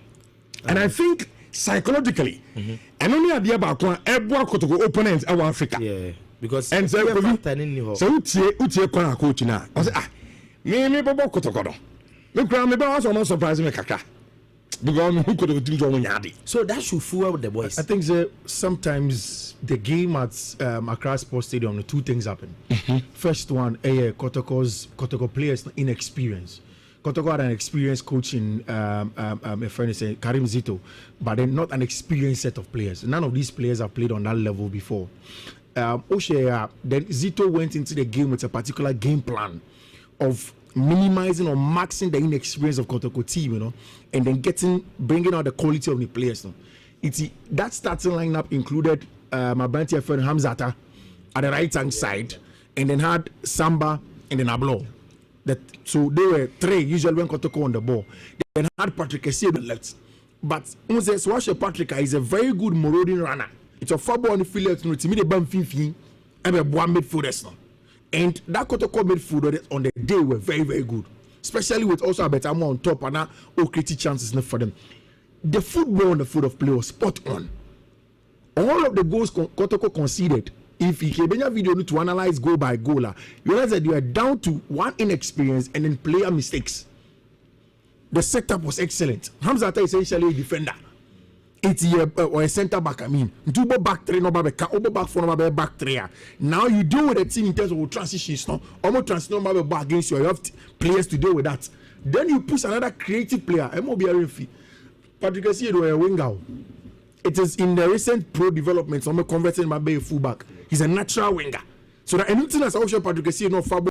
And I think psychologically, and only at the about every Kotoko opponents our Africa. Yeah. Because and so utie kwa coach na. I say me bobo Kotoko no. Me kra me ba so surprise me kaka. Because who could have done nyadi. So that should fool the boys. I think sometimes the game at Accra Sports Stadium, 2 things happen. First one, Kotoko players inexperience. Kotoko had an experienced coach in a friend say Karim Zito, but then not an experienced set of players. None of these players have played on that level before. Then Zito went into the game with a particular game plan of minimizing or maxing the inexperience of Kotoko team, and then bringing out the quality of the players. That starting lineup included Mabanti friend Hamzata at the right hand side, and then had Samba and then Ablo. So they were 3 usually when Kotoko on the ball. Then had Patrick Kessie on the left. But Swashe Patrick is a very good marauding runner. It's a football on the field to meet the bum fifi and a one midfielders. And that Kotoko midfielder on the day were very, very good. Especially with also a better on top and now creative chances for them. The football on the field of play was spot on. All of the goals Kotoko conceded. If you can a video to analyze goal by goal, you realize that you are down to one inexperience and then player mistakes. the setup was excellent. Hamza is essentially a defender. 80 year or a center back. I mean, double back three, no back 4, no back 3. Now you deal with a team in terms of transitions. No, almost transition no back against you. You have players to deal with that. Then you push another creative player. MOB Patrick Essien is a winger. It is in the recent pro developments. I'm converting my fullback. He's a natural winger. So that anything that's option Patrick Essien no fabo.